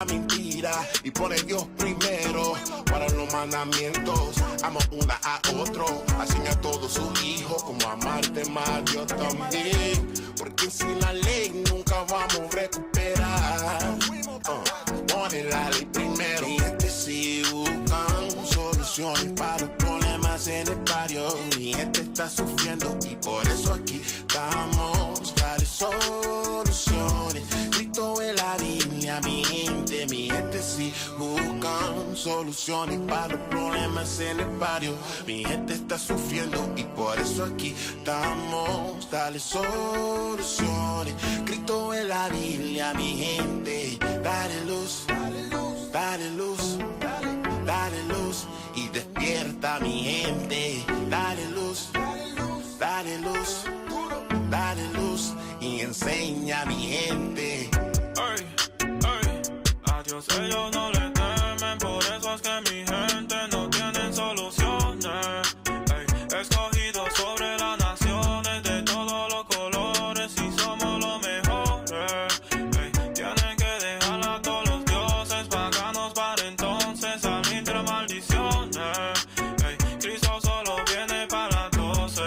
mentira y pone Dios primero para los mandamientos. Amo una a otro, así a todos sus hijos, como amarte más yo también. Porque sin la ley nunca vamos a recuperar. Pone la ley primero. Y gente sí buscan soluciones para los problemas en el barrio. Mi gente está sufriendo y por eso aquí estamos. Dale soluciones. Cristo en la Biblia, mi gente sí buscan soluciones para los problemas en el barrio. Mi gente está sufriendo y por eso aquí estamos. Dale soluciones. Cristo en la Biblia, mi gente. Dale luz, dale luz, dale luz, dale luz y despierta mi gente. Dale luz, dale luz, dale luz, dale luz y enseña a mi gente. A Dios ellos no le temen, por eso es que mi gente no tienen soluciones. Escogidos sobre las naciones de todos los colores y somos los mejores. Tienen que dejar a todos los dioses paganos para entonces salir de maldiciones. Cristo solo viene para 12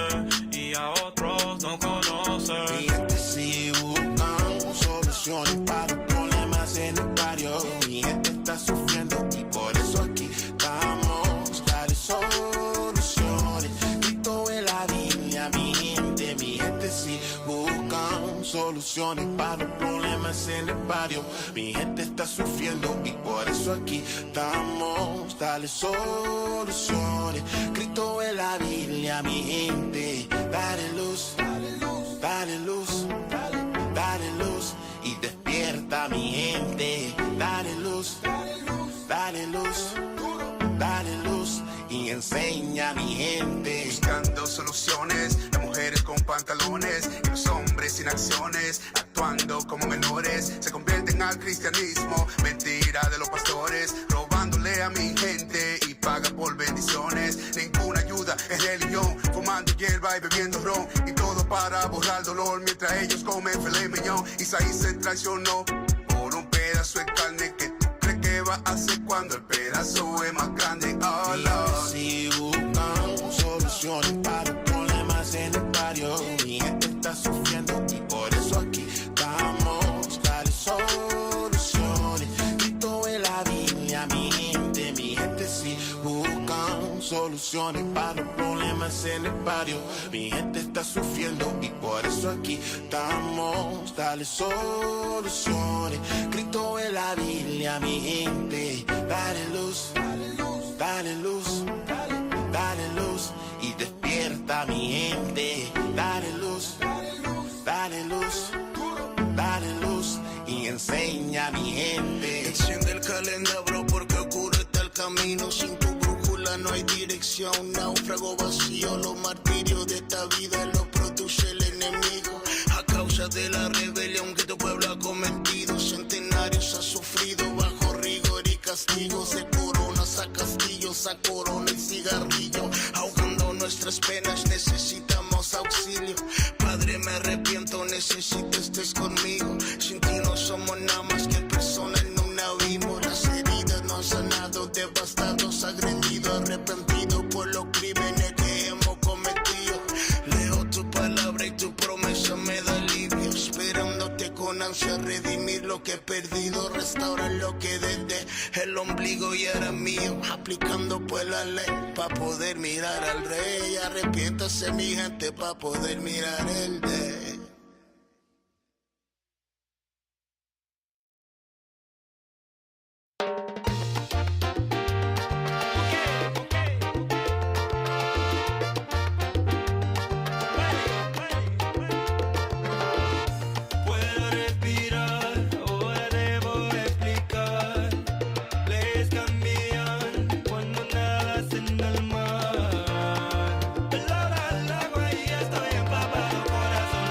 y a otros no conoce. Mi gente sí buscan soluciones para los problemas en el barrio. Mi gente está sufriendo y por eso aquí estamos. Dale soluciones. Cristo en la Biblia, mi gente sí buscan soluciones para los problemas en el barrio. Mi gente está sufriendo y por eso aquí estamos. Dale soluciones. Cristo en la Biblia, mi gente. Dale luz, dale luz, dale luz, dale luz y despierta mi gente. Dale luz, dale luz, dale luz, dale luz y enseña a mi gente. Buscando soluciones, las mujeres con pantalones y los hombres sin acciones, actuando como menores, se convierten al cristianismo. Mentira de los pastores, robándole a mi gente y paga por bendiciones. Ninguna ayuda es religión, fumando hierba y bebiendo ron, y todo para borrar dolor mientras ellos comen filet mignon. Isaí se traicionó por un pedazo de carne que tú crees que va a hacer cuando el pedazo es más grande. Oh, Lord. Si buscan soluciones para los problemas en el barrio, mi gente está sufriendo y por eso aquí estamos. Dale soluciones. Cristo en la Biblia, mi gente sí buscan soluciones para los problemas en el barrio. Mi gente está sufriendo y por eso aquí estamos. Dale soluciones. Cristo en la Biblia, mi gente. Dale luz, dale luz, dale luz, dale luz y despierta mi gente. Dale luz, dale luz, dale luz, dale luz y enseña a mi gente. Enciende el calendario porque oscuro está el camino. Sin tu brújula no hay dirección. Náufrago vacío, los martirios de esta vida los produce el enemigo. A causa de la rebelión que tu pueblo ha cometido, centenarios ha sufrido bajo rigor y castigo. De coronas a castillos, a corona y cigarrillo, ahogando nuestras penas necesitamos auxilio. Padre, me arrepiento, necesito estés conmigo. Sin ti no somos nada más que personas en un abismo. Las heridas no han sanado, devastados, agredidos, arrepentidos por los crímenes que hemos cometido. Leo tu palabra y tu promesa me da alivio, esperándote con ansia redimir lo que he perdido, restaurar lo que desde el ombligo ya era mío, aplicando pues la ley pa' poder mirar al rey. Arrepiéntase mi gente pa' poder mirar el de. Estoy empapado, corazón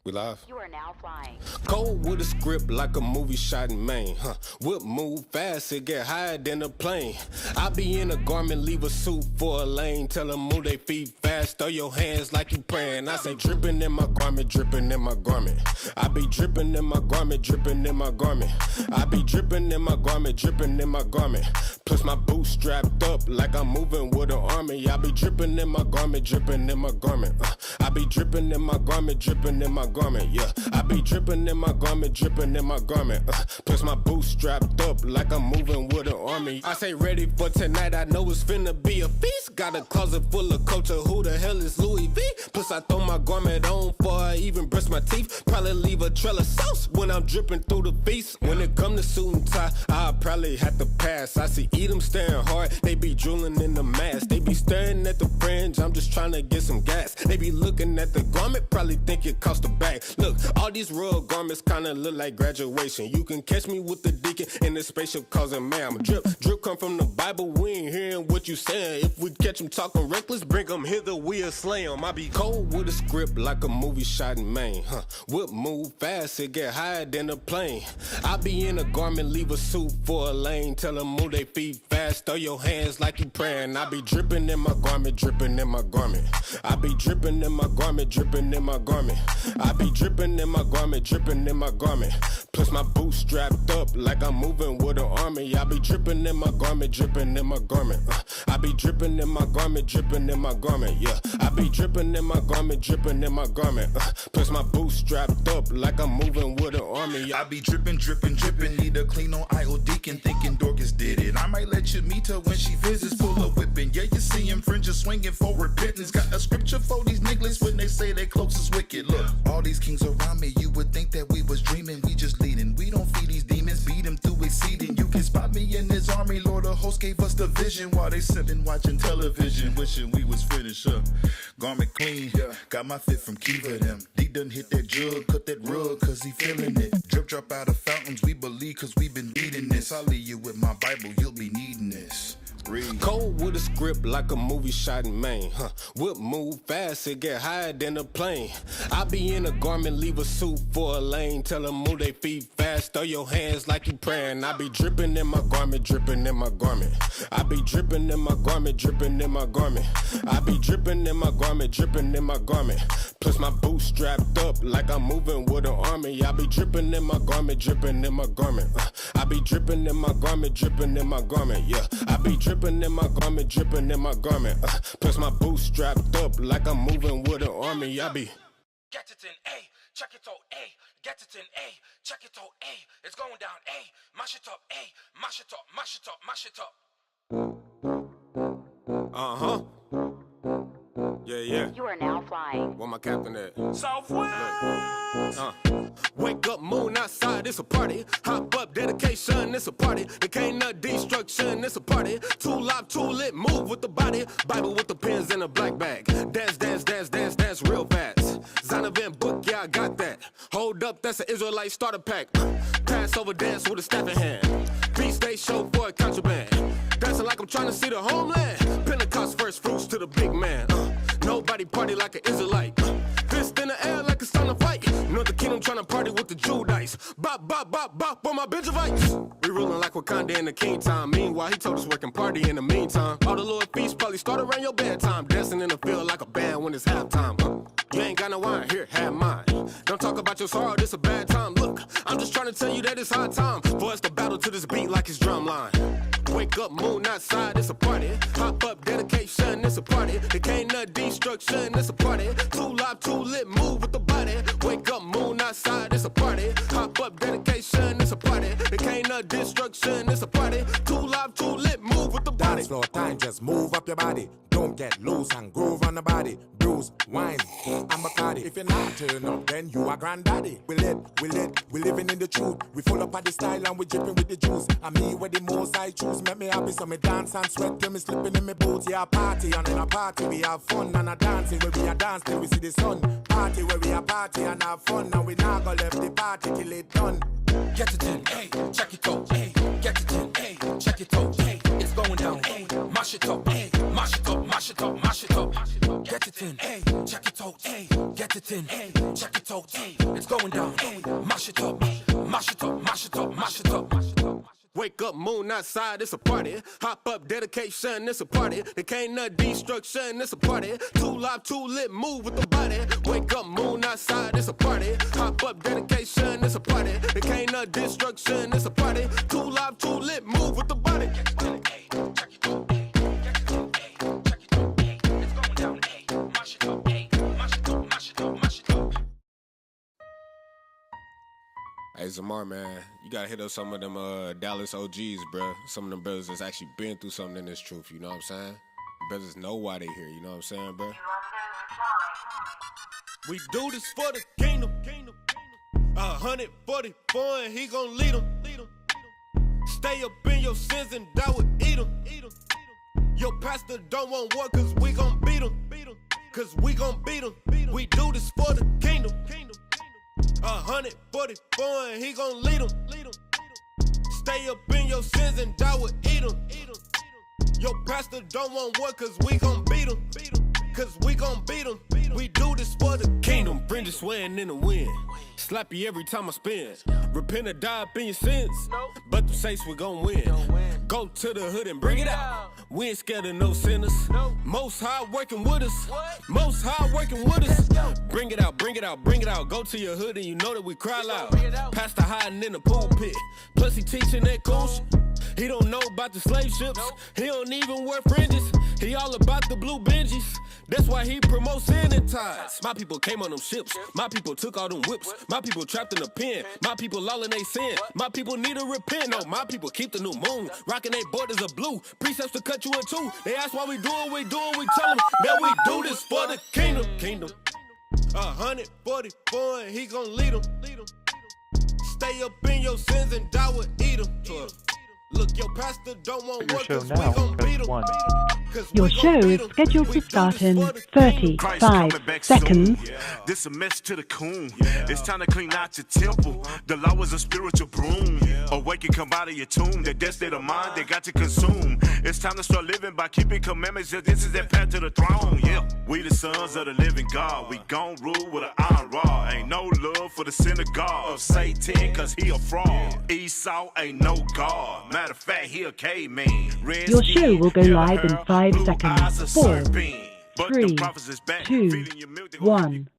We live? You are now flying. Cold with a script like a movie shot in Maine. Whip move fast, it get higher than a plane. I be in a garment, leave a suit for a lane. Tell them move they feet fast, throw your hands like you praying. I say dripping in my garment, dripping in my garment. I be dripping in my garment, dripping in my garment. I be dripping in my garment, dripping in my garment. Plus my boots strapped up like I'm moving with an army. I be dripping in my garment, dripping in my garment. I be dripping in my garment, dripping in my garment, yeah. I be dripping in my garment, dripping in my garment. Plus my boots strapped up like I'm moving with an army. I say ready for tonight, I know it's finna be a feast. Got a closet full of culture, who the hell is Louis V? Plus I throw my garment on before I even brush my teeth. Probably leave a trail of sauce when I'm dripping through the feast. When it come to suit and tie, I probably have to pass. I see them staring hard, they be drooling in the mask. They be staring at the fringe, I'm just trying to get some gas. They be looking at the garment, probably think it cost a bag. Look, all these royal garments kinda look like graduation. You can catch me with the deacon in the spaceship causing ma'am. Drip come from the Bible, we ain't hearing what you saying. If we catch them talking reckless, bring them hither, we'll slay them. I be cold with a script like a movie shot in Maine. Whip move fast, it get higher than a plane. I be in a garment, leave a suit for a lane. Tell them move they feet fast, throw your hands like you praying. I be dripping in my garment, dripping in my garment. I be dripping in my garment, dripping in my garment. I be dripping in my garment, dripping in my garment. Plus my boots strapped up like I'm moving with an army. I be dripping in my garment, dripping in my garment. I be dripping in my garment, dripping in my garment, yeah. I be dripping in my garment, dripping in my garment. Plus my boots strapped up like I'm moving with an army. I be dripping, dripping, dripping. Need a clean on IO Deacon, thinking Dorcas did it. I might let you meet her when she visits, full of whipping. Yeah, you see him fringes swinging for repentance. Got a scripture for these niggas when they say they close is wicked. Look, all these kings around me, you would think that we was dreaming. We just leading. We don't feed these demons, beat them through exceeding. You can spot me in his army. Lord of hosts gave us the vision while they sitting watching television, wishing we was finished up. Garment clean, got my fit from Kiva them. D done hit that jug, cut that rug, cause he feeling it. Drip drop out of fountains, we believe cause we been beating this. I'll leave you with my Bible, you'll be needing this. Read. Cold with a script like a movie shot in Maine. Whip move fast, it get higher than a plane. I be in a garment, leave a suit for a lane. Tell them move they feet fast, throw your hands like you praying. I be dripping in my garment, dripping in my garment. I be dripping in my garment, dripping in my garment. I be dripping in my garment, dripping in my garment. Plus my boots strapped up like I'm moving with an army. I be dripping in my garment, dripping in my garment. I be dripping in my garment, dripping in my garment, yeah. I be dripping in my garment, dripping in my garment. Plus my boots strapped up like I'm moving with an army. I be get it in A, check it out A, get it in A, check it out A, it's going down A, mash it up A, mash it up, mash it up, mash it up. Yeah. You are now flying. Where my captain at? Southwest! Wake up, moon outside, it's a party. Hop up, dedication, it's a party. The can't nut destruction, it's a party. Too live, too lit, move with the body. Bible with the pins in a black bag. Dance, dance, dance, dance, dance real fast. Zine event book, yeah, I got that. Hold up, that's an Israelite starter pack. Passover dance with a staff in hand. Beast day show for a contraband. Dancing like I'm trying to see the homeland. Pentecost first fruits to the big man. Nobody party like an Israelite. Fist in the air like it's time to fight. Northern Kingdom trying to party with the Judites. Bop, bop, bop, bop on my Benjavites. We ruling like Wakanda in the king time. Meanwhile, he told us work and party in the meantime. All the little feasts probably start around your bedtime. Dancing in the field like a band when it's halftime. You ain't got no wine, here, have mine. Don't talk about your sorrow, this a bad time. Look, I'm just trying to tell you that it's high time for us to battle to this beat like it's drumline. Wake up, moon outside, it's a party. Hop up, dedication, it's a party. The can't nut destruction, it's a party. Too live, too lit, move with the body. Wake up, moon outside, it's a party. Hop up, dedication, it's a party. The can't nut destruction, it's a party. Too live, too lit, move with the body. Dance floor time, just move up your body. Don't get loose and groove on the body. Bruise, wine, and Bacardi. If you're not turn up, then you are granddaddy. We living in the truth. We full up of the style and we dripping with the juice. And me where the most I choose, make me happy so me dance and sweat till me slipping in me boots. Yeah, party and in a party we have fun and a dancing where we are dance till we see the sun. Party where we are party and have fun and we not go left the party till it done. Get it in A, check it out A, get it in A, check it out A, it's going down A, mash it up A, mash it up, mash it up, mash it up. Get it in A, check it out A, get it it in, check it out, it's going down, mash it up, mash it up, mash it up, mash it up, mash it up. Wake up, moon outside, it's a party. Hop up, dedication, it's a party. There can't no destruction, it's a party. Too live, too lit, move with the body. Wake up, moon outside, it's a party. Hop up, dedication, it's a party. There can't no destruction, it's a party. Too live, too lit, move with the body. Hey, Zamar, man, you gotta hit up some of them Dallas OGs, bruh. Some of them brothers that's actually been through something in this truth, you know what I'm saying? Brothers know why they here, you know what I'm saying, bruh? We do this for the kingdom. 144 and he gon' lead them. Stay up in your sins and die with eat them. Your pastor don't want war cause we gon' beat him. Cause we gon' beat him. We do this for the kingdom. 144 and he gon' lead them. Stay up in your sins and die with eat them. Your pastor don't want war cause we gon' beat him. Cause we gon' beat him. We do this for the kingdom. Fringes swaying in the wind. Slap you every time I spin. Repent or die up in your sins. But the saints we gon' win. Go to the hood and bring it out. We ain't scared of no sinners. Most high working with us. Most high working with us. Bring it out, bring it out, bring it out. Go to your hood and you know that we cry loud. Pastor hiding in the pulpit. Plus he teaching that cool shit. He don't know about the slave ships. He don't even wear fringes. He all about the blue Benjis. That's why he promotes sin and ties. My people came on them ships. My people took all them whips. My people trapped in a pen. My people all in they sin. My people need to repent. No, my people keep the new moon. Rocking they borders of blue. Precepts to cut you in two. They ask why we do it, we do it. We tell them that we do this for the kingdom. 144 and he gon' lead them. Stay up in your sins and die with eat them. Look, your pastor don't want work cause we gon' beat him. Your show is scheduled to start in 35 seconds. This a mess to the coon. It's time to clean out your temple. The law is a spiritual broom. Awake and come out of your tomb. The death state of mind they got to consume. It's time to start living by keeping commandments. This is that path to the throne. Yeah, we the sons of the living God. We gon' rule with an iron rod. Ain't no love for the synagogue of Satan cause he a fraud. Esau ain't no God. Matter of fact, he a caveman. Your show will go live in 5 seconds. 4, 3, 2, 1.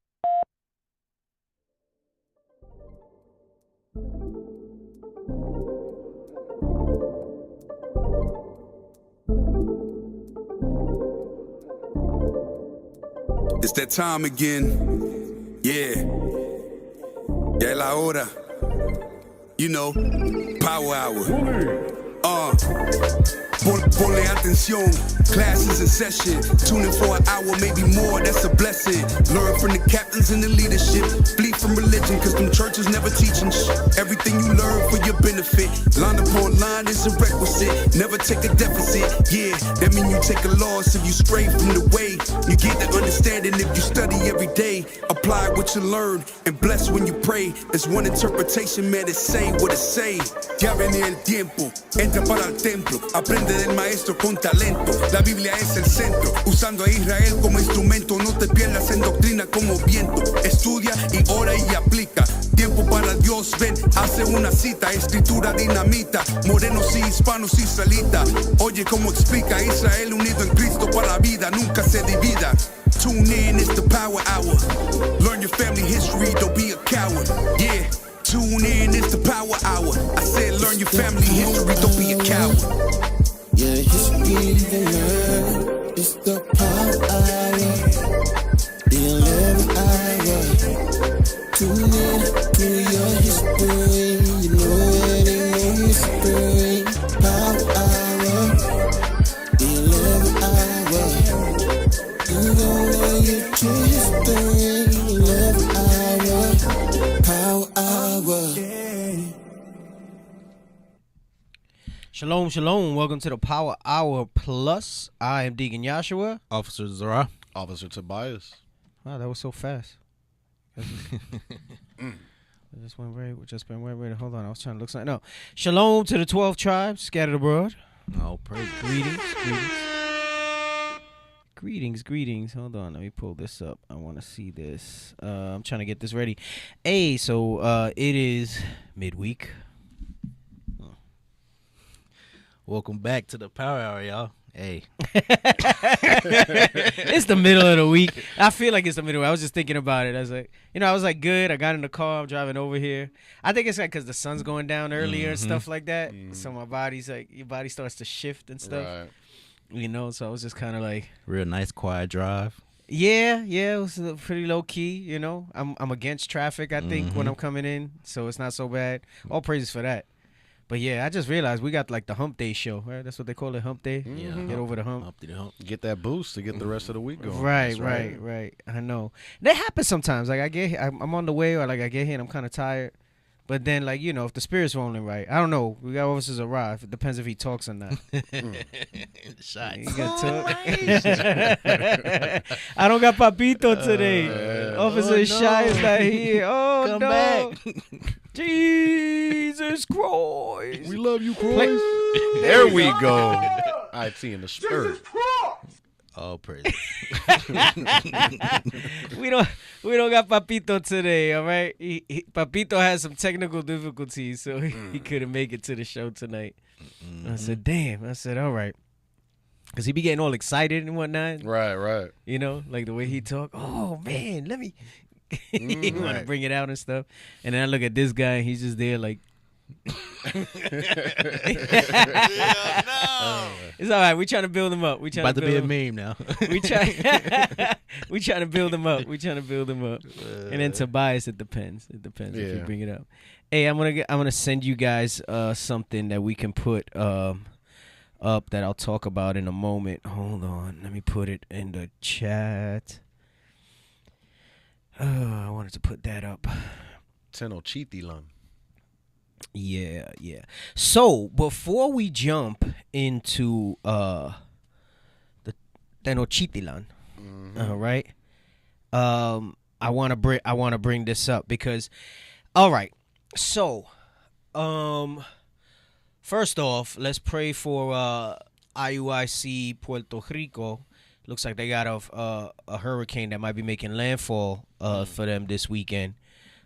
It's that time again. Yeah. Ya es la hora. You know, power hour. Ponle atención, class is in session. Tune in for an hour, maybe more, that's a blessing. Learn from the captains and the leadership. Flee from religion, cause them churches never teaching shit. Everything you learn for your benefit. Line upon line is a requisite. Never take a deficit, yeah. That mean you take a loss if you stray from the way. You get the understanding if you study every day. Apply what you learn and bless when you pray. There's one interpretation, man, it's say what it say. Ya viene el tiempo, entra para el templo. Aprende del maestro con talento. La Biblia es el centro, usando a Israel como instrumento. No te pierdas en doctrina como viento. Estudia y ora y aplica. Tiempo para Dios, ven, hace una cita. Escritura dinamita, morenos y hispanos israelitas. Oye cómo explica Israel unido en Cristo para la vida. Nunca se divida. Tune in, it's the power hour. Learn your family history, don't be a coward. Yeah. Tune in, it's the power hour. I said learn your family history, don't be a coward. Yeah, history to learn. It's the power hour. The 11th hour. Tune in to your history. You know it ain't no mystery. Power hour. The 11th hour. You know where you to history. 11th hour. Power hour. Shalom, shalom. Welcome to the Power Hour Plus. I am Deacon Joshua. Officer Zara. Officer Tobias. Wow, that was so fast. It just went very. Hold on, I was trying to look something. No. Shalom to the 12 tribes scattered abroad. Oh, praise. Greetings. Greetings. Hold on, let me pull this up. I want to see this. I'm trying to get this ready. Hey, so it is midweek. Welcome back to the Power Hour, y'all. Hey. It's the middle of the week. I feel like it's the middle. I was just thinking about it. I was like, good. I got in the car. I'm driving over here. I think it's like because the sun's going down earlier and stuff like that. So my body's like, your body starts to shift and stuff. Right. You know, so I was just kind of like, real nice, quiet drive. Yeah, it was pretty low key. You know, I'm against traffic. I think when I'm coming in, so it's not so bad. All praises for that. But yeah, I just realized we got like the hump day show, right? That's what they call it, hump day. Yeah, get over the hump. Hump to the hump. Get that boost to get the rest of the week going. Right. I know that happens sometimes. Like I'm on the way, or like I get here and I'm kind of tired. But then, like, you know, if the spirit's rolling right, I don't know. We got officers arrive. It depends if he talks or not. Shots. He got talk. I don't got Papito today. Officer Shy is not here. Oh, Come no. back. Jesus Christ. We love you, Christ. There we go. I see in the spirit. Oh, praise. We don't got Papito today, all right? Papito has some technical difficulties, so he couldn't make it to the show tonight. I said, damn. I said, all right. Because he be getting all excited and whatnot. Right. You know, like the way he talk. Oh, man, let me. He want to bring it out and stuff. And then I look at this guy, and he's just there like. It's all right. We trying to build him up. We trying about to be a build meme now. We trying to build him up. And then Tobias, it depends. If you bring it up. Hey, I'm gonna send you guys something that we can put up that I'll talk about in a moment. Hold on, let me put it in the chat. I wanted to put that up. Tenochtitlan. Yeah. So before we jump into the Tenochtitlan, all right. I want to bring this up because, all right. So, first off, let's pray for IUIC Puerto Rico. Looks like they got a hurricane that might be making landfall for them this weekend.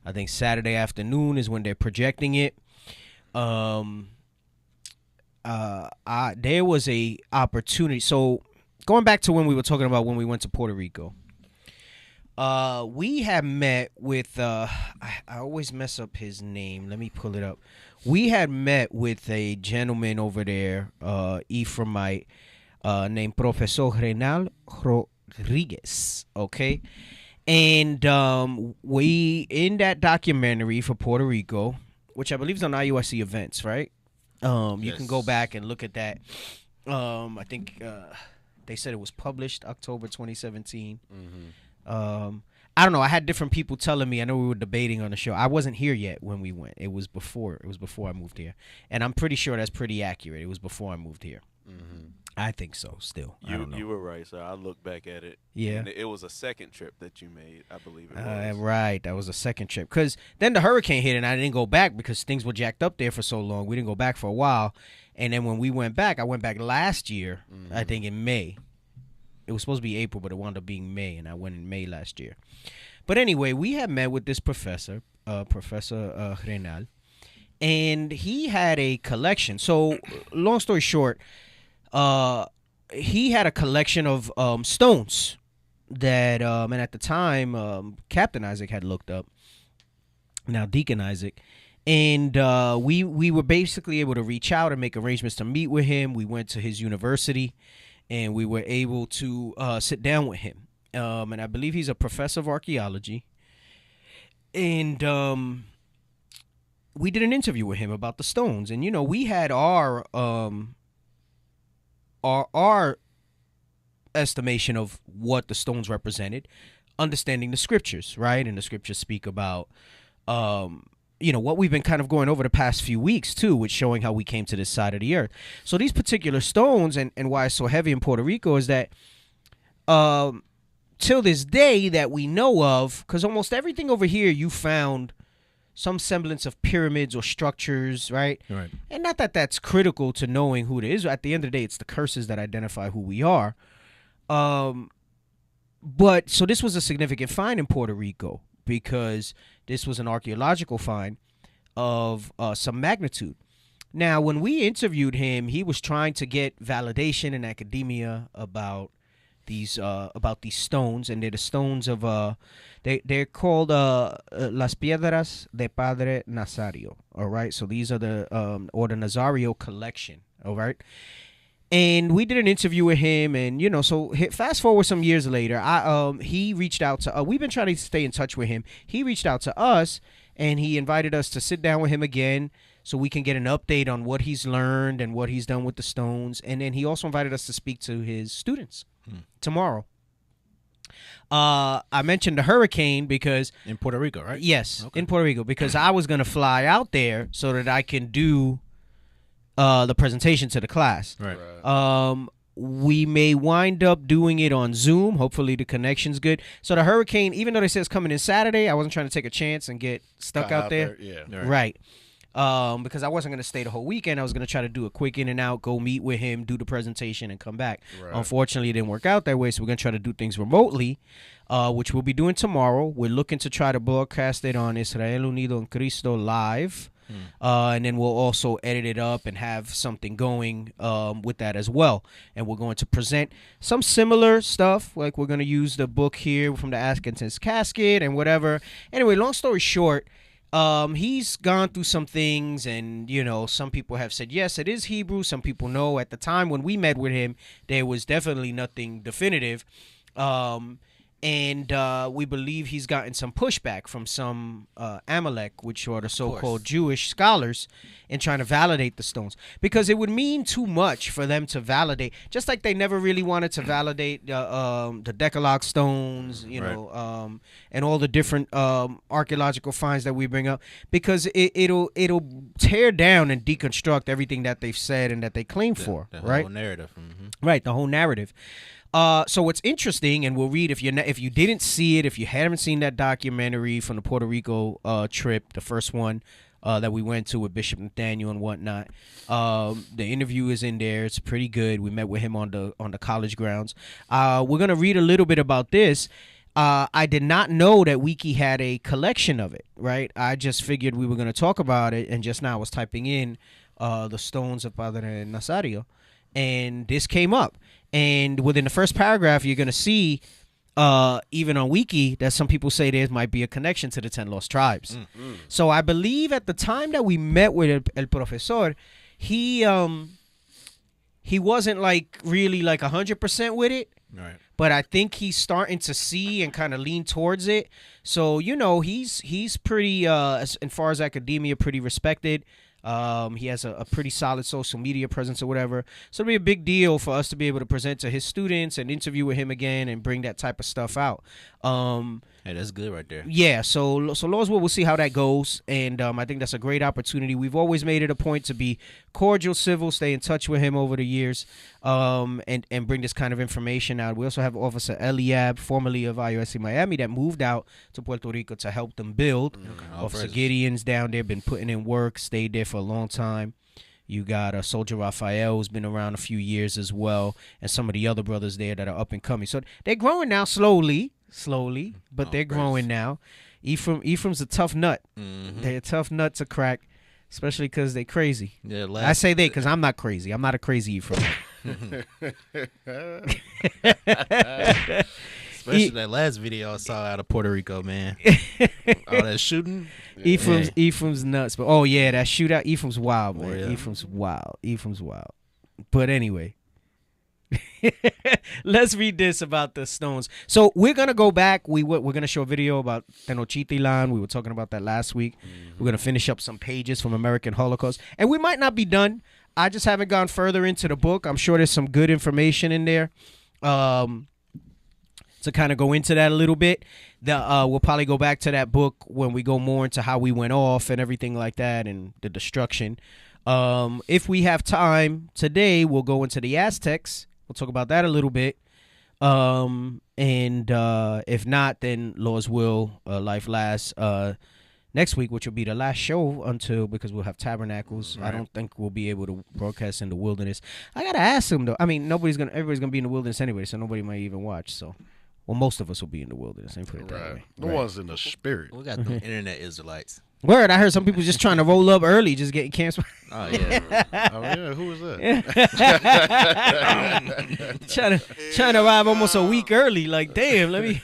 I think Saturday afternoon is when they're projecting it. There was a opportunity. So going back to when we were talking about when we went to Puerto Rico, we had met with I always mess up his name. Let me pull it up. We had met with a gentleman over there, Ephraimite, named Professor Renal Rodriguez. Okay. And we, in that documentary for Puerto Rico, which I believe is on IUIC events, right? You can go back and look at that. I think they said it was published October 2017. I don't know. I had different people telling me. I know we were debating on the show. I wasn't here yet when we went. It was before I moved here, and I'm pretty sure that's pretty accurate. It was before I moved here. I think so. Still, I don't know. You were right, sir. I look back at it. Yeah, and it was a second trip that you made. I believe it was. Right, that was a second trip. Because then the hurricane hit, and I didn't go back because things were jacked up there for so long. We didn't go back for a while, and then when we went back, I went back last year. I think in May. It was supposed to be April, but it wound up being May, and I went in May last year. But anyway, we had met with this professor, Professor Renal, and he had a collection. So, long story short, he had a collection of stones that, and at the time, Captain Isaac had looked up, now Deacon Isaac, and we were basically able to reach out and make arrangements to meet with him. We went to his university, and we were able to sit down with him. And I believe he's a professor of archaeology. And we did an interview with him about the stones. And, you know, we had our estimation of what the stones represented, understanding the scriptures, right? And the scriptures speak about, you know, what we've been kind of going over the past few weeks, too, with showing how we came to this side of the earth. So these particular stones, and why it's so heavy in Puerto Rico, is that till this day that we know of, because almost everything over here you found some semblance of pyramids or structures, right? Right. And not that that's critical to knowing who it is. At the end of the day, it's the curses that identify who we are. But so this was a significant find in Puerto Rico because this was an archaeological find of some magnitude. Now, when we interviewed him, he was trying to get validation in academia about these stones, and they're the stones of they're called las piedras de Padre Nazario. All right, so these are the Nazario collection. All right. And we did an interview with him, and so fast forward some years later, he reached out to. We've been trying to stay in touch with him. He reached out to us, and he invited us to sit down with him again, so we can get an update on what he's learned and what he's done with the stones. And then he also invited us to speak to his students tomorrow. I mentioned the hurricane because in Puerto Rico, right? Yes, okay. In Puerto Rico, because I was gonna fly out there so that I can do the presentation to the class. Right. We may wind up doing it on Zoom. Hopefully the connection's good. So the hurricane, even though they said it's coming in Saturday, I wasn't trying to take a chance and get stuck out there. Yeah. Right. Because I wasn't going to stay the whole weekend. I was going to try to do a quick in and out, go meet with him, do the presentation, and come back. Right. Unfortunately, it didn't work out that way, so we're going to try to do things remotely, which we'll be doing tomorrow. We're looking to try to broadcast it on Israel Unido en Cristo Live. And then we'll also edit it up and have something going with that as well. And we're going to present some similar stuff, like we're going to use the book here from the Atkinson's Casket and whatever. Anyway, long story short, he's gone through some things, and some people have said yes, it is Hebrew. Some people no. At the time when we met with him, there was definitely nothing definitive. And we believe he's gotten some pushback from some Amalek, which are the so-called Jewish scholars, in trying to validate the stones. Because it would mean too much for them to validate, just like they never really wanted to validate the Decalogue stones, and all the different archaeological finds that we bring up, because it'll tear down and deconstruct everything that they've said and that they claim for, the right? whole narrative. Mm-hmm. Right, the whole narrative. So what's interesting, and we'll read if you didn't see it, if you haven't seen that documentary from the Puerto Rico trip, the first one that we went to with Bishop Nathaniel and whatnot, the interview is in there. It's pretty good. We met with him on the college grounds. We're gonna read a little bit about this. I did not know that Wiki had a collection of it. Right, I just figured we were gonna talk about it, and just now I was typing in the stones of Padre Nazario, and this came up. And within the first paragraph, you're going to see, even on Wiki, that some people say there might be a connection to the 10 Lost Tribes. Mm-hmm. So I believe at the time that we met with El Profesor, he wasn't really 100% with it. Right. But I think he's starting to see and kind of lean towards it. So, he's pretty, as far as academia, pretty respected. He has a pretty solid social media presence or whatever. So it'll be a big deal for us to be able to present to his students and interview with him again and bring that type of stuff out. Hey, that's good right there. Yeah, so Lord's will, we'll see how that goes. And I think that's a great opportunity. We've always made it a point to be cordial, civil, stay in touch with him over the years, and bring this kind of information out. We also have Officer Eliab, formerly of IUIC Miami, that moved out to Puerto Rico to help them build. Officer Gideon's down there, been putting in work, stayed there for a long time. You got Soldier Raphael, who's been around a few years as well, and some of the other brothers there that are up and coming. So they're growing now slowly, but they're growing now. Ephraim's a tough nut. Mm-hmm. They're a tough nut to crack, especially because they're crazy. Yeah, I say they because I'm not crazy. I'm not a crazy Ephraim. Especially that last video I saw out of Puerto Rico, man. All that shooting. Ephraim's nuts. But that shootout, Ephraim's wild, man. Yeah. Ephraim's wild. But anyway, let's read this about the stones. So we're gonna go back. We're gonna show a video about Tenochtitlan. We were talking about that last week. Mm-hmm. We're gonna finish up some pages from American Holocaust, and we might not be done. I just haven't gone further into the book. I'm sure there's some good information in there. To kind of go into that a little bit. We'll probably go back to that book when we go more into how we went off and everything like that and the destruction. If we have time today, we'll go into the Aztecs. We'll talk about that a little bit. And if not, then Lord's will, life lasts. next week, which will be the last show because we'll have tabernacles. Right. I don't think we'll be able to broadcast in the wilderness. I gotta ask them though. I mean, everybody's gonna be in the wilderness anyway, so nobody might even watch. So, well, most of us will be in the wilderness. Ain't put it that way. The ones in the spirit. We got the internet Israelites. Word, I heard some people just trying to roll up early, just getting canceled. Oh yeah. Oh yeah, who was that? trying to arrive almost a week early. Like, damn, let me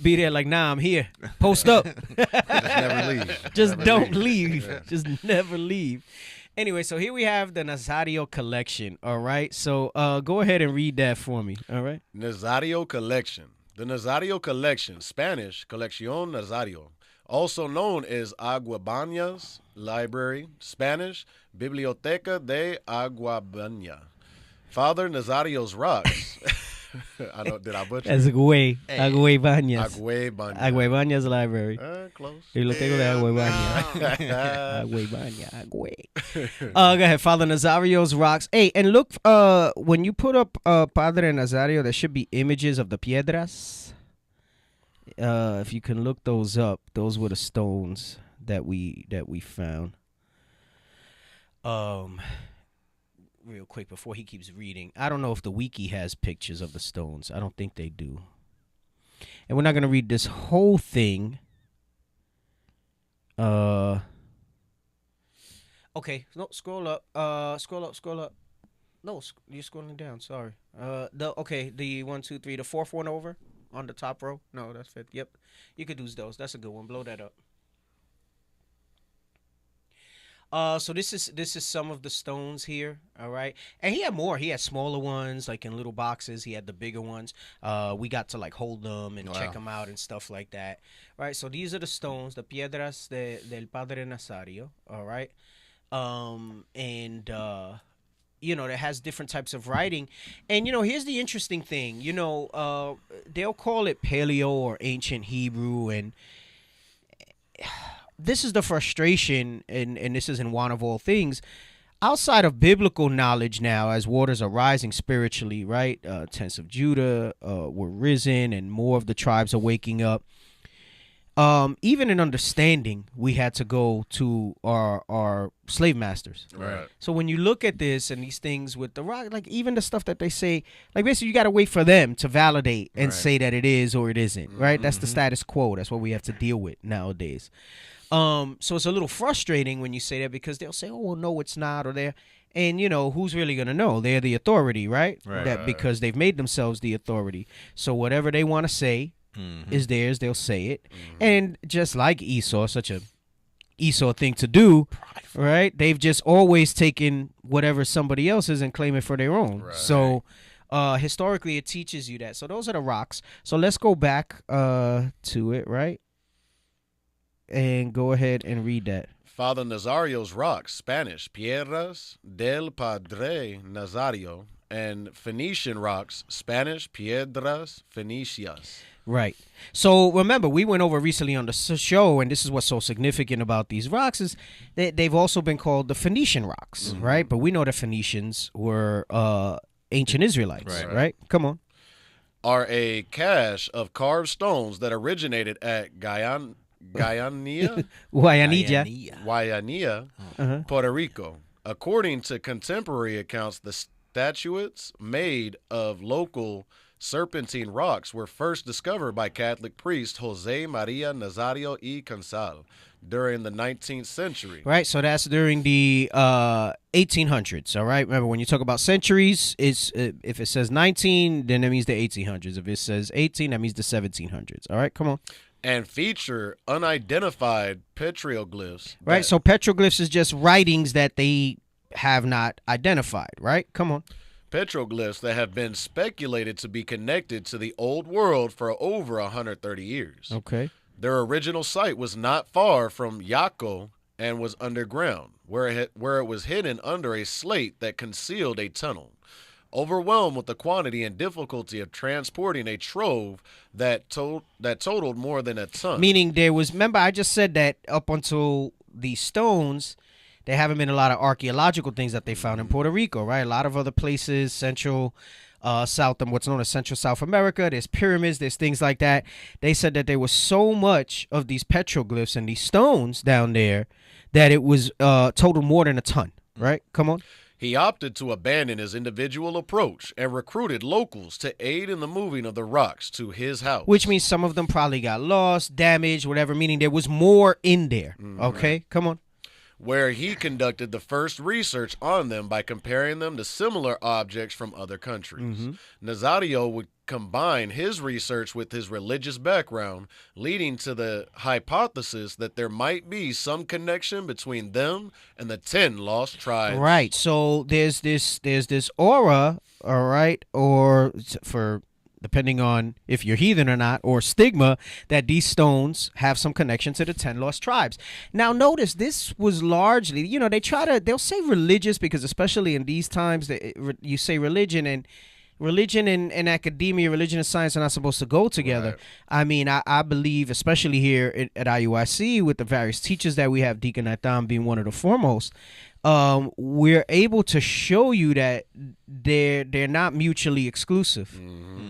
be there. Like, nah, I'm here. Post up. Just never leave. Just don't leave. Just never leave. Anyway, so here we have the Nazario collection. All right, so go ahead and read that for me. All right. Nazario collection. The Nazario collection, Spanish, Colección Nazario, also known as Aguabaña's Library, Spanish, Biblioteca de Aguabaña. Father Nazario's Rocks. I know, did I butcher? That's Aguabañas. Aguabaña. Aguabaña's Library. Close. Biblioteca de Aguabaña. Aguabaña. Go ahead, Father Nazario's Rocks. Hey, and look, when you put up Padre Nazario, there should be images of the piedras. If you can look those up, those were the stones that we found. Real quick before he keeps reading, I don't know if the wiki has pictures of the stones. I don't think they do. And we're not gonna read this whole thing. Okay, no, scroll up. Scroll up. No, you're scrolling down. Sorry. The 1, 2, 3, the fourth one over. On the top row? No, that's fifth. Yep. You could use those. That's a good one. Blow that up. So this is some of the stones here, all right? And he had more. He had smaller ones, like in little boxes. He had the bigger ones. We got to like hold them and check them out and stuff like that. Right? So these are the stones, the piedras del Padre Nazario, all right? That has different types of writing. And, here's the interesting thing. They'll call it Paleo or Ancient Hebrew. And this is the frustration, and this isn't one of all things. Outside of biblical knowledge now, as waters are rising spiritually, right? Tents of Judah were risen, and more of the tribes are waking up. Even in understanding, we had to go to our slave masters. Right. So when you look at this and these things with the rock, like even the stuff that they say, like basically you got to wait for them to validate and say that it is or it isn't, right? That's the status quo. That's what we have to deal with nowadays. So it's a little frustrating when you say that because they'll say, oh, well, no, it's not, or they're, and who's really going to know? They're the authority, right? Because they've made themselves the authority. So whatever they want to say, is theirs, they'll say it. And just like Esau, such a Esau thing to do, right? They've just always taken whatever somebody else is and claim it for their own. So historically it teaches you that. So those are the rocks. So let's go back to it, right? And go ahead and read that. Father Nazario's Rocks, Spanish, Piedras del Padre Nazario, and Phoenician Rocks, Spanish, Piedras Phoenicias. Right. So remember, we went over recently on the show, and this is what's so significant about these rocks is that they've also been called the Phoenician rocks, right? But we know the Phoenicians were ancient Israelites, right? Come on. Are a cache of carved stones that originated at Guayanilla, Puerto Rico. According to contemporary accounts, the statuettes made of local serpentine rocks were first discovered by Catholic priest Jose Maria Nazario y Cansal during the 19th century. Right, so that's during the 1800s, all right? Remember, when you talk about centuries, it's if it says 19, then that means the 1800s. If it says 18, that means the 1700s, all right? Come on. And feature unidentified petroglyphs. Right, so petroglyphs is just writings that they have not identified, right? Come on. Petroglyphs that have been speculated to be connected to the old world for over 130 years. Okay. Their original site was not far from Yaco and was underground, where it was hidden under a slate that concealed a tunnel. Overwhelmed with the quantity and difficulty of transporting a trove that totaled more than a ton. Meaning there was, remember I just said that up until these stones, there haven't been a lot of archaeological things that they found in Puerto Rico, right? A lot of other places, Central South and what's known as Central South America. There's pyramids, there's things like that. They said that there was so much of these petroglyphs and these stones down there that it was total more than a ton, right? Come on. He opted to abandon his individual approach and recruited locals to aid in the moving of the rocks to his house. Which means some of them probably got lost, damaged, whatever, meaning there was more in there. Okay, come on. Where he conducted the first research on them by comparing them to similar objects from other countries. Nazario would combine his research with his religious background, leading to the hypothesis that there might be some connection between them and the 10 lost tribes. Right. So there's this aura, all right, or for depending on if you're heathen or not, or stigma, that these stones have some connection to the 10 lost tribes. Now, notice this was largely, they'll say religious because especially in these times, you say religion and academia, religion and science are not supposed to go together. Right. I mean, I believe, especially here at IUIC with the various teachers that we have, Deacon Atam being one of the foremost, we're able to show you that they're not mutually exclusive,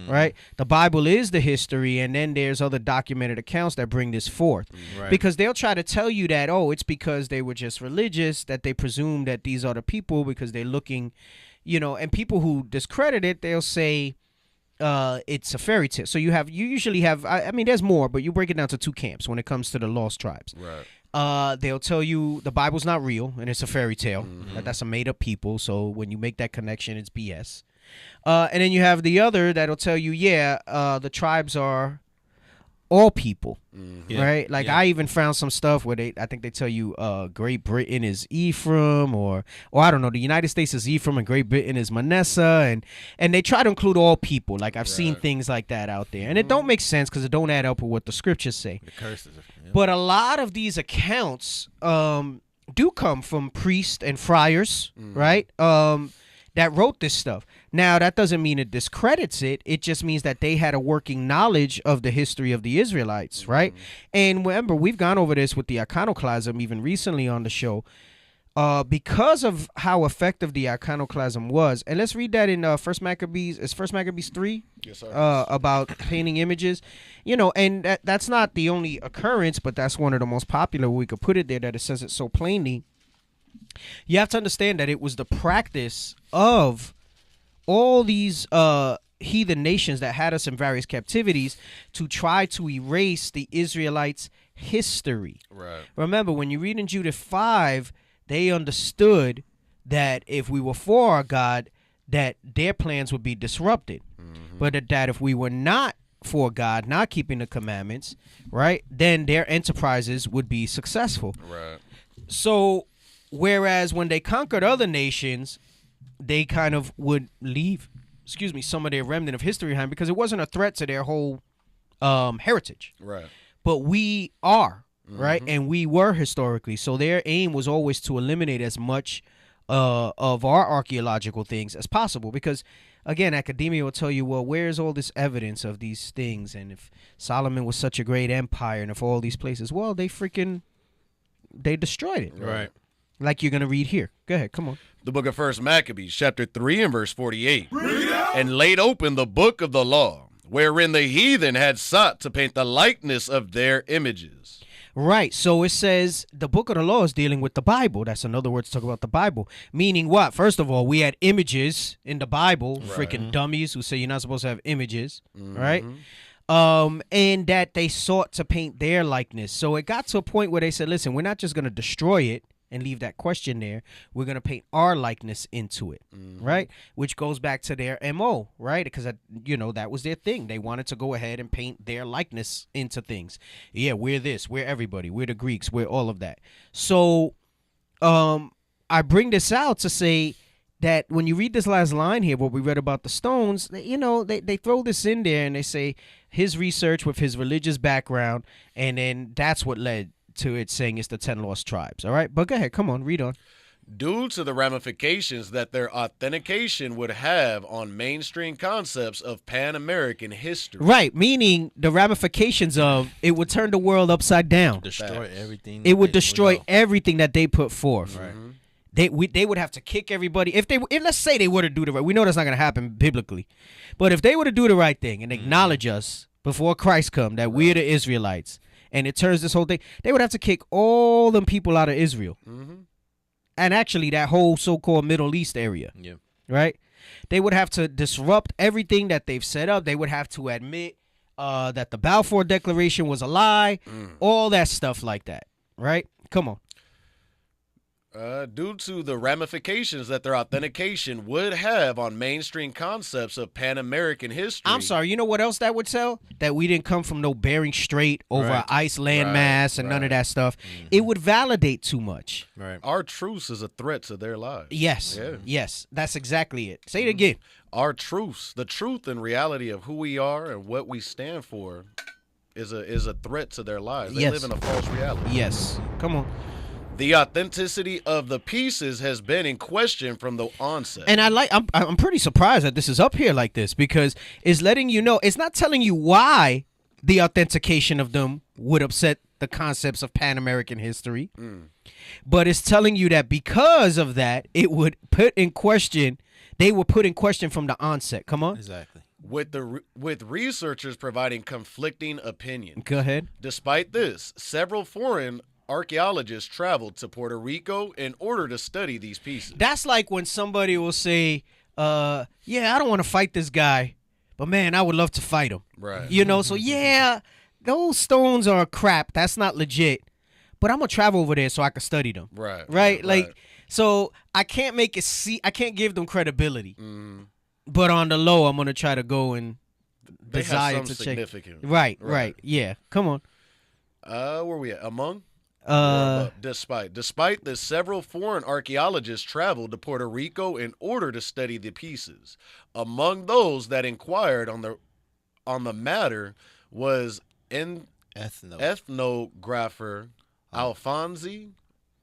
right? The Bible is the history, and then there's other documented accounts that bring this forth. Right. Because they'll try to tell you that, it's because they were just religious, that they presume that these are the people because they're looking, and people who discredit it, they'll say it's a fairy tale. So you usually have, I mean, there's more, but you break it down to two camps when it comes to the lost tribes. Right. They'll tell you the Bible's not real and it's a fairy tale. That's a made up people. So when you make that connection, it's BS. And then you have the other that'll tell you, the tribes are all people, right? Like I even found some stuff where I think they tell you Great Britain is Ephraim, or I don't know, the United States is Ephraim and Great Britain is Manasseh, and they try to include all people. Like I've seen things like that out there, and it don't make sense because it don't add up with what the scriptures say. The curses. But a lot of these accounts do come from priests and friars, right? That wrote this stuff. Now, that doesn't mean it discredits it. It just means that they had a working knowledge of the history of the Israelites, right? And remember, we've gone over this with the iconoclasm even recently on the show. Because of how effective the iconoclasm was, and let's read that in First Maccabees. It's First Maccabees 3. Yes, sir. About painting images, and that's not the only occurrence, but that's one of the most popular. We could put it there that it says it so plainly. You have to understand that it was the practice of all these heathen nations that had us in various captivities to try to erase the Israelites' history. Right. Remember, when you read in Judith 5, they understood that if we were for our God, that their plans would be disrupted. But that if we were not for God, not keeping the commandments, right, then their enterprises would be successful. Right. So, whereas when they conquered other nations, they kind of would leave, some of their remnant of history behind because it wasn't a threat to their whole heritage. Right. But we are, right? And we were historically. So their aim was always to eliminate as much of our archaeological things as possible because, again, academia will tell you, well, where's all this evidence of these things? And if Solomon was such a great empire and if all these places, well, they destroyed it. Right. Like you're going to read here. Go ahead. Come on. The book of First Maccabees, chapter 3 and verse 48. And laid open the book of the law, wherein the heathen had sought to paint the likeness of their images. Right. So it says the book of the law is dealing with the Bible. That's another word to talk about the Bible. Meaning what? First of all, we had images in the Bible, freaking dummies who say you're not supposed to have images, right? And that they sought to paint their likeness. So it got to a point where they said, listen, we're not just going to destroy it and leave that question there. We're going to paint our likeness into it, right? Which goes back to their MO, right? Because, that was their thing. They wanted to go ahead and paint their likeness into things. Yeah, we're this. We're everybody. We're the Greeks. We're all of that. So I bring this out to say that when you read this last line here, what we read about the stones, they throw this in there and they say his research with his religious background, and then that's what led to it saying it's the 10 lost tribes. All right, but go ahead. Come on, read on. Due to the ramifications that their authentication would have on mainstream concepts of Pan-American history. Right, meaning the ramifications of it would turn the world upside down. Destroy everything. It would destroy everything that they put forth. Right. They would have to kick everybody if let's say they were to do the right. We know that's not going to happen biblically, but if they were to do the right thing and acknowledge us before Christ come that we're the Israelites, and it turns this whole thing, they would have to kick all them people out of Israel, and actually that whole so-called Middle East area. Yeah. Right. They would have to disrupt everything that they've set up. They would have to admit that the Balfour Declaration was a lie. All that stuff like that. Right. Come on. Due to the ramifications that their authentication would have on mainstream concepts of Pan-American history. I'm sorry, you know what else that would tell? That we didn't come from no Bering Strait over an ice landmass and none of that stuff. It would validate too much. Right. Our truce is a threat to their lives. Yes. Yeah. Yes. That's exactly it. Say it again. Our truce, the truth and reality of who we are and what we stand for is a threat to their lives. They live in a false reality. Yes. Come on. The authenticity of the pieces has been in question from the onset. And I'm pretty surprised that this is up here like this, because it's letting you know, it's not telling you why the authentication of them would upset the concepts of Pan-American history, but it's telling you that because of that, it would put in question, they were put in question from the onset. Come on. Exactly. With researchers providing conflicting opinions. Go ahead. Despite this, several foreign archaeologists traveled to Puerto Rico in order to study these pieces. That's like when somebody will say, yeah, I don't want to fight this guy, but man, I would love to fight him. Right. You know, so yeah, those stones are crap. That's not legit. But I'm going to travel over there so I can study them. Right. Right? Like, so I can't make it I can't give them credibility. But on the low, I'm going to try to go and desire to check. Right. Yeah. Come on. Where we at? Among? Despite this, several foreign archaeologists traveled to Puerto Rico in order to study the pieces. Among those that inquired on the matter was ethnographer Alphonse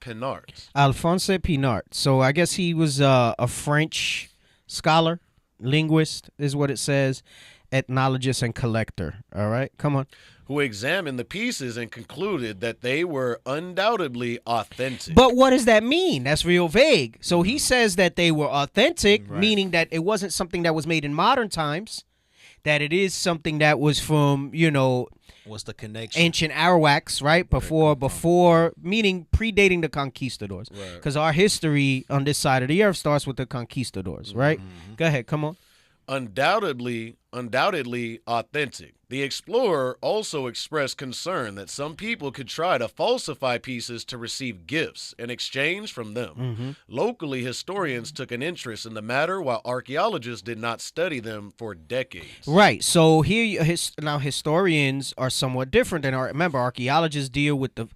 Pinart. Alphonse Pinart. So I guess he was a French scholar, linguist is what it says, ethnologist and collector. All right, come on. Who examined the pieces and concluded that they were undoubtedly authentic. But what does that mean? That's real vague. So he says that they were authentic, meaning that it wasn't something that was made in modern times, that it is something that was from, what's the connection? Ancient Arawaks, right? Before, meaning predating the conquistadors. Because our history on this side of the earth starts with the conquistadors, right? Go ahead, come on. Undoubtedly authentic. The explorer also expressed concern that some people could try to falsify pieces to receive gifts in exchange from them. Locally, historians took an interest in the matter, while archaeologists did not study them for decades. Right. So here, now historians are somewhat different than remember, archaeologists deal with the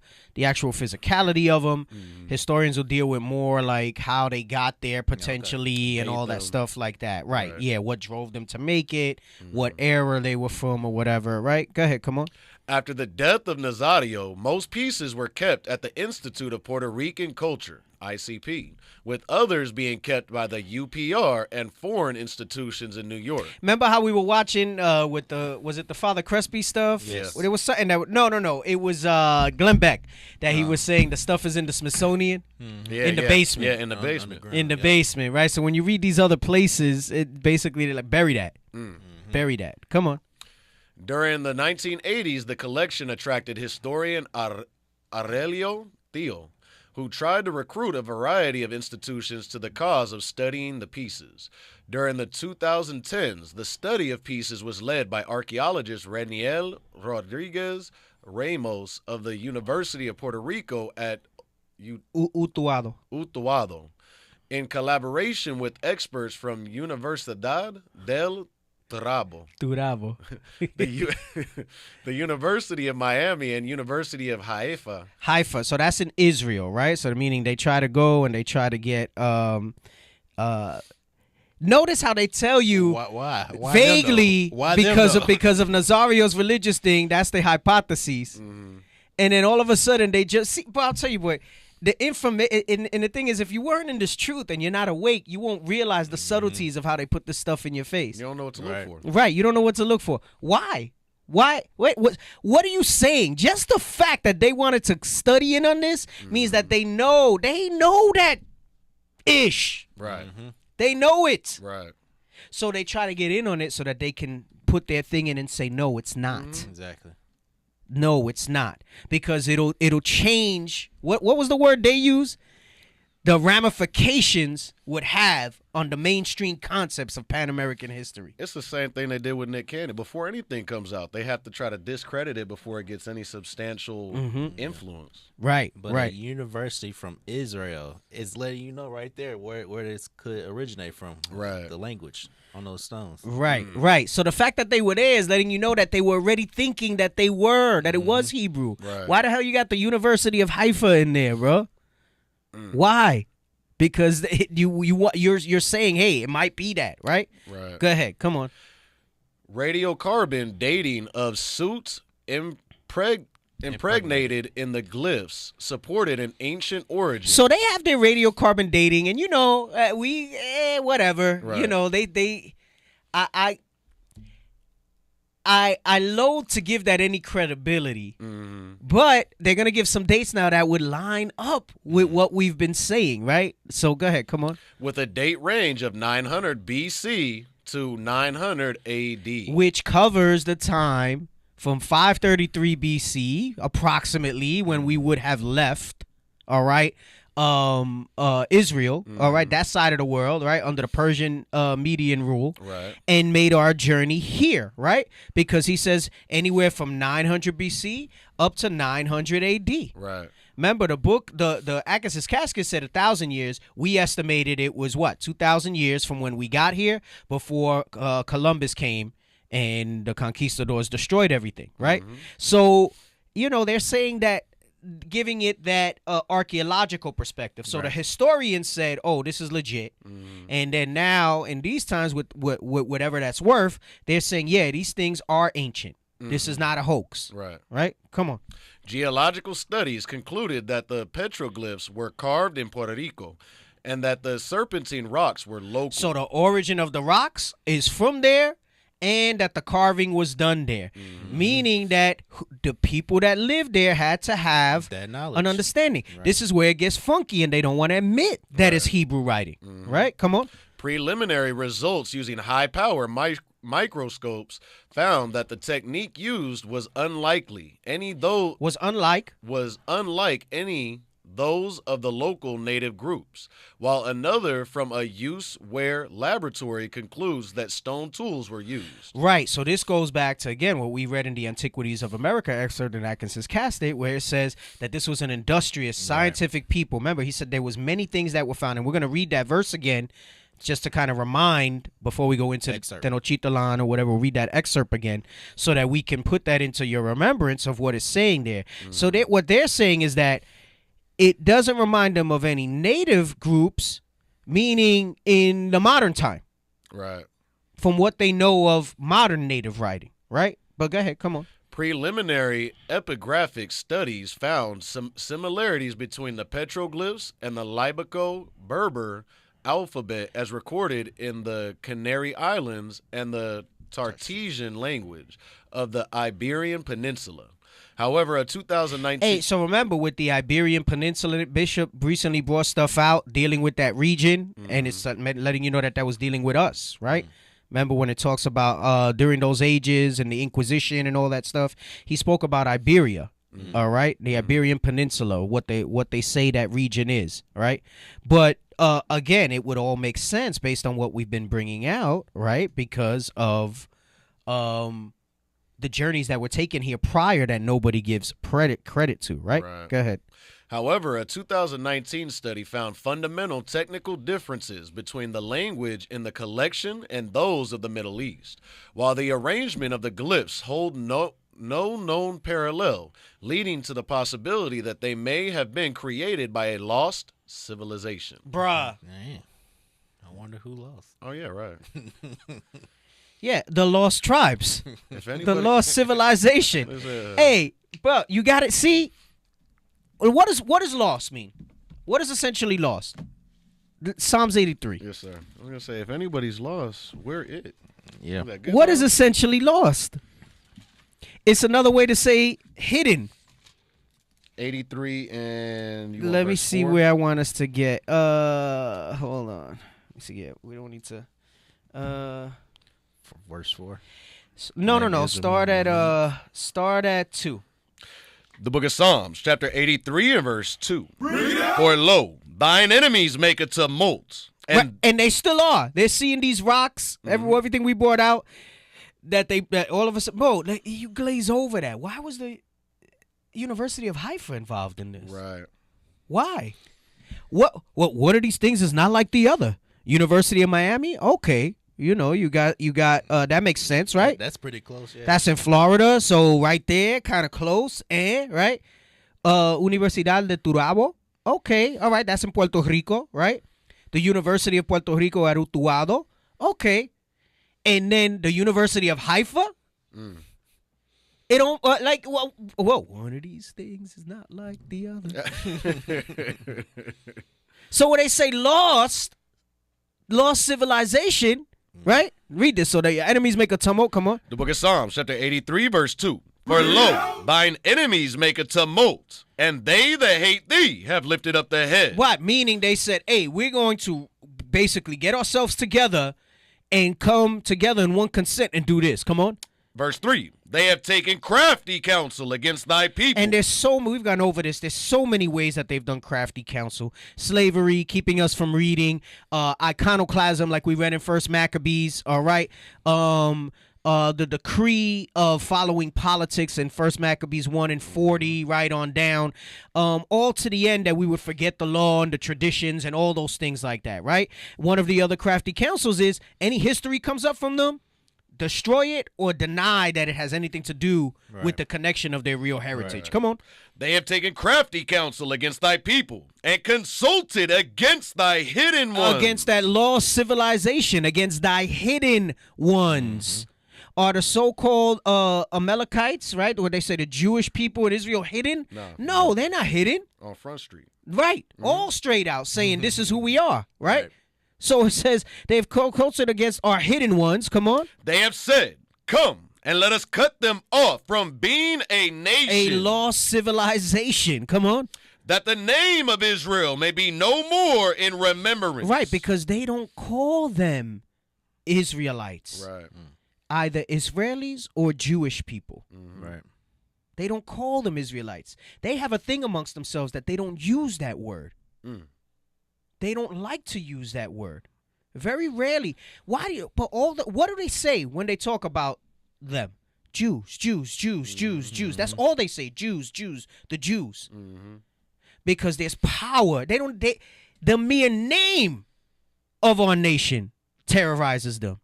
actual physicality of them. Historians will deal with more like how they got there potentially and all that stuff like that. Right. Yeah. What drove them to make it, what era they were from or whatever. Right. Go ahead. Come on. After the death of Nazario, most pieces were kept at the Institute of Puerto Rican Culture, ICP, with others being kept by the UPR and foreign institutions in New York. Remember how we were watching was it the Father Crespi stuff? Yes. There was something that no, it was Glenn Beck that he was saying the stuff is in the Smithsonian in the basement. Yeah, in the basement. In the basement, right? So when you read these other places, it basically they're like bury that. Bury that. Come on. During the 1980s, the collection attracted historian Aurelio Theo, who tried to recruit a variety of institutions to the cause of studying the pieces. During the 2010s, the study of pieces was led by archaeologist Reniel Rodriguez Ramos of the University of Puerto Rico at Utuado, in collaboration with experts from Universidad del Turabo, the University of Miami and University of Haifa. So that's in Israel, right? So meaning they try to go and they try to get notice how they tell you why vaguely because of Nazario's religious thing. That's the hypotheses, and then all of a sudden they just see. But I'll tell you what. The information and the thing is, if you weren't in this truth and you're not awake, you won't realize the subtleties of how they put this stuff in your face. You don't know what to look for. Right, you don't know what to look for. Why? Wait, what are you saying? Just the fact that they wanted to study in on this means that they know that Ish. Right. They know it. Right. So they try to get in on it so that they can put their thing in and say, no, it's not. Exactly. No, it's not. Because it'll change. What was the word they use? The ramifications would have on the mainstream concepts of Pan American history. It's the same thing they did with Nick Cannon. Before anything comes out, they have to try to discredit it before it gets any substantial influence. Right, But a university from Israel is letting you know right there where this could originate from. Right. The language on those stones. Right. So the fact that they were there is letting you know that they were already thinking that it was Hebrew. Right. Why the hell you got the University of Haifa in there, bro? Why? Because you're saying, hey, it might be that, right? Right. Go ahead. Come on. Radiocarbon dating of suits impregnated in the glyphs supported an ancient origin. So they have their radiocarbon dating, and whatever. Right. You know, I loathe to give that any credibility, but they're going to give some dates now that would line up with what we've been saying, right? So go ahead, come on. With a date range of 900 BC to 900 AD. Which covers the time from 533 BC, approximately, when we would have left, all right, Israel, all right, that side of the world, right, under the Persian Median rule, right, and made our journey here, right, because he says anywhere from 900 BC up to 900 AD. Right. Remember the book, the Agassiz Casket said 1,000 years. We estimated it was 2,000 years from when we got here before Columbus came and the conquistadors destroyed everything, right? So, they're saying that, giving it that archaeological perspective. So the historians said, oh, this is legit. And then now, in these times, with whatever that's worth, they're saying, yeah, these things are ancient. This is not a hoax. Right. Right? Come on. Geological studies concluded that the petroglyphs were carved in Puerto Rico and that the serpentine rocks were local. So the origin of the rocks is from there, and that the carving was done there, meaning that the people that lived there had to have that knowledge, an understanding. Right. This is where it gets funky, and they don't want to admit that it's Hebrew writing. Right? Come on. Preliminary results using high-power microscopes found that the technique used was unlike any those of the local native groups, while another from a use-where laboratory concludes that stone tools were used. Right, so this goes back to, again, what we read in the Antiquities of America excerpt in Atkinson's Castate, where it says that this was an industrious, scientific people. Remember, he said there was many things that were found, and we're going to read that verse again just to kind of remind, before we go into Tenochtitlan or whatever, we'll read that excerpt again so that we can put that into your remembrance of what it's saying there. So what they're saying is that it doesn't remind them of any native groups, meaning in the modern time. Right. From what they know of modern native writing, right? But go ahead, come on. Preliminary epigraphic studies found some similarities between the petroglyphs and the Libico-Berber alphabet as recorded in the Canary Islands and the Tartessian language of the Iberian Peninsula. However, a 2019... Hey, so remember, with the Iberian Peninsula, Bishop recently brought stuff out dealing with that region, and it's letting you know that was dealing with us, right? Remember when it talks about during those ages and the Inquisition and all that stuff, he spoke about Iberia, all right? The Iberian Peninsula, what they say that region is, right? But again, it would all make sense based on what we've been bringing out, right? Because of the journeys that were taken here prior that nobody gives credit to, right? Go ahead. However, a 2019 study found fundamental technical differences between the language in the collection and those of the Middle East, while the arrangement of the glyphs hold no known parallel, leading to the possibility that they may have been created by a lost civilization. Bruh. Man, I wonder who lost. Oh, yeah, right. Yeah, the lost tribes, the lost civilization. Hey, bro, you got it. See, what does lost mean? What is essentially lost? Psalms 83. Yes, sir. I'm gonna say if anybody's lost, we're it. Yeah. What is essentially lost? It's another way to say hidden. 83 and you want Let me verse see 4? where I want us to get. Hold on. Let me see. Yeah, we don't need to. Verse 4. No. Start at 2. The book of Psalms, chapter 83 and verse 2. For lo, thine enemies make a tumult. And they still are. They're seeing these rocks, everything we brought out, that all of a sudden, bro, you glaze over that. Why was the University of Haifa involved in this? Right. Why? What are these things is not like the other? University of Miami? Okay. You got that makes sense, right? That's pretty close, yeah. That's in Florida, so right there, kind of close, right? Universidad de Turabo. Okay, all right, that's in Puerto Rico, right? The University of Puerto Rico at Utuado. Okay. And then the University of Haifa? It don't whoa, one of these things is not like the other. So when they say lost civilization, right? Read this so that your enemies make a tumult. Come on. The book of Psalms, chapter 83, verse 2. For lo, thine enemies make a tumult, and they that hate thee have lifted up their head. What? Meaning they said, hey, we're going to basically get ourselves together and come together in one consent and do this. Come on. Verse 3. They have taken crafty counsel against thy people. And we've gone over this. There's so many ways that they've done crafty counsel. Slavery, keeping us from reading, iconoclasm, like we read in First Maccabees, all right? The decree of following politics in First Maccabees 1 and 40, right on down, all to the end that we would forget the law and the traditions and all those things like that, right? One of the other crafty counsels is any history comes up from them, destroy it or deny that it has anything to do with the connection of their real heritage. Right. Come on. They have taken crafty counsel against thy people and consulted against thy hidden ones. Against that lost civilization, against thy hidden ones. Are the so-called Amalekites, right? Where they say the Jewish people in Israel hidden? No, they're not hidden. On Front Street. Right. All straight out saying this is who we are, right? So it says they've consulted against our hidden ones. Come on. They have said, come and let us cut them off from being a nation. A lost civilization. Come on. That the name of Israel may be no more in remembrance. Right, because they don't call them Israelites. Right. Either Israelis or Jewish people. Right. They don't call them Israelites. They have a thing amongst themselves that they don't use that word. They don't like to use that word. Very rarely. What do they say when they talk about them? Jews. That's all they say. Jews, the Jews. Because there's power. The mere name of our nation terrorizes them.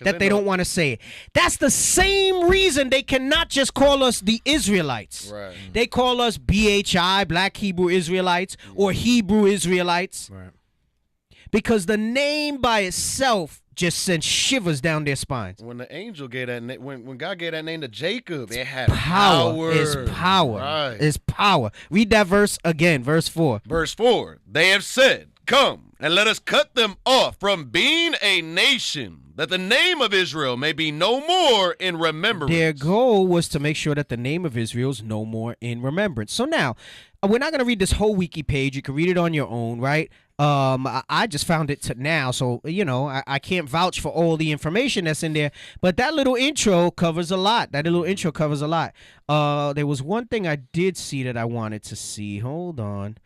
That they don't want to say it. That's the same reason they cannot just call us the Israelites. Right. They call us BHI, Black Hebrew Israelites, or Hebrew Israelites. Right. Because the name by itself just sends shivers down their spines. When the angel gave that name, when God gave that name to Jacob, it had power. It's power. Right. It's power. Read that verse again, verse 4. Verse 4. They have said, come and let us cut them off from being a nation, that the name of Israel may be no more in remembrance. Their goal was to make sure that the name of Israel is no more in remembrance. So now, we're not going to read this whole wiki page. You can read it on your own, right? I just found it now, so, I can't vouch for all the information that's in there. But that little intro covers a lot. There was one thing I did see that I wanted to see. Hold on.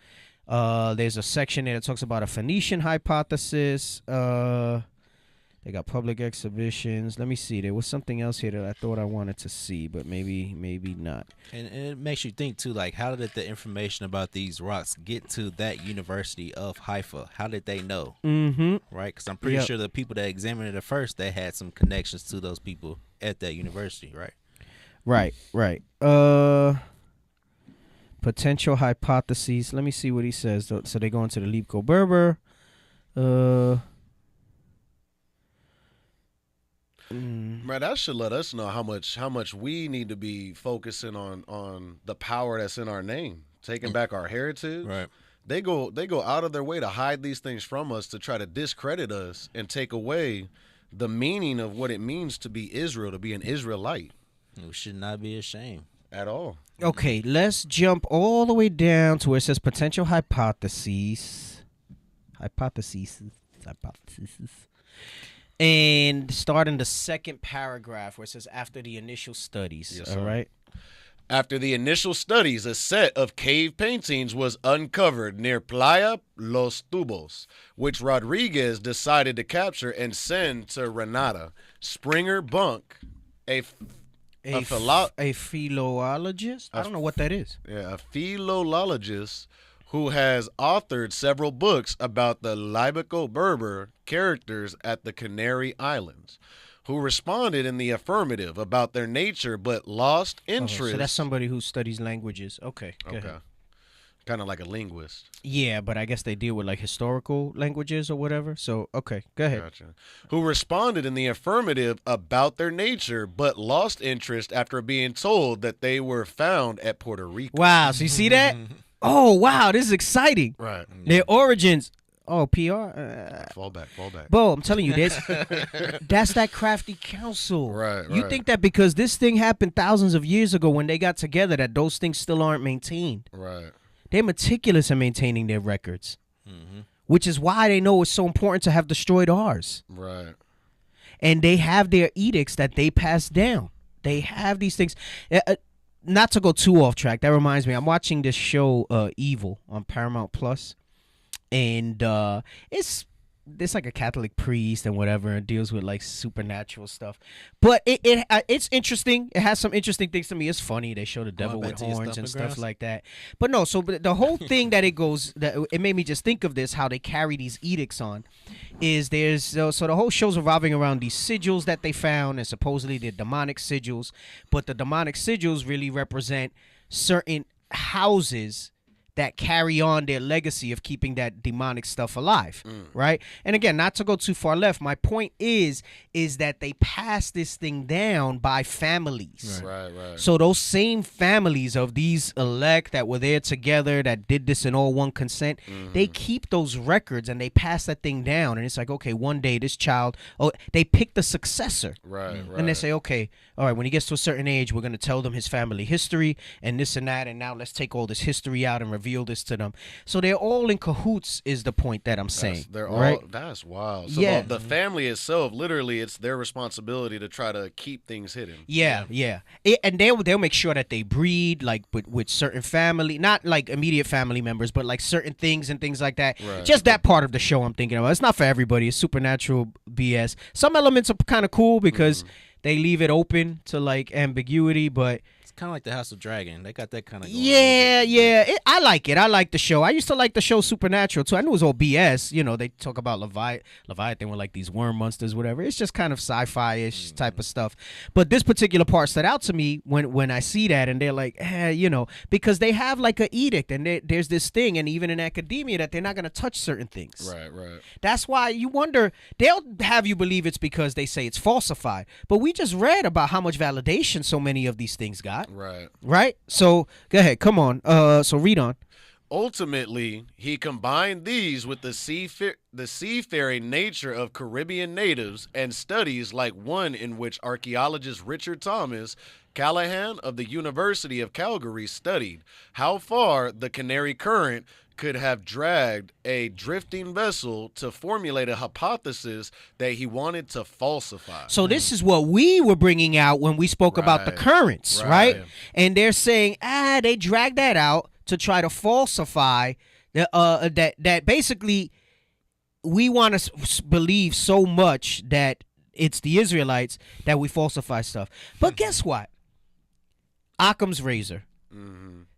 There's a section there that talks about a Phoenician hypothesis. They got public exhibitions. Let me see. There was something else here that I thought I wanted to see, but maybe not. And it makes you think, too, like, how did the information about these rocks get to that University of Haifa? How did they know? Right? Because I'm pretty sure the people that examined it at first, they had some connections to those people at that university, right? Right. Potential hypotheses. Let me see what he says. So they go into the Liebko Berber. Man, that should let us know how much we need to be focusing on the power that's in our name, taking back our heritage. Right. They go out of their way to hide these things from us, to try to discredit us and take away the meaning of what it means to be Israel, to be an Israelite. We should not be ashamed. At all. Okay, let's jump all the way down to where it says potential hypotheses. Hypotheses. And start in the second paragraph where it says after the initial studies. Yes, all right. After the initial studies, a set of cave paintings was uncovered near Playa Los Tubos, which Rodriguez decided to capture and send to Renata. Springer Bunk, a philologist? I don't know what that is. Yeah, a philologist who has authored several books about the Libico-Berber characters at the Canary Islands, who responded in the affirmative about their nature but lost interest. So that's somebody who studies languages. Okay, go ahead. Kind of like a linguist. Yeah, but I guess they deal with like historical languages or whatever. So, okay, go ahead. Gotcha. Who responded in the affirmative about their nature but lost interest after being told that they were found at Puerto Rico. Wow, so you see that? Oh, wow, this is exciting. Right. Their origins. Oh, PR? Fall back. Bo, I'm telling you, that's that crafty counsel. Right. You think that because this thing happened thousands of years ago when they got together that those things still aren't maintained. Right. They're meticulous in maintaining their records, which is why they know it's so important to have destroyed ours. Right. And they have their edicts that they pass down. They have these things. Not to go too off track, that reminds me, I'm watching this show, Evil, on Paramount Plus. And it's like a Catholic priest and whatever, and deals with like supernatural stuff. But it's interesting. It has some interesting things to me. It's funny. They show the devil with horns and stuff like that. But no, so the whole thing that it made me just think of this, how they carry these edicts on, is so the whole show's revolving around these sigils that they found, and supposedly they're demonic sigils. But the demonic sigils really represent certain houses that carry on their legacy of keeping that demonic stuff alive, right? And again, not to go too far left, my point is that they pass this thing down by families. Right. So those same families of these elect that were there together, that did this in all one consent, they keep those records and they pass that thing down. And it's like, okay, one day this child, they pick the successor. Right. And they say, okay, all right, when he gets to a certain age, we're going to tell them his family history and this and that, and now let's take all this history out and reveal this to them. So they're all in cahoots is the point that I'm saying. That's wild. So the family itself, literally, it's their responsibility to try to keep things hidden. Yeah. And they'll make sure that they breed like with certain family, not like immediate family members, but like certain things and things like that. Right. Just that part of the show I'm thinking about. It's not for everybody. It's supernatural BS. Some elements are kind of cool because they leave it open to like ambiguity, but kind of like the House of Dragon. They got that kind of I like it. I like the show. I used to like the show Supernatural too. I knew it was all BS. You know, they talk about Leviathan with like these worm monsters, whatever. It's just kind of sci-fi-ish type of stuff. But this particular part stood out to me when I see that, and they're like, because they have like an edict, and there's this thing, and even in academia, that they're not going to touch certain things. Right. That's why you wonder, they'll have you believe it's because they say it's falsified. But we just read about how much validation so many of these things got. Right? So, go ahead. Come on. So read on. Ultimately, he combined these with the seafaring nature of Caribbean natives and studies like one in which archaeologist Richard Thomas Callahan of the University of Calgary studied how far the Canary Current could have dragged a drifting vessel to formulate a hypothesis that he wanted to falsify. So this is what we were bringing out when we spoke about the currents, right? And they're saying, they dragged that out to try to falsify that basically we want to believe so much that it's the Israelites that we falsify stuff. But guess what? Occam's razor.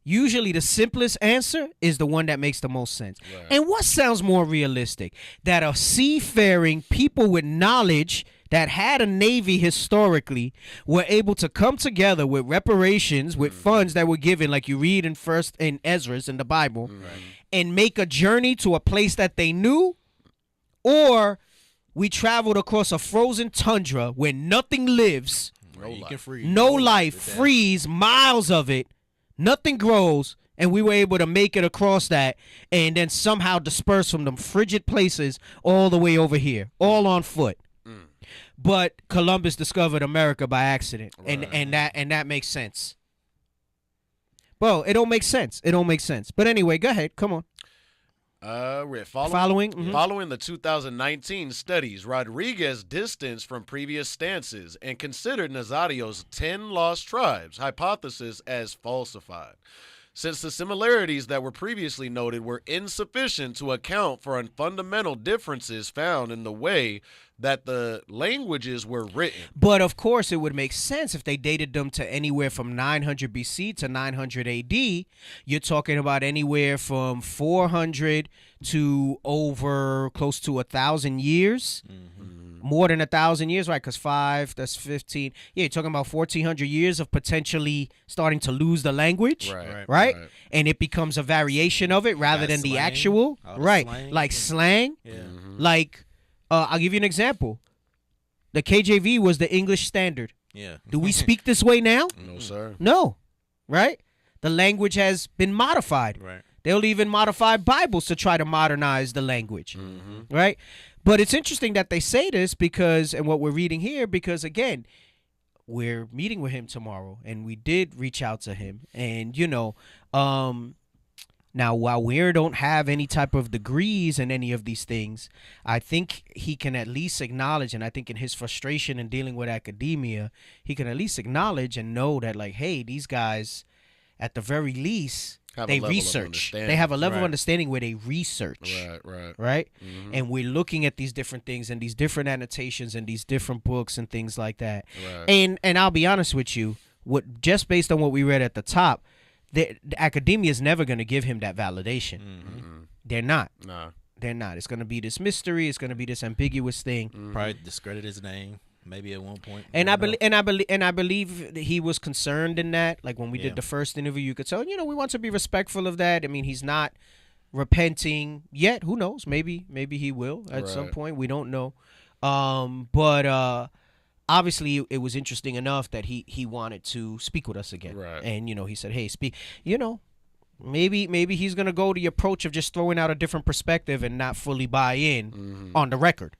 Usually the simplest answer is the one that makes the most sense. And what sounds more realistic? That a seafaring people with knowledge that had a navy historically were able to come together with reparations, with funds that were given, like you read in Ezra's in the Bible, and make a journey to a place that they knew, or we traveled across a frozen tundra where nothing lives, no life, freeze, miles of it, nothing grows, and we were able to make it across that and then somehow disperse from them frigid places all the way over here, all on foot. But Columbus discovered America by accident, and that makes sense. Well, it don't make sense. It don't make sense. But anyway, go ahead. Come on. Following Mm-hmm. the 2019 studies, Rodriguez distanced from previous stances and considered Nazario's 10 lost tribes hypothesis as falsified, since the similarities that were previously noted were insufficient to account for fundamental differences found in the way that the languages were written. But of course, it would make sense if they dated them to anywhere from 900 BC to 900 AD. You're talking about anywhere from 400 to over close to 1,000 years. More than 1,000 years, right? Because 5, that's 15. Yeah, you're talking about 1,400 years of potentially starting to lose the language, right? And it becomes a variation of it rather than the actual, right? Like slang, like. I'll give you an example. The KJV was the English standard. Yeah. Do we speak this way now? No, sir. No. Right? The language has been modified. Right. They'll even modify Bibles to try to modernize the language. Right? But it's interesting that they say this because, and what we're reading here, because again, we're meeting with him tomorrow, and we did reach out to him. And, now, while we don't have any type of degrees in any of these things, I think he can at least acknowledge, and I think in his frustration in dealing with academia, he can at least acknowledge and know that, like, hey, these guys, at the very least, they research. They have a level of understanding where they research. Right? And we're looking at these different things and these different annotations and these different books and things like that. And I'll be honest with you, just based on what we read at the top, the academia is never going to give him that validation. They're not. No. They're not. It's going to be this mystery. It's going to be this ambiguous thing. Probably discredit his name, maybe at one point. And I believe that he was concerned in that. Like when we did the first interview, you could tell, we want to be respectful of that. I mean, he's not repenting yet. Who knows? Maybe he will at some point. We don't know. But obviously, it was interesting enough that he wanted to speak with us again. And, he said, hey, speak, maybe he's going to go the approach of just throwing out a different perspective and not fully buy in on the record.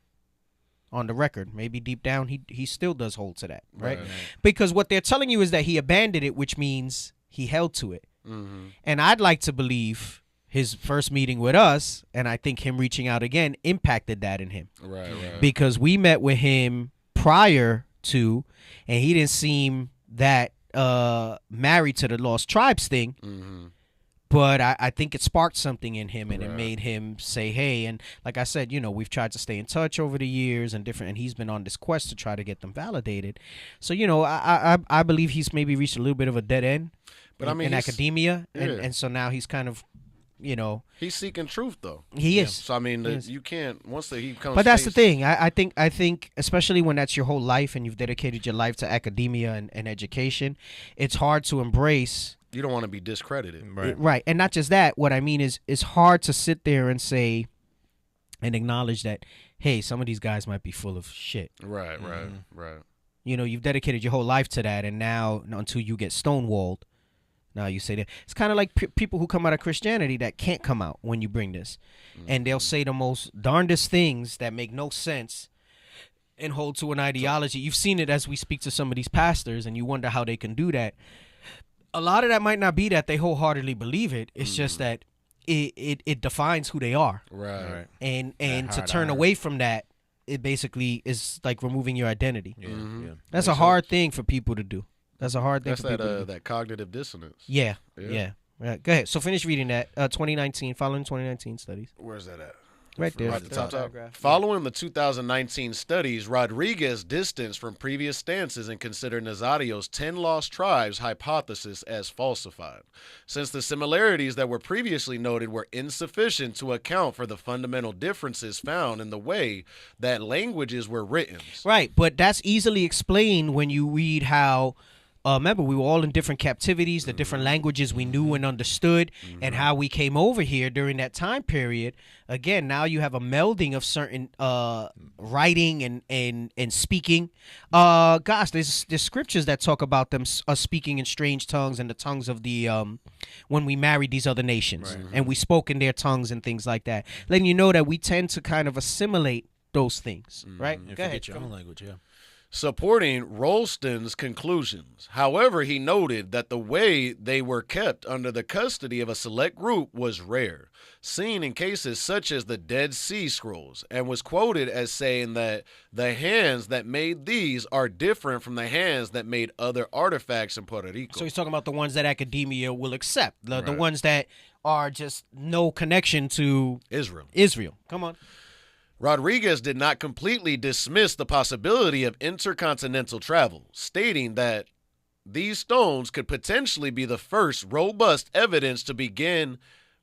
On the record. Maybe deep down, he still does hold to that, right? Because what they're telling you is that he abandoned it, which means he held to it. And I'd like to believe his first meeting with us, and I think him reaching out again, impacted that in him. Because we met with him prior to, and he didn't seem that married to the Lost Tribes thing, but I think it sparked something in him, and it made him say, hey, and like I said, we've tried to stay in touch over the years and he's been on this quest to try to get them validated. So, I believe he's maybe reached a little bit of a dead end in academia, and so now he's kind of, he's seeking truth though. He is. So I mean, you can't once he comes. But that's the thing. I think especially when that's your whole life and you've dedicated your life to academia and education, it's hard to embrace. You don't want to be discredited, right? And not just that. What I mean is, it's hard to sit there and say, and acknowledge that, hey, some of these guys might be full of shit. Right. You've dedicated your whole life to that, and now until you get stonewalled. Now you say that it's kind of like people who come out of Christianity that can't come out when you bring this, and they'll say the most darndest things that make no sense, and hold to an ideology. You've seen it as we speak to some of these pastors, and you wonder how they can do that. A lot of that might not be that they wholeheartedly believe it. It's just that it defines who they are, right? And to turn away from that, it basically is like removing your identity. That's a hard thing for people to do. That's a hard thing for people to do. That cognitive dissonance. Yeah. Right. Go ahead. So finish reading that. 2019, following 2019 studies. Where's that at? Right there. Right at the top. Following the 2019 studies, Rodriguez distanced from previous stances and considered Nazario's 10 lost tribes hypothesis as falsified, since the similarities that were previously noted were insufficient to account for the fundamental differences found in the way that languages were written. Right, but that's easily explained when you read how remember, we were all in different captivities, the different languages we knew and understood, and how we came over here during that time period. Again, now you have a melding of certain writing and speaking. Gosh, there's scriptures that talk about them speaking in strange tongues and the tongues of the when we married these other nations, and we spoke in their tongues and things like that. Letting you know that we tend to kind of assimilate those things, right? Go ahead. Your own language, supporting Rolston's conclusions. However, he noted that the way they were kept under the custody of a select group was rare, seen in cases such as the Dead Sea Scrolls, and was quoted as saying that the hands that made these are different from the hands that made other artifacts in Puerto Rico. So he's talking about the ones that academia will accept, the ones that are just no connection to Israel. Come on. Rodriguez did not completely dismiss the possibility of intercontinental travel, stating that these stones could potentially be the first robust evidence to begin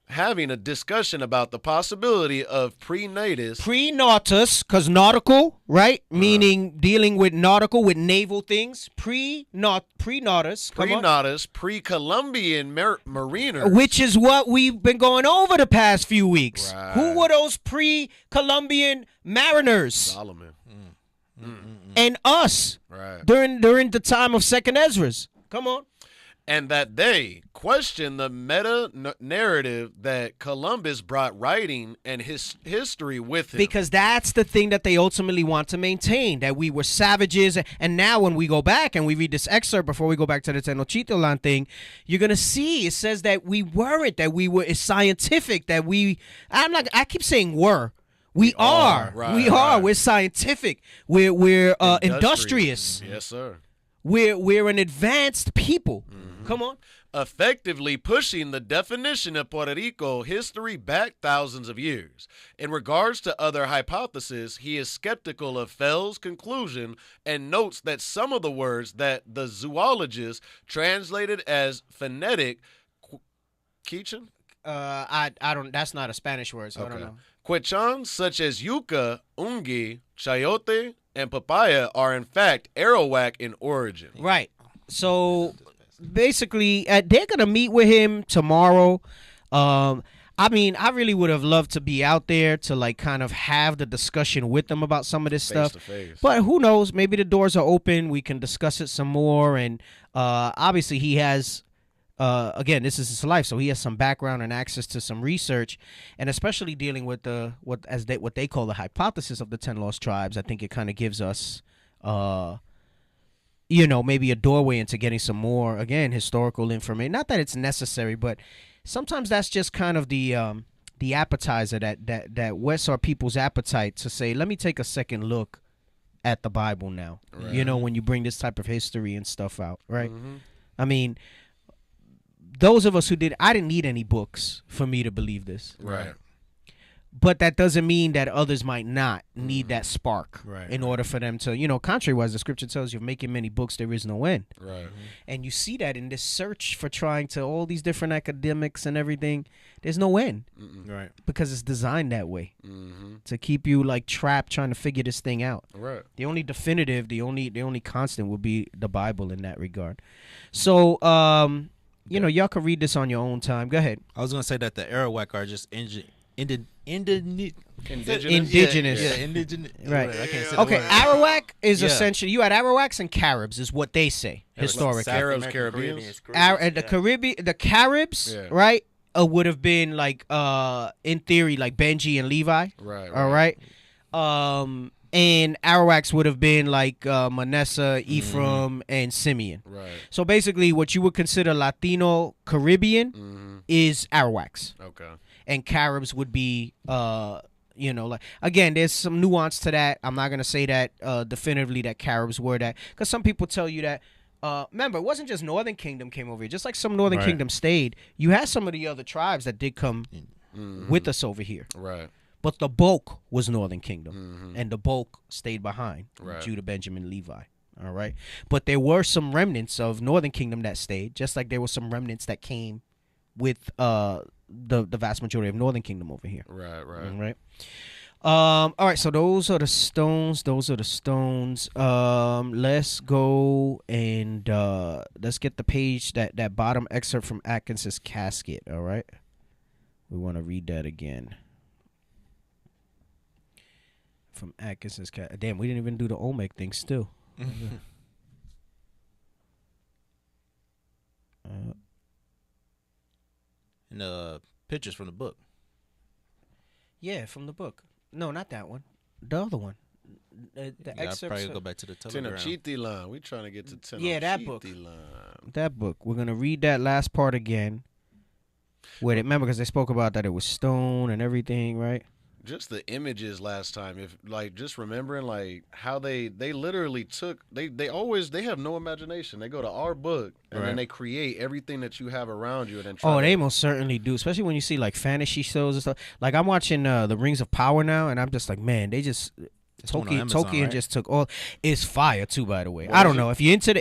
having a discussion about the possibility of pre-nautus, because nautical, right? Meaning dealing with nautical, with naval things. Pre-nautus, pre-Columbian mariners. Which is what we've been going over the past few weeks. Right. Who were those pre-Columbian mariners? Solomon. And us. Right. During the time of Second Ezra's. Come on. And that they question the meta-narrative that Columbus brought writing and his history with him. Because that's the thing that they ultimately want to maintain, that we were savages. And now when we go back and we read this excerpt before we go back to the Tenochtitlan thing, you're going to see it says that we weren't, that we were scientific, that I keep saying were. We are. Right, we are. We're scientific. We're industrious. Yes, sir. We're an advanced people. Come on. Effectively pushing the definition of Puerto Rico history back thousands of years. In regards to other hypotheses, he is skeptical of Fell's conclusion and notes that some of the words that the zoologists translated as phonetic Quechan? I don't. That's not a Spanish word, so I don't know. Quechan, such as yucca, ungi, chayote, and papaya, are in fact Arawak in origin. Right. So basically, they're gonna meet with him tomorrow. I mean, I really would have loved to be out there to like kind of have the discussion with them about some of this stuff. Face. But who knows? Maybe the doors are open. We can discuss it some more. And obviously, he has. Again, this is his life, so he has some background and access to some research, and especially dealing with what they call the hypothesis of the 10 lost tribes. I think it kind of gives us, maybe a doorway into getting some more, again, historical information. Not that it's necessary, but sometimes that's just kind of the appetizer that whets our people's appetite to say, let me take a second look at the Bible now. Right. When you bring this type of history and stuff out, right? Mm-hmm. I mean. Those of us who I didn't need any books for me to believe this. Right. But that doesn't mean that others might not need that spark in order for them to, contrary-wise, the scripture tells you, of making many books, there is no end. Right. And you see that in this search for trying to, all these different academics and everything, there's no end. Right. Because it's designed that way. To keep you, like, trapped trying to figure this thing out. Right. The only definitive, the only constant will be the Bible in that regard. So, y'all can read this on your own time. Go ahead. I was going to say that the Arawak are just indigenous. Yeah, indigenous. Right. I can't say okay, Arawak is essentially, you had Arawaks and Caribs is what they say historically. Arabs, Caribbeans. The Caribs, right, would have been like, in theory, like Benji and Levi. Right. All right. And Arawaks would have been like Manasseh, Ephraim, and Simeon. Right. So basically, what you would consider Latino Caribbean is Arawaks. Okay. And Caribs would be, like, again, there's some nuance to that. I'm not going to say that definitively that Caribs were that. Because some people tell you that, remember, it wasn't just Northern Kingdom came over here. Just like some Northern Kingdom stayed, you had some of the other tribes that did come with us over here. Right. But the bulk was Northern Kingdom, and the bulk stayed behind, Judah, Benjamin, Levi. All right, but there were some remnants of Northern Kingdom that stayed, just like there were some remnants that came with the vast majority of Northern Kingdom over here. Right. All right. All right. So those are the stones. Let's go and let's get the page that bottom excerpt from Atkins's casket. All right. We want to read that again. From Atkinson's cat. Damn, we didn't even do the Olmec thing still. And the pictures from the book. Yeah, from the book. No, not that one. The other one. the I'll excerpts. probably go back to the Telegram. Tenochtitlan. We trying to get to Tenochtitlan. Yeah, that book. That book. We're gonna read that last part again. With it, remember, because they spoke about that it was stone and everything, right? Just the images last time, if like just remembering like how they literally took they have no imagination. They go to our book and then they create everything that you have around you and then try they most certainly do, especially when you see like fantasy shows and stuff. Like I'm watching the Rings of Power now, and I'm just like, man, they just Tolkien right? just took all. It's fire too, by the way. I don't know if you're into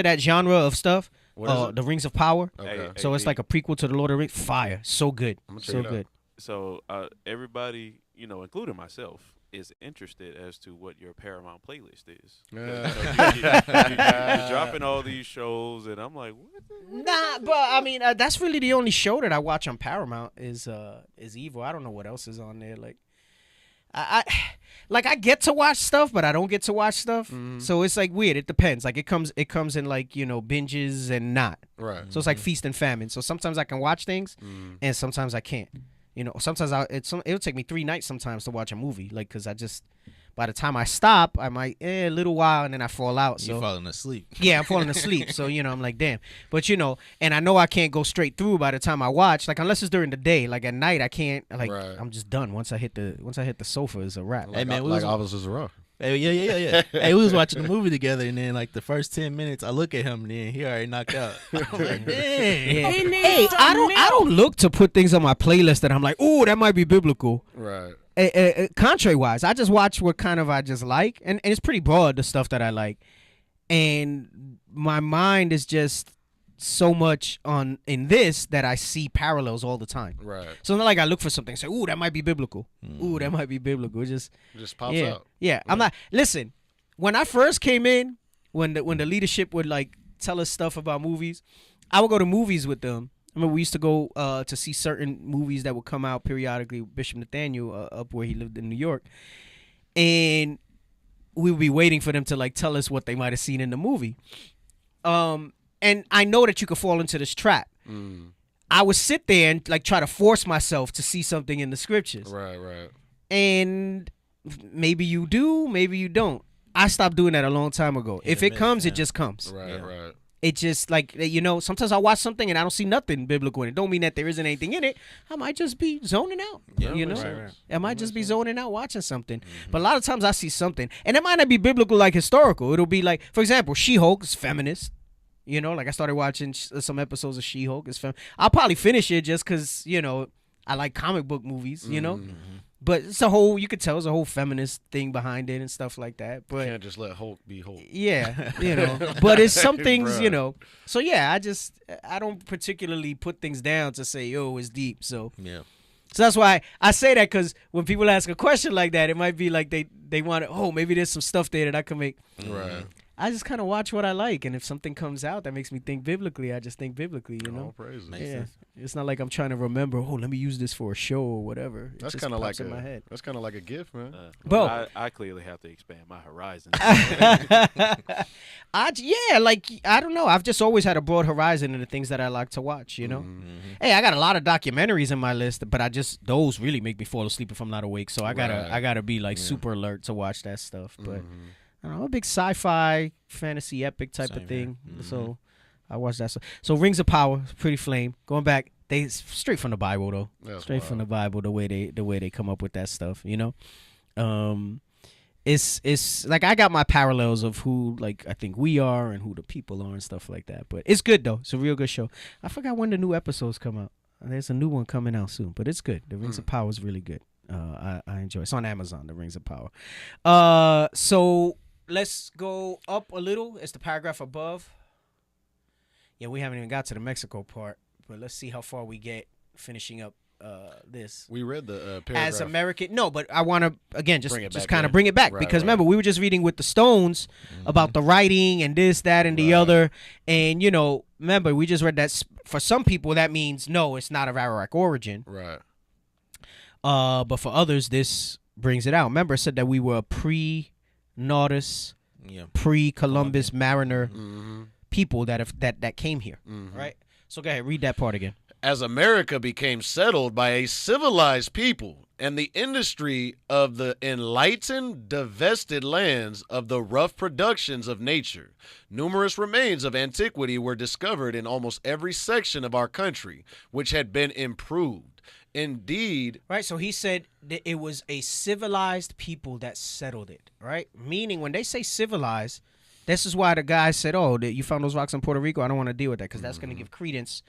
that genre of stuff. The Rings of Power. Okay. So it's like a prequel to the Lord of the Rings. Fire, so good, so good. So everybody, including myself, is interested as to what your Paramount playlist is. You're dropping all these shows, and I'm like, what? Nah, but I mean, that's really the only show that I watch on Paramount is Evil. I don't know what else is on there. Like, I get to watch stuff, but I don't get to watch stuff. Mm-hmm. So it's like weird. It depends. Like it comes in like binges and not. Right. So it's like feast and famine. So sometimes I can watch things, and sometimes I can't. Sometimes it'll take me 3 nights sometimes to watch a movie, like, because by the time I stop, I might a little while, and then I fall out. So you're falling asleep. Yeah, I'm falling asleep. So I'm like, damn. But and I know I can't go straight through by the time I watch, like, unless it's during the day. Like at night, I can't. Like I'm just done. Once I hit the sofa, it's a wrap. Hey man, like Officers Raw. Hey, yeah. Hey, we was watching the movie together, and then like the first 10 minutes, I look at him, and then he already knocked out. I'm like, damn. Hey, I don't look to put things on my playlist that I'm like, ooh, that might be biblical. Right. Contrary wise, I just watch what kind of I just like, and it's pretty broad, the stuff that I like, and my mind is just so much in this that I see parallels all the time. Right. So it's not like I look for something and say, ooh, that might be biblical. Ooh, that might be biblical. It just pops out. Yeah. I'm not. Listen, when I first came in, when the leadership would like tell us stuff about movies, I would go to movies with them. I mean, we used to go to see certain movies that would come out periodically with Bishop Nathaniel up where he lived in New York, and we would be waiting for them to like tell us what they might have seen in the movie. And I know that you could fall into this trap. I would sit there and like try to force myself to see something in the scriptures. Right. And maybe you do, maybe you don't. I stopped doing that a long time ago. If it comes, it just comes. Right. It just like, sometimes I watch something and I don't see nothing biblical in it. Don't mean that there isn't anything in it. I might just be zoning out. Right. I might just be zoning out watching something. But a lot of times I see something, and it might not be biblical like historical. It'll be like, for example, She-Hulk is feminist. Like I started watching some episodes of She-Hulk. I'll probably finish it just because, I like comic book movies, But it's you could tell it's a whole feminist thing behind it and stuff like that. But you can't just let Hulk be Hulk. Yeah, But it's some things, So yeah, I don't particularly put things down to say, yo, it's deep. So yeah. So that's why I say that, because when people ask a question like that, it might be like they want to, maybe there's some stuff there that I can make. Right. I just kind of watch what I like, and if something comes out that makes me think biblically, I just think biblically, All praises. Yeah. It's not like I'm trying to remember, let me use this for a show or whatever. That's kind of like in my head. That's kind of like a gift, man. I clearly have to expand my horizon. I don't know. I've just always had a broad horizon in the things that I like to watch, Hey, I got a lot of documentaries in my list, but those really make me fall asleep if I'm not awake. So I gotta be like super alert to watch that stuff. But I don't know, a big sci-fi fantasy epic type of thing. So I watched that. So Rings of Power, pretty flame. Going back, they straight from the Bible though. That's straight wild. from the Bible, the way they come up with that stuff. It's like I got my parallels of who like I think we are and who the people are and stuff like that. But it's good though. It's a real good show. I forgot when the new episodes come out. There's a new one coming out soon, but it's good. The Rings of Power is really good. I enjoy it. It's on Amazon, The Rings of Power. So let's go up a little. It's the paragraph above. Yeah, we haven't even got to the Mexico part, but let's see how far we get finishing up this. We read the paragraph. As American, no, but I want to again just kind of in. bring it back, Right, because right. remember we were just reading with the Stones about the writing and this, that, and the other, and remember we just read that for some people that means no, it's not of Arawak origin, Right. but for others this brings it out. Remember, it said that we were pre-Nautis, pre-Columbus Mariner people that came here, right? So go ahead, read that part again. As America became settled by a civilized people and the industry of the enlightened, divested lands of the rough productions of nature. Numerous remains of antiquity were discovered in almost every section of our country, which had been improved. Indeed. Right, so he said that it was a civilized people that settled it, right? Meaning when they say civilized, this is why the guy said, oh, you found those rocks in Puerto Rico? I don't want to deal with that because that's going to give credence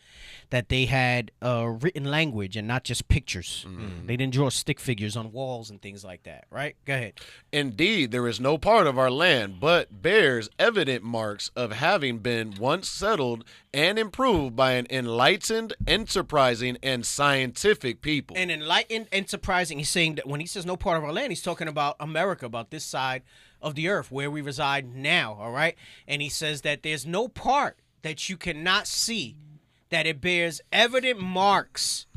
that they had written language and not just pictures. They didn't draw stick figures on walls and things like that, right? Go ahead. Indeed, there is no part of our land but bears evident marks of having been once settled and improved by an enlightened, enterprising, and scientific people. An enlightened, enterprising, he's saying that when he says no part of our land, he's talking about America, about this side of the earth where we reside now, all right? And he says that there's no part that you cannot see that it bears evident marks,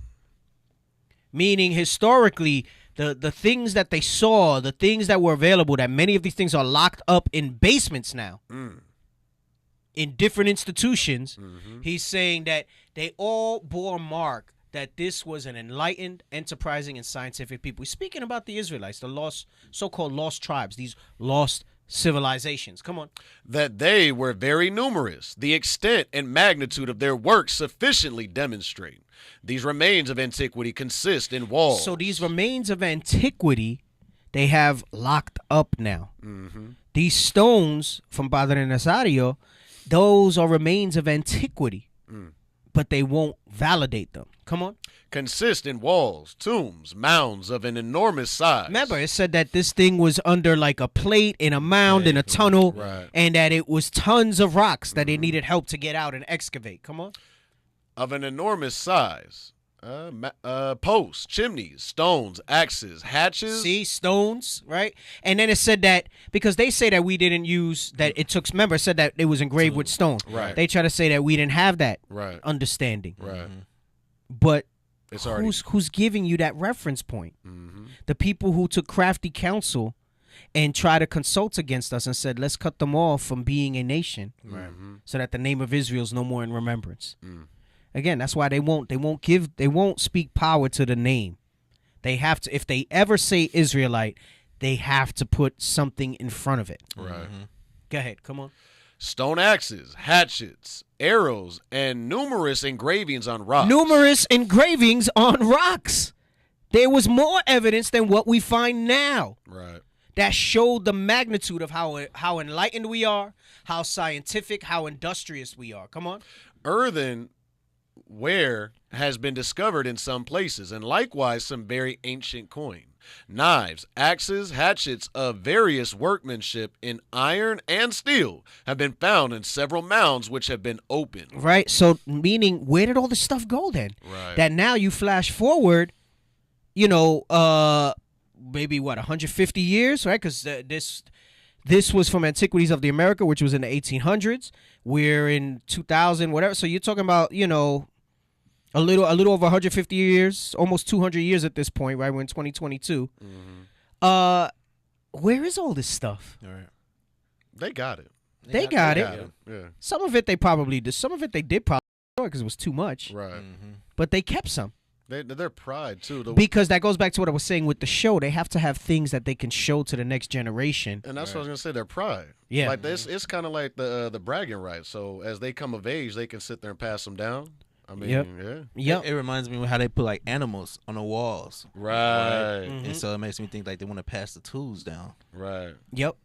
meaning historically the things that they saw, the things that were available, that many of these things are locked up in basements now in different institutions. He's saying that they all bore mark that this was an enlightened, enterprising, and scientific people. We're speaking about the Israelites, the lost, so-called lost tribes, these lost civilizations. Come on. That they were very numerous. The extent and magnitude of their work sufficiently demonstrate. These remains of antiquity consist in walls. So these remains of antiquity, they have locked up now. These stones from Padre Nazario, those are remains of antiquity, but they won't validate them. Come on. Consist in walls, tombs, mounds of an enormous size. Remember, it said that this thing was under like a plate in a mound in a tunnel, and that it was tons of rocks that it needed help to get out and excavate. Come on. Of an enormous size. Posts, chimneys, stones, axes, hatches. See, stones, right? And then it said that, because they say that we didn't use, that it took, remember, it said that it was engraved with stone. Right. They try to say that we didn't have that understanding. But it's who's giving you that reference point? The people who took crafty counsel and tried to consult against us and said, let's cut them off from being a nation so that the name of Israel is no more in remembrance. Again, that's why they won't speak power to the name. They have to, if they ever say Israelite, they have to put something in front of it. Go ahead, come on. Stone axes, hatchets, arrows, and numerous engravings on rocks. Numerous engravings on rocks. There was more evidence than what we find now. That showed the magnitude of how enlightened we are, how scientific, how industrious we are. Come on. Earthenware has been discovered in some places, and likewise some very ancient coin. Knives, axes, hatchets of various workmanship in iron and steel have been found in several mounds which have been opened. Right, so meaning, where did all this stuff go then? That now you flash forward, you know, maybe what, 150 years, right? Because this was from Antiquities of the America, which was in the 1800s. We're in 2000, whatever. So you're talking about, you know, a little over 150 years, almost 200 years at this point, right? We're in 2022. Where is all this stuff? They got it. They got it. Yeah. Some of it they probably did. Some of it they did probably because it was too much. But they kept some. Their pride too. Because that goes back to what I was saying with the show. They have to have things that they can show to the next generation. And that's what I was gonna say. Their pride. Yeah. Like this, it's kind of like the bragging rights. So as they come of age, they can sit there and pass them down. I mean, It reminds me of how they put like animals on the walls. And so it makes me think like they want to pass the tools down. Yep,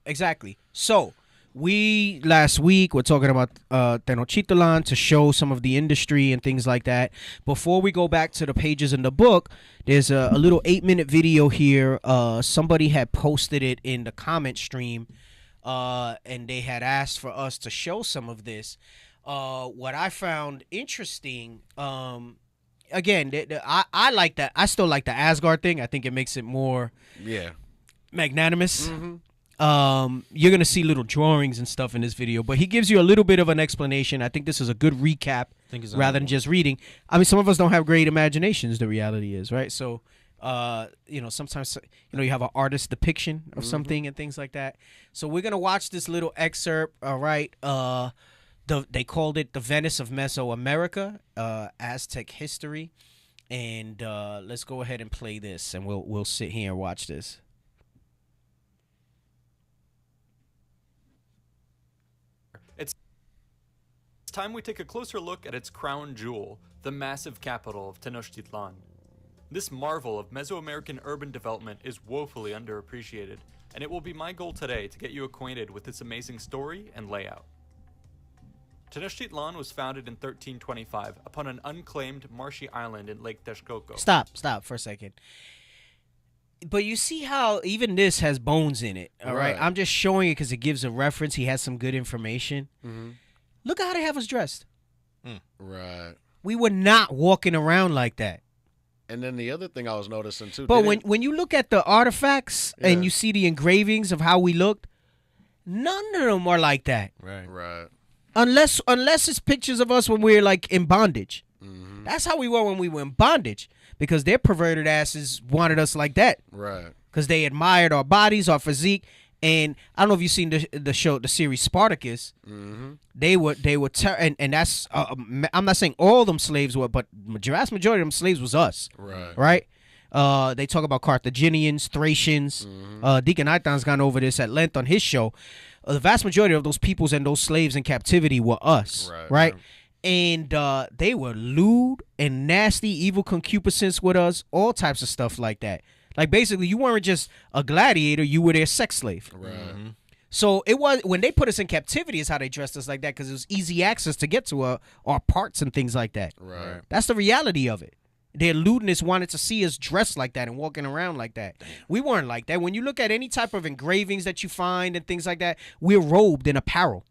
exactly. So we last week were talking about Tenochtitlan to show some of the industry and things like that. Before we go back to the pages in the book, there's a little 8-minute video here. Somebody had posted it in the comment stream, and they had asked for us to show some of this. What I found interesting, again, I like that. I still like the Asgard thing. I think it makes it more magnanimous. You're gonna see little drawings and stuff in this video, but he gives you a little bit of an explanation. I think this is a good recap rather than just reading. I mean, some of us don't have great imaginations. The reality is, right? So, you know, sometimes you have an artist depiction of something and things like that. So we're gonna watch this little excerpt. All right. They called it the Venice of Mesoamerica, Aztec history. And let's go ahead and play this, and we'll sit here and watch this. It's time we take a closer look at its crown jewel, the massive capital of Tenochtitlan. This marvel of Mesoamerican urban development is woefully underappreciated, and it will be my goal today to get you acquainted with its amazing story and layout. Tenochtitlan was founded in 1325 upon an unclaimed marshy island in Lake Texcoco. Stop for a second. But you see how even this has bones in it, all right? I'm just showing it because it gives a reference. He has some good information. Mm-hmm. Look at how they have us dressed. Right. We were not walking around like that. And then the other thing I was noticing, too. But when you look at the artifacts and you see the engravings of how we looked, none of them are like that. Right. Unless it's pictures of us when we were like in bondage. Mm-hmm. That's how we were when we were in bondage, because their perverted asses wanted us like that. Right. Because they admired our bodies, our physique, and I don't know if you've seen the series Spartacus. Mm-hmm. They were and that's I'm not saying all them slaves were, but vast majority of them slaves was us. Right. They talk about Carthaginians, Thracians. Deacon Aitan's gone over this at length on his show. The vast majority of those peoples and those slaves in captivity were us, right? And they were lewd and nasty, evil concupiscence with us, all types of stuff like that. Like, basically, you weren't just a gladiator, you were their sex slave. Right. Mm-hmm. So it was, when they put us in captivity is how they dressed us like that, because it was easy access to get to our parts and things like that. Right. That's the reality of it. Their lewdness wanted to see us dressed like that and walking around like that. We weren't like that. When you look at any type of engravings that you find and things like that, we're robed in apparel.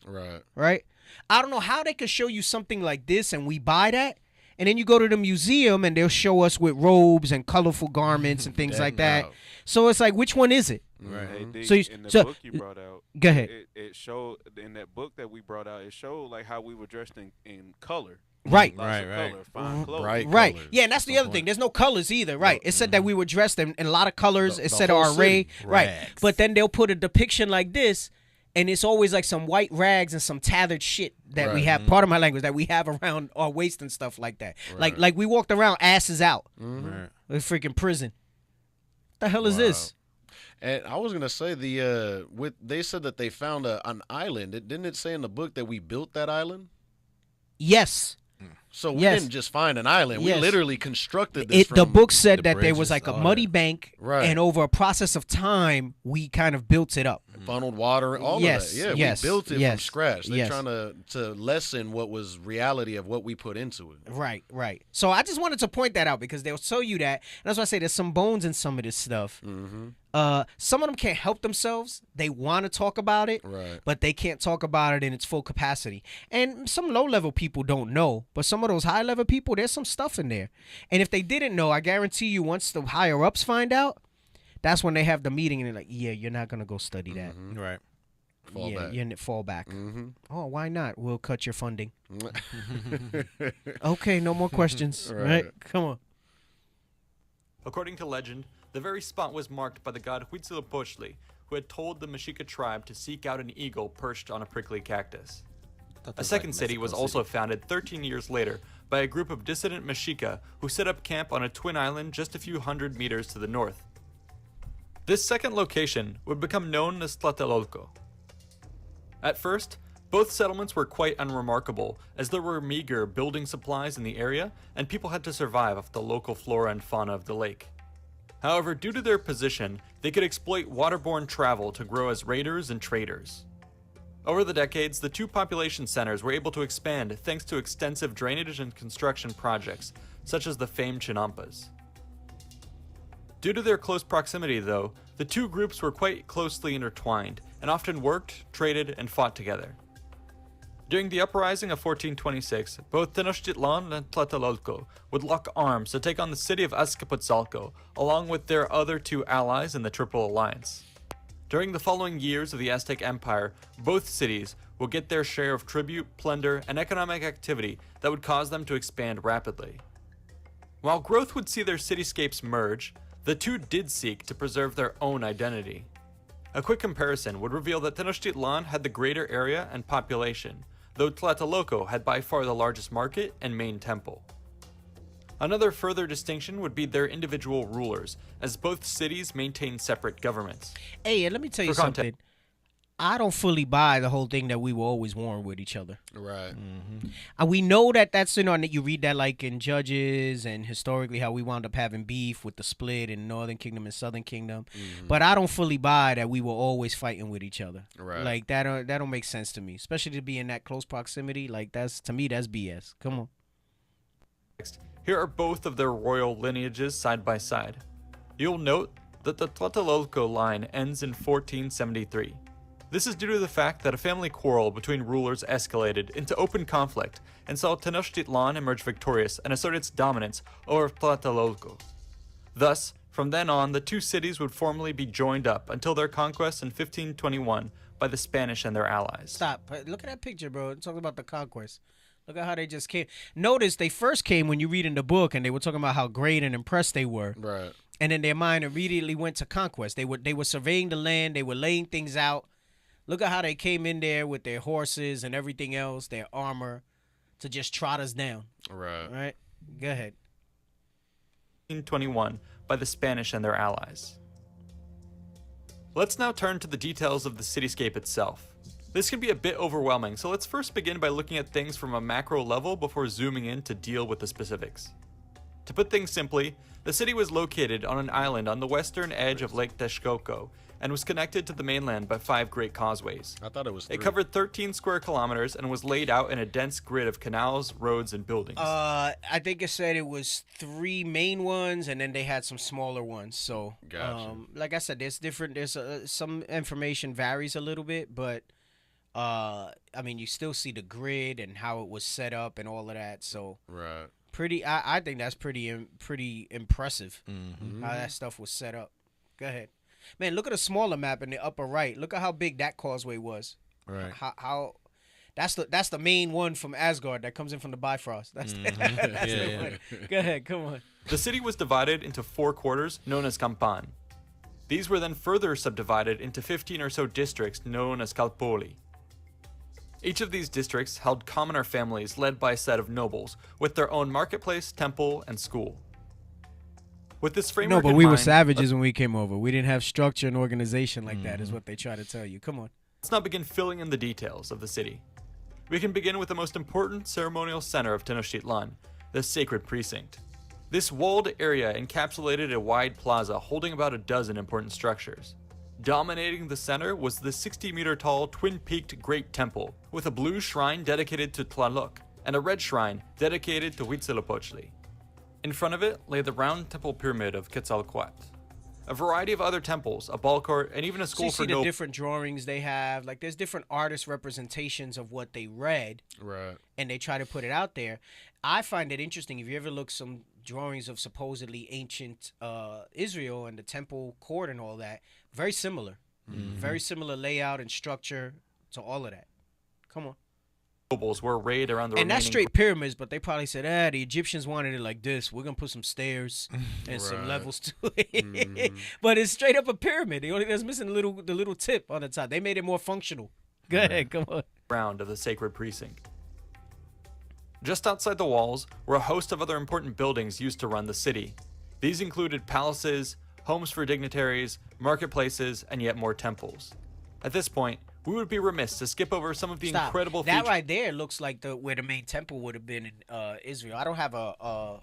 Right? I don't know how they could show you something like this and we buy that, and then you go to the museum and they'll show us with robes and colorful garments and things like that. So it's like, which one is it? Right. So in the book you brought out, go ahead. It showed, in that book that we brought out, it showed like how we were dressed in color. Right. Color, fine clothes. Right. Yeah, and that's the other thing. There's no colors either. Right. It said that we were dressed in a lot of colors. It said our array. Right. But then they'll put a depiction like this, and it's always like some white rags and some tethered shit that we have, part of my language, that we have around our waist and stuff like that. Like we walked around asses out. Like freaking prison. What the hell is this? And I was gonna say they said that they found an island. Didn't it say in the book that we built that island? Yes. So we didn't just find an island. We literally constructed this. The book said that there was like a muddy bank, and over a process of time, we kind of built it up. Funneled water, all of that. Yeah, we built it from scratch. They're trying to lessen what was reality of what we put into it. Right. So I just wanted to point that out because they'll show you that. And that's why I say there's some bones in some of this stuff. Some of them can't help themselves. They want to talk about it, but they can't talk about it in its full capacity. And some low-level people don't know, but some of those high-level people, there's some stuff in there. And if they didn't know, I guarantee you once the higher-ups find out, that's when they have the meeting and they're like, yeah, you're not going to go study that. Right. Fall back. Oh, why not? We'll cut your funding. Okay, no more questions. Right. Come on. According to legend, the very spot was marked by the god Huitzilopochtli, who had told the Mexica tribe to seek out an eagle perched on a prickly cactus. A second city was also founded 13 years later by a group of dissident Mexica who set up camp on a twin island just a few hundred meters to the north. This second location would become known as Tlatelolco. At first, both settlements were quite unremarkable, as there were meager building supplies in the area and people had to survive off the local flora and fauna of the lake. However, due to their position, they could exploit waterborne travel to grow as raiders and traders. Over the decades, the two population centers were able to expand thanks to extensive drainage and construction projects, such as the famed Chinampas. Due to their close proximity, though, the two groups were quite closely intertwined and often worked, traded, and fought together. During the uprising of 1426, both Tenochtitlan and Tlatelolco would lock arms to take on the city of Azcapotzalco, along with their other two allies in the Triple Alliance. During the following years of the Aztec Empire, both cities would get their share of tribute, plunder, and economic activity that would cause them to expand rapidly. While growth would see their cityscapes merge, the two did seek to preserve their own identity. A quick comparison would reveal that Tenochtitlan had the greater area and population, though Tlatelolco had by far the largest market and main temple. Another further distinction would be their individual rulers, as both cities maintain separate governments. Hey, and let me tell you something. I don't fully buy the whole thing that we were always warring with each other. Right. And we know that that's, you know, you read that like in Judges and historically how we wound up having beef with the split in Northern Kingdom and Southern Kingdom. But I don't fully buy that we were always fighting with each other. Right. Like that don't make sense to me, especially to be in that close proximity. Like to me, that's BS. Come on. Here are both of their royal lineages side by side. You'll note that the Tlatelolco line ends in 1473. This is due to the fact that a family quarrel between rulers escalated into open conflict and saw Tenochtitlan emerge victorious and assert its dominance over Tlatelolco. Thus, from then on, the two cities would formally be joined up until their conquest in 1521 by the Spanish and their allies. Stop. Look at that picture, bro. It's talking about the conquest. Look at how they just came. Notice they first came when you read in the book, and they were talking about how great and impressed they were. Right. And then their mind immediately went to conquest. They were surveying the land. They were laying things out. Look at how they came in there with their horses and everything else, their armor, to just trot us down. Right. All right. Go ahead. 1521 by the Spanish and their allies. Let's now turn to the details of the cityscape itself. This can be a bit overwhelming, so let's first begin by looking at things from a macro level before zooming in to deal with the specifics. To put things simply, the city was located on an island on the western edge of Lake Texcoco and was connected to the mainland by 5 great causeways. I thought it was 3. It covered 13 square kilometers and was laid out in a dense grid of canals, roads, and buildings. I think it said it was 3 main ones, and then they had some smaller ones. So, Gotcha. like I said, there's some information varies a little bit, but I mean, you still see the grid and how it was set up and all of that. So, right. I think that's pretty impressive how that stuff was set up. Go ahead. Man, look at a smaller map in the upper right. Look at how big that causeway was. Right. How that's the main one from Asgard that comes in from the Bifrost. That's the one. Go ahead, come on. The city was divided into 4 quarters known as Campan. These were then further subdivided into 15 or so districts known as Calpoli. Each of these districts held commoner families led by a set of nobles with their own marketplace, temple, and school. With this framework No, but in we mind, were savages when we came over. We didn't have structure and organization like that, is what they try to tell you. Come on. Let's now begin filling in the details of the city. We can begin with the most important ceremonial center of Tenochtitlan, the Sacred Precinct. This walled area encapsulated a wide plaza holding about a dozen important structures. Dominating the center was the 60-meter-tall, twin-peaked Great Temple, with a blue shrine dedicated to Tlaloc and a red shrine dedicated to Huitzilopochtli. In front of it lay the round temple pyramid of Quetzalcoatl. A variety of other temples, a ball court, and even a school So you for see the different drawings they have. Like, there's different artist representations of what they read. Right. And they try to put it out there. I find it interesting. If you ever look some drawings of supposedly ancient Israel and the temple court and all that, very similar. Very similar layout and structure to all of that. Come on. nobles were arrayed around the and that's remaining straight pyramids, but they probably said, the Egyptians wanted it like this. We're going to put some stairs and some levels to it. But it's straight up a pyramid. The only thing that's missing the little tip on the top. They made it more functional. Go ahead, come on. Round of the sacred precinct. Just outside the walls were a host of other important buildings used to run the city. These included palaces, homes for dignitaries, marketplaces, and yet more temples. At this point, we would be remiss to skip over some of the incredible that features. right there looks like where the main temple would have been in Israel. I don't have a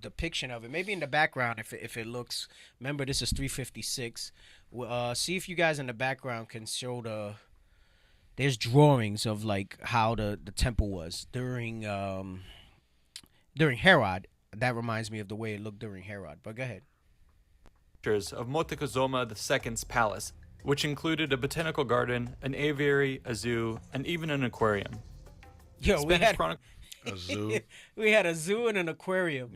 depiction of it. Maybe in the background if it looks. Remember, this is 356. See if you guys in the background can show there's drawings of like how the temple was during Herod. That reminds me of the way it looked during Herod. But go ahead. Pictures of Moctezuma II's palace, which included a botanical garden, an aviary, a zoo, and even an aquarium. Yo, we had a zoo. We had a zoo and an aquarium.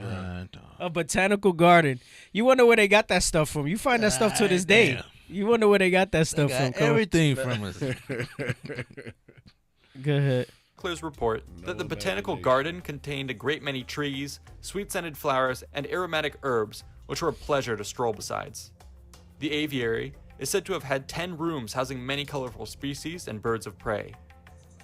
A botanical garden. You wonder where they got that stuff from. You find that stuff to this day. Damn. You wonder where they got that stuff from. Everything from us. Go ahead. Clear's report that the botanical garden contained a great many trees, sweet-scented flowers, and aromatic herbs, which were a pleasure to stroll besides. The aviary is said to have had 10 rooms housing many colorful species and birds of prey.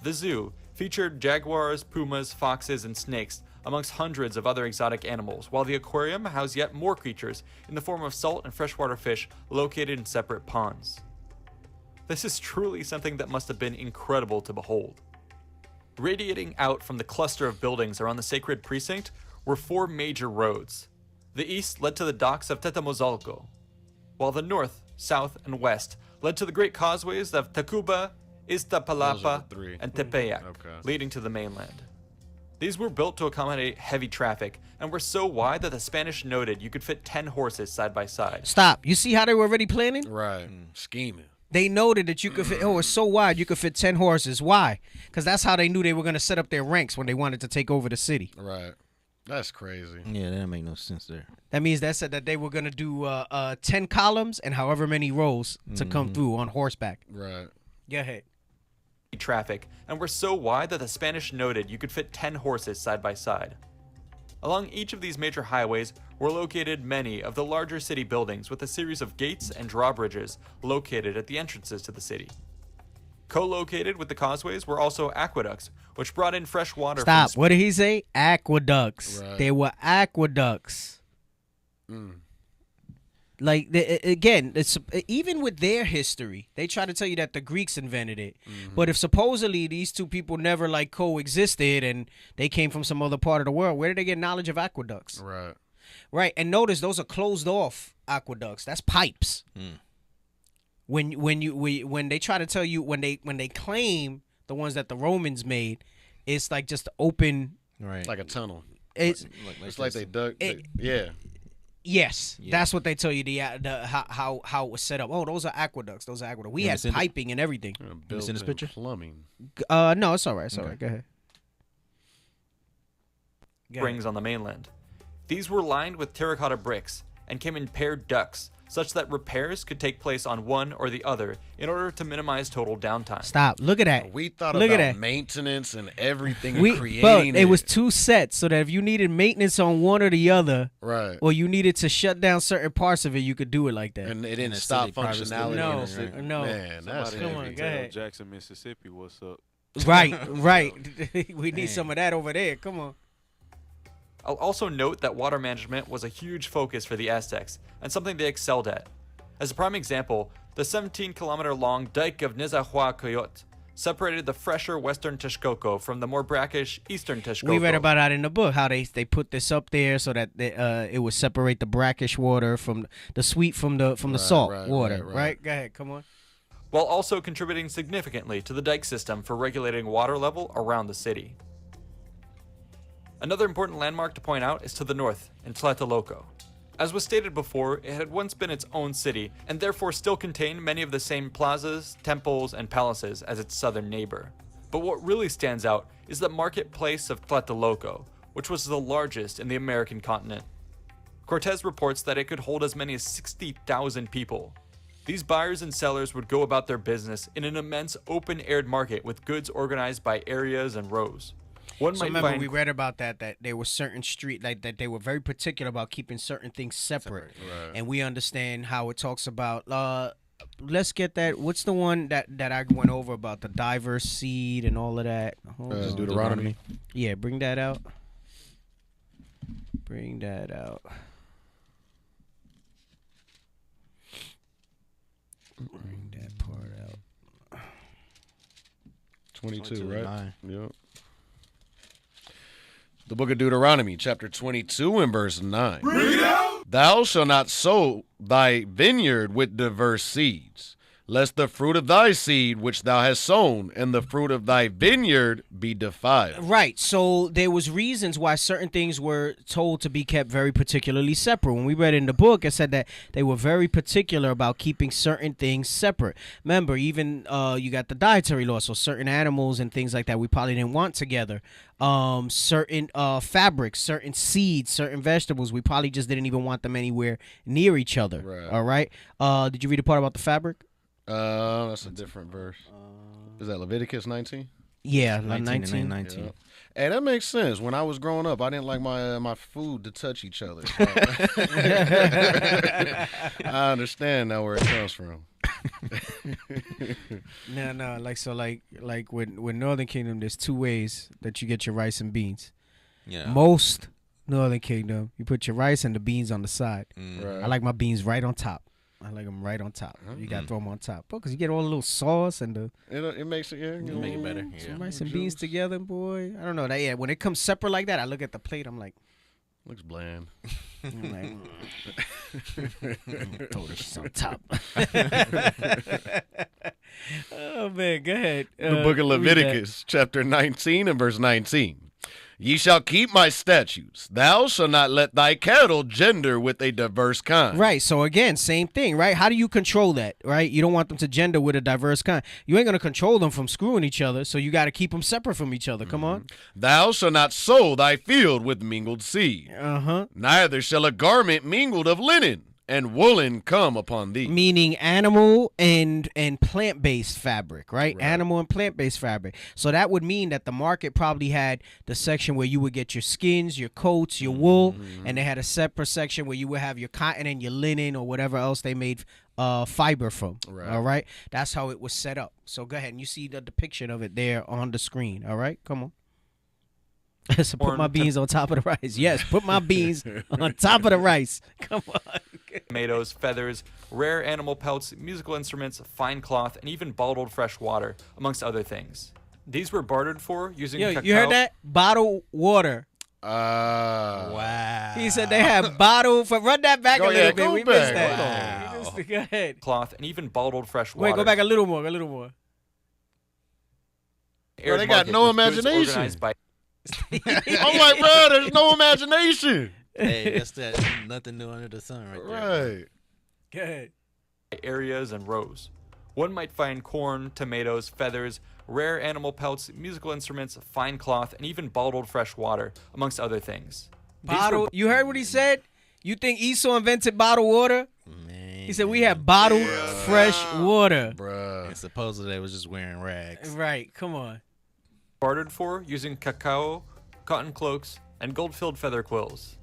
The zoo featured jaguars, pumas, foxes, and snakes, amongst hundreds of other exotic animals, while the aquarium housed yet more creatures in the form of salt and freshwater fish located in separate ponds. This is truly something that must have been incredible to behold. Radiating out from the cluster of buildings around the sacred precinct were 4 major roads. The east led to the docks of Tetamozalco, while the north, south, and west led to the great causeways of Tacuba, Iztapalapa, and Tepeyac, leading to the mainland. These were built to accommodate heavy traffic and were so wide that the Spanish noted you could fit 10 horses side by side. Stop. You see how they were already planning? Right. Scheming. They noted that you could fit, it's so wide you could fit 10 horses. Why? Because that's how they knew they were going to set up their ranks when they wanted to take over the city. Right. That's crazy. Yeah, that make no sense there. That means that said that they were going to do 10 columns and however many rows to come through on horseback. Right. Go ahead. Traffic and were so wide that the Spanish noted you could fit 10 horses side by side. Along each of these major highways were located many of the larger city buildings with a series of gates and drawbridges located at the entrances to the city. Co-located with the causeways were also aqueducts, which brought in fresh water. Stop. What did he say? Aqueducts. Right. They were aqueducts. Like, again, it's, even with their history, they try to tell you that the Greeks invented it. But if supposedly these two people never, like, coexisted and they came from some other part of the world, where did they get knowledge of aqueducts? Right. Right. And notice those are closed off aqueducts. That's pipes. When they try to tell you, when they claim the ones that the Romans made, it's like just open. Right. It's like a tunnel. It's like they dug. Yeah. Yes, that's what they tell you. How it was set up. Oh, those are aqueducts. Those are aqueducts. We had piping and everything. You seen this picture? Plumbing. No, it's all right. It's all right. Go ahead. Springs on the mainland. These were lined with terracotta bricks and came in paired ducts, such that repairs could take place on one or the other in order to minimize total downtime. Stop. Look at that. We thought Look about at that. maintenance and everything. Creating it was 2 sets, so that if you needed maintenance on one or the other, right, or you needed to shut down certain parts of it, you could do it like that. And it didn't stop functionality. No. Man, that's Somebody come on, had go to tell ahead. Jackson, Mississippi, what's up? Right. We need some of that over there. Come on. I'll also note that water management was a huge focus for the Aztecs, and something they excelled at. As a prime example, the 17-kilometer-long dike of Nezahualcóyotl separated the fresher western Texcoco from the more brackish eastern Texcoco. We read about that in the book, how they put this up there so that it would separate the brackish water from the sweet from the salt water. Right? Go ahead, come on. While also contributing significantly to the dike system for regulating water level around the city. Another important landmark to point out is to the north, in Tlatelolco. As was stated before, it had once been its own city, and therefore still contained many of the same plazas, temples, and palaces as its southern neighbor. But what really stands out is the marketplace of Tlatelolco, which was the largest in the American continent. Cortez reports that it could hold as many as 60,000 people. These buyers and sellers would go about their business in an immense open-aired market with goods organized by areas and rows. We read about that there were certain that they were very particular about keeping certain things separate. Right. And we understand how it talks about, let's get that, what's the one that I went over about the diverse seed and all of that? Deuteronomy. Yeah, bring that out. Bring that out. Bring that part out. 22, right? Yep. The book of Deuteronomy, chapter 22 and verse 9. Thou shalt not sow thy vineyard with diverse seeds, lest the fruit of thy seed which thou hast sown and the fruit of thy vineyard be defiled. Right. So there was reasons why certain things were told to be kept very particularly separate. When we read in the book, it said that they were very particular about keeping certain things separate. Remember, even you got the dietary law, so certain animals and things like that we probably didn't want together. Certain fabrics, certain seeds, certain vegetables, we probably just didn't even want them anywhere near each other. Right. All right. Did you read the part about the fabric? That's a different verse. Is that Leviticus 19? Yeah, 19. 19. Yeah. Hey, that makes sense. When I was growing up, I didn't like my food to touch each other. So I understand now where it comes from. No, like with Northern Kingdom, there's 2 ways that you get your rice and beans. Yeah. Most Northern Kingdom, you put your rice and the beans on the side. Right. I like my beans right on top. I like them right on top. You gotta throw them on top, because you get all the little sauce and the. It makes it, Make it better. Some Yeah. rice and beans together, boy. I don't know. Yeah, when it comes separate like that, I look at the plate. I'm like, looks bland. I'm like, throw this shit on top. Oh man, go ahead. The book of read that. Leviticus, chapter 19 and verse 19. Ye shall keep my statutes. Thou shalt not let thy cattle gender with a diverse kind. Right. So again, same thing, right? How do you control that, right? You don't want them to gender with a diverse kind. You ain't gonna control them from screwing each other, so you got to keep them separate from each other. Come on. Thou shalt not sow thy field with mingled seed. Uh-huh. Neither shall a garment mingled of linen and woolen come upon thee. Meaning animal and plant-based fabric, right? Animal and plant-based fabric. So that would mean that the market probably had the section where you would get your skins, your coats, your wool, and they had a separate section where you would have your cotton and your linen or whatever else they made fiber from. Right. All right? That's how it was set up. So go ahead, and you see the depiction of it there on the screen. All right? Come on. So put my beans on top of the rice. Yes, put my beans on top of the rice. Come on. Tomatoes, feathers, rare animal pelts, musical instruments, fine cloth, and even bottled fresh water, amongst other things. These were bartered for using cacao. You heard that? Bottled water. Wow. He said they have bottled. Run that back a little bit. We missed that. Wow. Go ahead. Cloth, and even bottled fresh water. Wait, go back a little more. A little more. Bro, they got no imagination. I'm like, bro, there's no imagination. Hey, that's that nothing new under the sun right there. Right. Good. Areas and rows. One might find corn, tomatoes, feathers, rare animal pelts, musical instruments, fine cloth, and even bottled fresh water, amongst other things. Bottled. You heard what he said? You think Esau invented bottled water? Man. He said we have bottled fresh water. Bruh. And supposedly they was just wearing rags. Right. Come on. Bartered for using cacao, cotton cloaks, and gold-filled feather quills.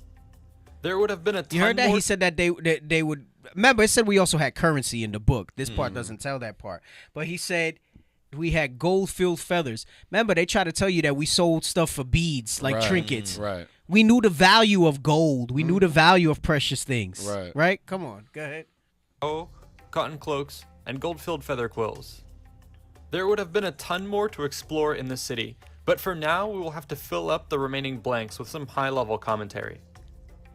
There would have been a ton You heard that? more. He said that they would. Remember, it said we also had currency in the book. This part doesn't tell that part. But he said we had gold-filled feathers. Remember, they try to tell you that we sold stuff for beads, like trinkets. Right. We knew the value of gold. We knew the value of precious things. Right. Right? Come on. Go ahead. Cotton cloaks, and gold-filled feather quills. There would have been a ton more to explore in the city, but for now we will have to fill up the remaining blanks with some high-level commentary.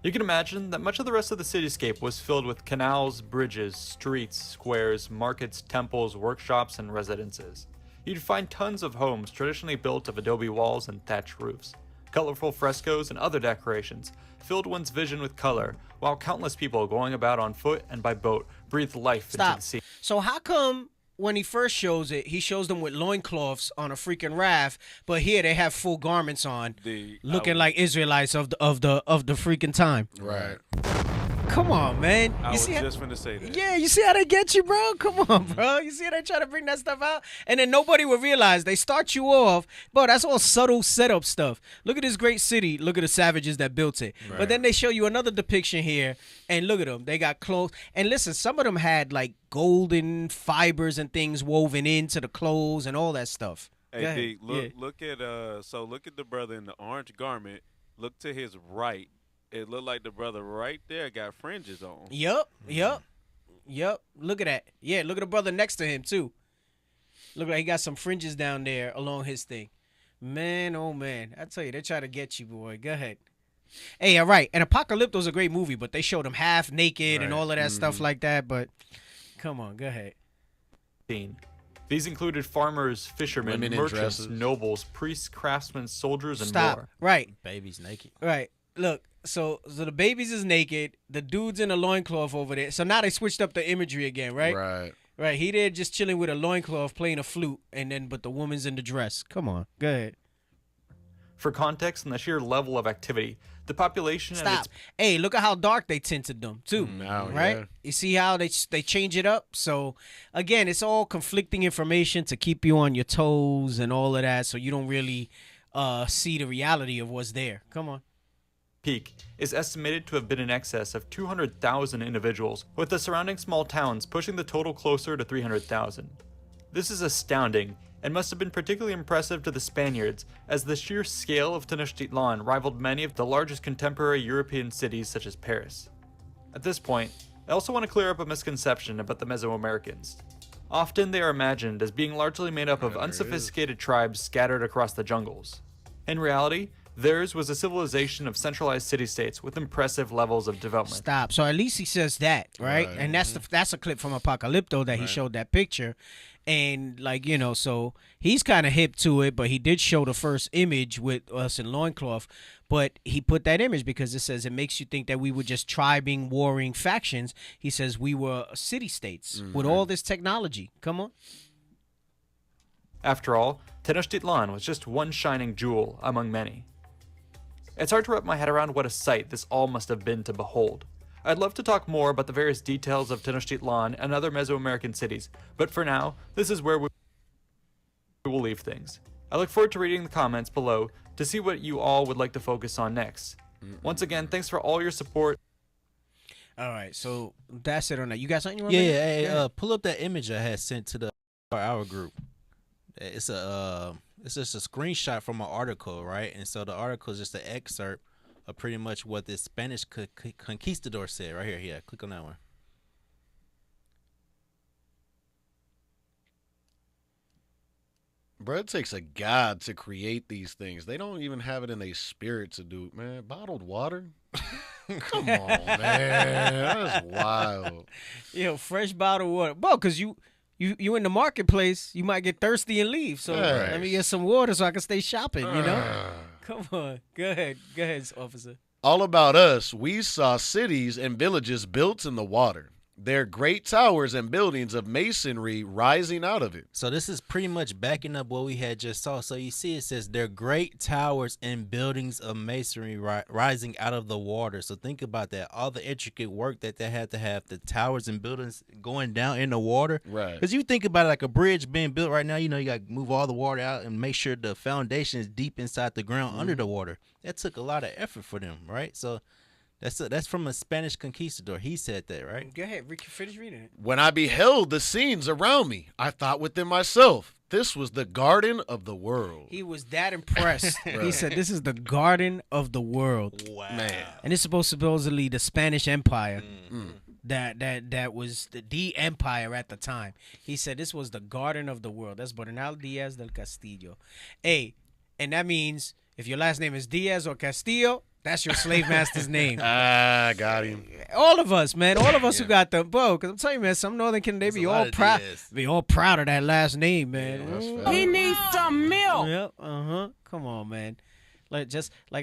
You can imagine that much of the rest of the cityscape was filled with canals, bridges, streets, squares, markets, temples, workshops, and residences. You'd find tons of homes traditionally built of adobe walls and thatched roofs. Colorful frescoes and other decorations filled one's vision with color, while countless people going about on foot and by boat breathed life into the sea. So how come when he first shows it, he shows them with loincloths on a freaking raft, but here they have full garments on, looking like Israelites of the freaking time? Right. Come on, man. I was just finna say that. Yeah, you see how they get you, bro? Come on, bro. You see how they try to bring that stuff out? And then nobody will realize. They start you off, bro, that's all subtle setup stuff. Look at this great city. Look at the savages that built it. Right. But then they show you another depiction here, and look at them. They got clothes. And listen, some of them had, like, golden fibers and things woven into the clothes and all that stuff. Hey, D, look at the brother in the orange garment. Look to his right. It looked like the brother right there got fringes on. Yup. Look at that. Yeah, look at the brother next to him, too. Look like he got some fringes down there along his thing. Man, oh, man. I tell you, they try to get you, boy. Go ahead. Hey, all right. And Apocalypto's a great movie, but they showed him half naked and all of that stuff like that. But come on, go ahead. These included farmers, fishermen, Women in merchants, dresses. nobles, priests, craftsmen, soldiers, and Stop. more. Right. Babies naked. Right. Look, so the babies is naked. The dude's in a loincloth over there. So now they switched up the imagery again, right? Right. Right. He there just chilling with a loincloth playing a flute, but the woman's in the dress. Come on. Go ahead. For context and the sheer level of activity, the population and Stop. its Hey, look at how dark they tinted them, too. Now, right? yeah. You see how they change it up? So, again, it's all conflicting information to keep you on your toes and all of that, so you don't really see the reality of what's there. Come on. peak is estimated to have been in excess of 200,000 individuals, with the surrounding small towns pushing the total closer to 300,000. This is astounding, and must have been particularly impressive to the Spaniards, as the sheer scale of Tenochtitlan rivaled many of the largest contemporary European cities such as Paris. At this point, I also want to clear up a misconception about the Mesoamericans. Often they are imagined as being largely made up of unsophisticated tribes scattered across the jungles. In reality, theirs was a civilization of centralized city-states with impressive levels of development. Stop. So at least he says that, right? And that's a clip from Apocalypto that he showed that picture. And, like, you know, so he's kind of hip to it, but he did show the first image with us in loincloth. But he put that image because it says it makes you think that we were just tribing, warring factions. He says we were city-states with all this technology. Come on. After all, Tenochtitlan was just one shining jewel among many. It's hard to wrap my head around what a sight this all must have been to behold. I'd love to talk more about the various details of Tenochtitlan and other Mesoamerican cities, but for now, this is where we will leave things. I look forward to reading the comments below to see what you all would like to focus on next. Once again, thanks for all your support. All right, so that's it on that. You got something you want to Yeah. Pull up that image I had sent to our group. It's just a screenshot from an article, right? And so the article is just an excerpt of pretty much what this Spanish conquistador said right here. Yeah, click on that one. Bro, it takes a god to create these things. They don't even have it in their spirit to do it, man. Bottled water? Come on, man. That's wild. Yo, fresh bottled water. Bro, because you in the marketplace, you might get thirsty and leave. So let me get some water so I can stay shopping, you know? Come on. Go ahead, officer. All about us, we saw cities and villages built in the water. They're great towers and buildings of masonry rising out of it. So this is pretty much backing up what we had just saw. So you see it says they're great towers and buildings of masonry rising out of the water. So think about that. All the intricate work that they had to have, the towers and buildings going down in the water. Right. Because you think about it like a bridge being built right now, you know, you got to move all the water out and make sure the foundation is deep inside the ground under the water. That took a lot of effort for them, right? So that's from a Spanish conquistador. He said that, right? Go ahead, finish reading it. When I beheld the scenes around me, I thought within myself, this was the garden of the world. He was that impressed. He said, this is the garden of the world. Wow. Man. And it's supposedly the Spanish Empire. That was the empire at the time. He said this was the garden of the world. That's Bernal Diaz del Castillo. Hey, and that means if your last name is Diaz or Castillo, that's your slave master's name. Ah, got him. All of us, man. All of us who got the bro. Because I'm telling you, man, some Northern Canadians be all proud. Be all proud of that last name, man. He needs some milk. Yep. Come on, man. Like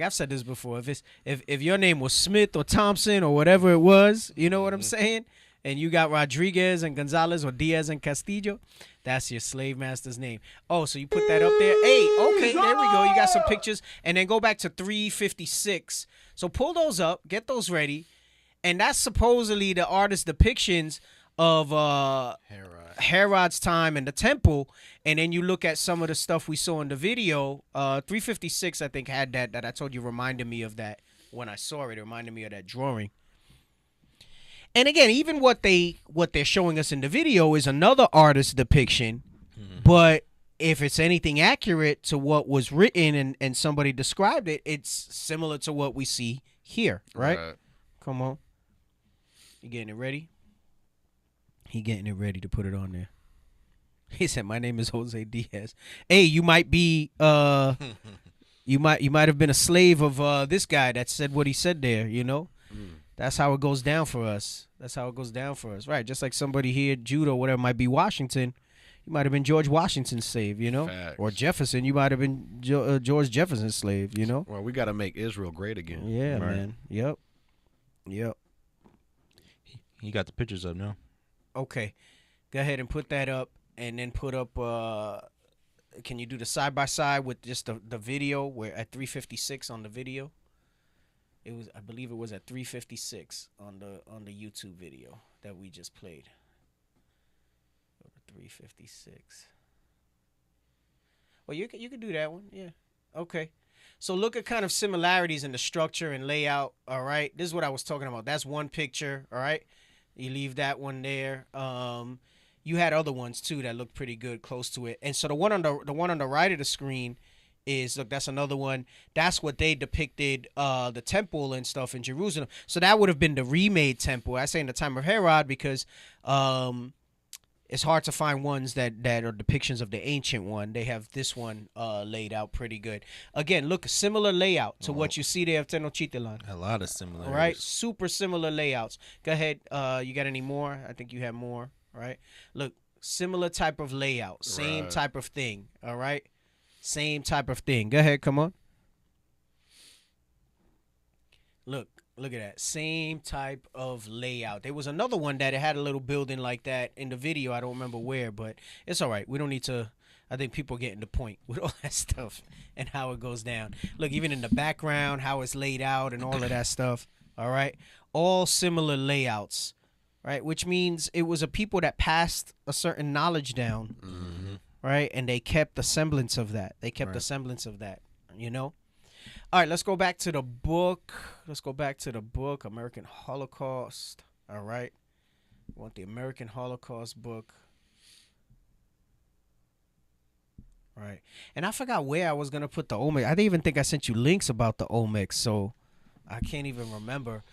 I've said this before. If your name was Smith or Thompson or whatever it was, you know what I'm saying? And you got Rodriguez and Gonzalez or Diaz and Castillo, that's your slave master's name. Oh, so you put that up there? Hey, okay, there we go. You got some pictures. And then go back to 356. So pull those up, get those ready. And that's supposedly the artist's depictions of Herod's time in the temple. And then you look at some of the stuff we saw in the video. 356, I think, had that I told you reminded me of that when I saw it. It reminded me of that drawing. And again, even what they're showing us in the video is another artist's depiction, but if it's anything accurate to what was written and somebody described it, it's similar to what we see here, right? Come on. You getting it ready? He getting it ready to put it on there. He said, "My name is Jose Diaz." Hey, you might be you might have been a slave of this guy that said what he said there, you know? That's how it goes down for us. Right? Just like somebody here, Jude or whatever, might be Washington. You might have been George Washington's slave, you know? Facts. Or Jefferson. You might have been George Jefferson's slave, you know? Well, we got to make Israel great again. Yeah, right. Man. Yep. He got the pictures up now. Okay. Go ahead and put that up. And then put up, can you do the side-by-side with just the video? Where at 356 on the video. I believe it was at 356 on the YouTube video that we just played. Go to 356. Well, you could do that one, yeah. Okay. So look at kind of similarities in the structure and layout. All right, this is what I was talking about. That's one picture. All right, you leave that one there. you had other ones too that looked pretty good close to it. And so the one on the right of the screen is, look, that's another one. That's what they depicted the temple and stuff in Jerusalem. So that would have been the remade temple. I say in the time of Herod because it's hard to find ones that are depictions of the ancient one. They have this one laid out pretty good. Again, look, similar layout to what you see there of Tenochtitlan. A lot of similar. Right? Super similar layouts. Go ahead. You got any more? I think you have more, right? Look, similar type of layout. Same type of thing, all right? Same type of thing. Go ahead, come on. Look at that. Same type of layout. There was another one that it had a little building like that in the video. I don't remember where, but it's all right. We don't need to. I think people are getting the point with all that stuff and how it goes down. Look, even in the background, how it's laid out and all of that stuff. All right. All similar layouts, right? Which means it was a people that passed a certain knowledge down. Mm-hmm. Right, and they kept the semblance of that. They kept the semblance of that, you know? All right, let's go back to the book. American Holocaust. All right. I want the American Holocaust book. All right. And I forgot where I was going to put the Olmecs. I didn't even think I sent you links about the Olmecs, so I can't even remember.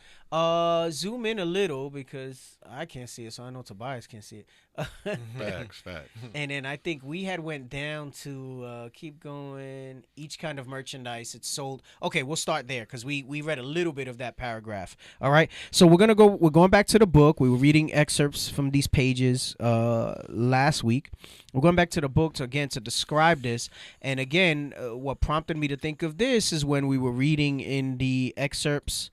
Zoom in a little because I can't see it, so I know Tobias can't see it. Facts. And then I think we had went down to keep going. Each kind of merchandise it's sold. Okay, we'll start there because we read a little bit of that paragraph. All right, so we're going back to the book. We were reading excerpts from these pages last week. We're going back to the book to describe this. And again, what prompted me to think of this is when we were reading in the excerpts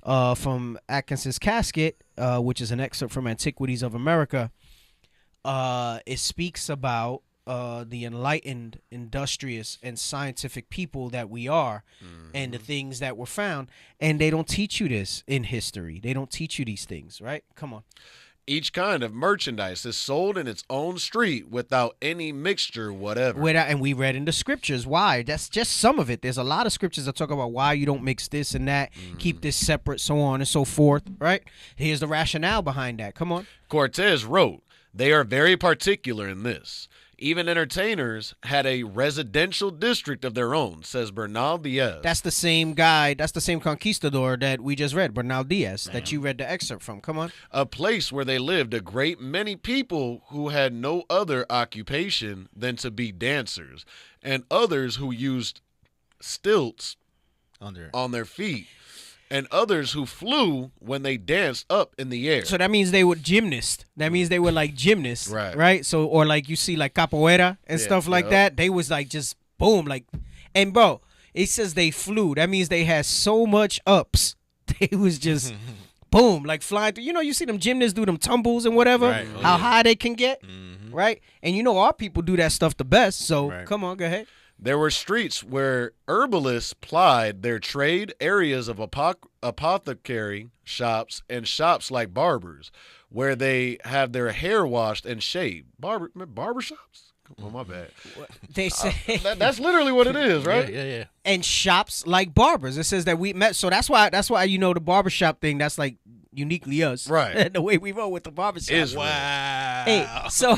from Atkinson's Casket, which is an excerpt from Antiquities of America. It speaks about the enlightened, industrious, and scientific people that we are, and the things that were found. And they don't teach you this in history. They don't teach you these things, right? Come on. Each kind of merchandise is sold in its own street without any mixture whatever. And we read in the scriptures why. That's just some of it. There's a lot of scriptures that talk about why you don't mix this and that, keep this separate, so on and so forth, right? Here's the rationale behind that. Come on. Cortez wrote, "They are very particular in this. Even entertainers had a residential district of their own," says Bernal Diaz. That's the same guy. That's the same conquistador that we just read, Bernal Diaz, that you read the excerpt from. Come on. "A place where they lived a great many people who had no other occupation than to be dancers, and others who used stilts on their feet, and others who flew when they danced up in the air." So that means they were gymnasts. That means they were like gymnasts, right? So, or like you see like capoeira and stuff like that. They was like just boom, like, and bro, it says they flew. That means they had so much ups. They was just boom, like flying through. You know, you see them gymnasts do them tumbles and whatever, how high they can get, right? And you know our people do that stuff the best. So come on, go ahead. "There were streets where herbalists plied their trade, areas of apothecary shops, and shops like barbers, where they have their hair washed and shaved." Barber shops? Oh, my bad. They say that's literally what it is, right? Yeah. And shops like barbers. It says that we met. So that's why you know the barbershop thing. That's like uniquely us, right? The way we roll with the barbershop. Israel. Wow. Hey, so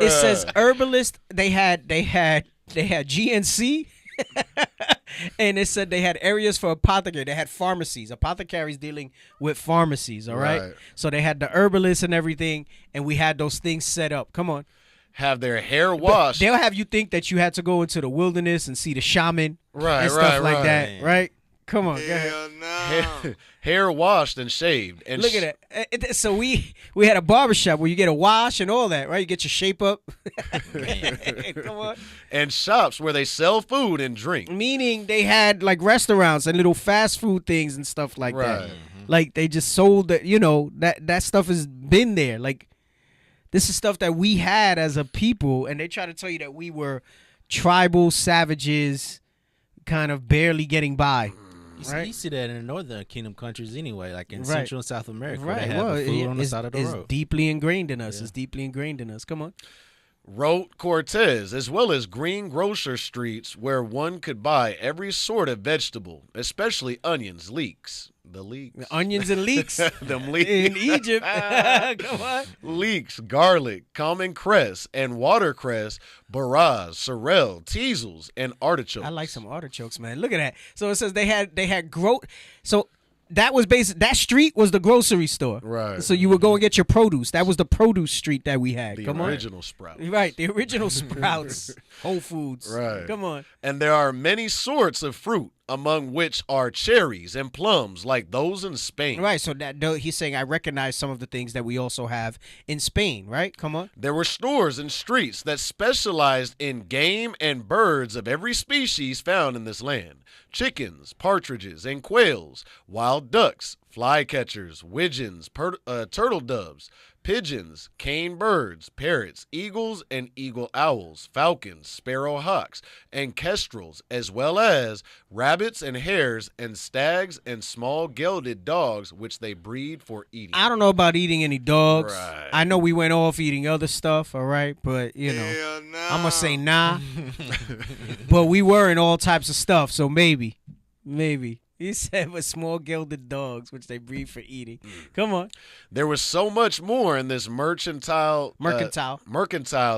it says herbalist. They had GNC. And it said they had areas for apothecary. They had pharmacies, apothecaries dealing with pharmacies. All right. So they had the herbalists and everything, and we had those things set up. Come on. Have their hair washed. But they'll have you think that you had to go into the wilderness and see the shaman, and stuff like that, right? Come on, go ahead. Hair washed and shaved. And look at that. So we had a barbershop where you get a wash and all that, right? You get your shape up. Come on. And shops where they sell food and drink. Meaning they had like restaurants and little fast food things and stuff like that. Like they just sold that, you know, that stuff has been there. Like this is stuff that we had as a people, and they try to tell you that we were tribal savages kind of barely getting by. You see that in the Northern Kingdom countries anyway, like in Central and South America, where they have well, the food on the side of the road. It's deeply ingrained in us. It's deeply ingrained in us. Come on. Wrote Cortez, as well as greengrocer streets where one could buy every sort of vegetable, especially onions, leeks, The leeks. Onions and leeks. Them leeks. In Egypt. Come on. Leeks, garlic, common cress, and watercress, barras, sorrel, teasels, and artichokes. I like some artichokes, man. Look at that. So it says they had growth. So that was that street was the grocery store. Right. So you would go and get your produce. That was the produce street that we had. The Come original on. Sprouts. Right, the original Sprouts. Whole Foods. Right. Come on. And there are many sorts of fruit, among which are cherries and plums like those in Spain. Right, so that he's saying I recognize some of the things that we also have in Spain, right? Come on. There were stores and streets that specialized in game and birds of every species found in this land. Chickens, partridges, and quails, wild ducks, flycatchers, widgeons, turtle doves, pigeons, cane birds, parrots, eagles and eagle owls, falcons, sparrow hawks, and kestrels, as well as rabbits and hares and stags and small gelded dogs, which they breed for eating. I don't know about eating any dogs. Right. I know we went off eating other stuff, all right? But, you know, I'm going to say nah. But we were in all types of stuff, so maybe. He said with small gelded dogs, which they breed for eating. Come on. There was so much more in this mercantile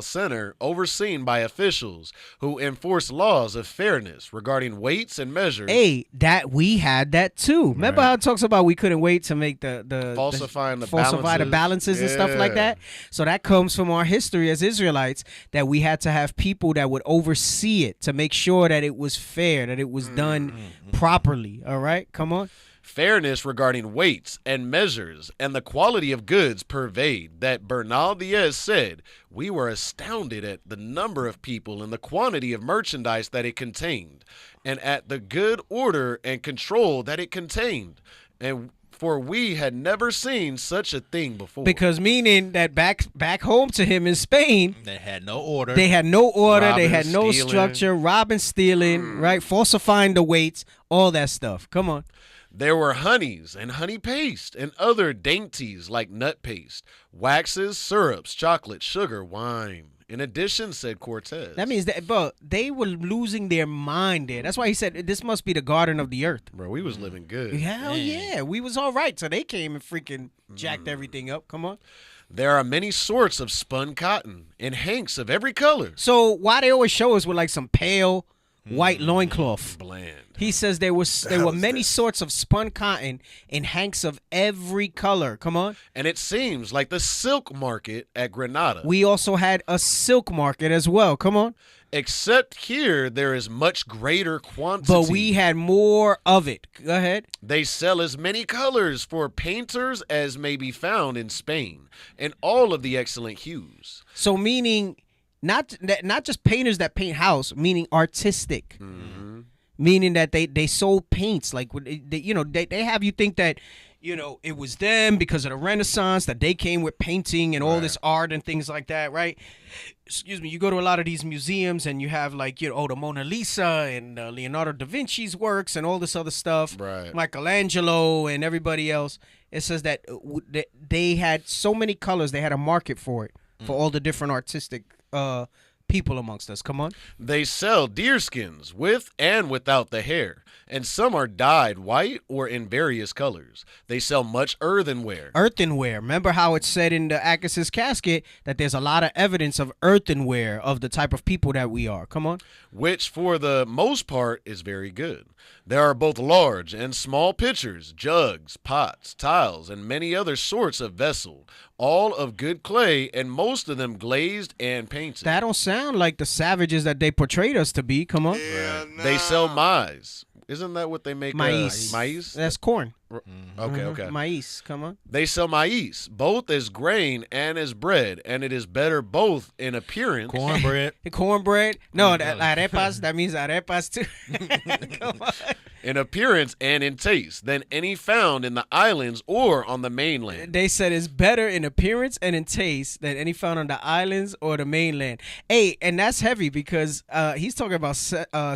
center overseen by officials who enforce laws of fairness regarding weights and measures. Hey, that we had that too. Remember how it talks about we couldn't wait to make the falsify the balances and stuff like that? So that comes from our history as Israelites, that we had to have people that would oversee it to make sure that it was fair, that it was done properly. All right, come on. Fairness regarding weights and measures and the quality of goods pervade, that Bernal Diaz said, we were astounded at the number of people and the quantity of merchandise that it contained, and at the good order and control that it contained. And for we had never seen such a thing before. Because meaning that back home to him in Spain, they had no order. They had no order. Robbing, they had no stealing. structure. Robbing, stealing, right? Falsifying the weights, all that stuff. Come on. There were honeys and honey paste and other dainties like nut paste, waxes, syrups, chocolate, sugar, wine. In addition, said Cortez. That means that, bro, they were losing their mind there. That's why he said this must be the garden of the earth. Bro, we was living good. Hell yeah. We was all right. So they came and freaking jacked everything up. Come on. There are many sorts of spun cotton and hanks of every color. So why they always show us with like some pale white loincloth? Bland. He says there were many sorts of spun cotton and hanks of every color. Come on. And it seems like the silk market at Granada. We also had a silk market as well. Come on. Except here, there is much greater quantity. But we had more of it. Go ahead. They sell as many colors for painters as may be found in Spain, and all of the excellent hues. So meaning not just painters that paint house, meaning artistic. Mm-hmm. Meaning that they sold paints. Like, they have you think that, it was them because of the Renaissance, that they came with painting and all this art and things like that, right? Excuse me. You go to a lot of these museums and you have like, the Mona Lisa and Leonardo da Vinci's works and all this other stuff. Right. Michelangelo and everybody else. It says that they had so many colors. They had a market for it, for all the different artistic people amongst us. Come on. They sell deerskins with and without the hair, and some are dyed white or in various colors. They sell much earthenware. Earthenware. Remember how it said in the Akas's casket that there's a lot of evidence of earthenware of the type of people that we are. Come on. Which for the most part is very good. There are both large and small pitchers, jugs, pots, tiles, and many other sorts of vessel, all of good clay, and most of them glazed and painted. That don't sound like the savages that they portrayed us to be. Come on. Right. They sell maize. Isn't that what they make? Maize. Maize? That's corn. Okay. Maize. Come on. They sell maize, both as grain and as bread, and it is better both in appearance. Cornbread. Cornbread. No, arepas. That means arepas too. Come on. In appearance and in taste than any found in the islands or on the mainland. They said it's better in appearance and in taste than any found on the islands or the mainland. Hey, and that's heavy because he's talking about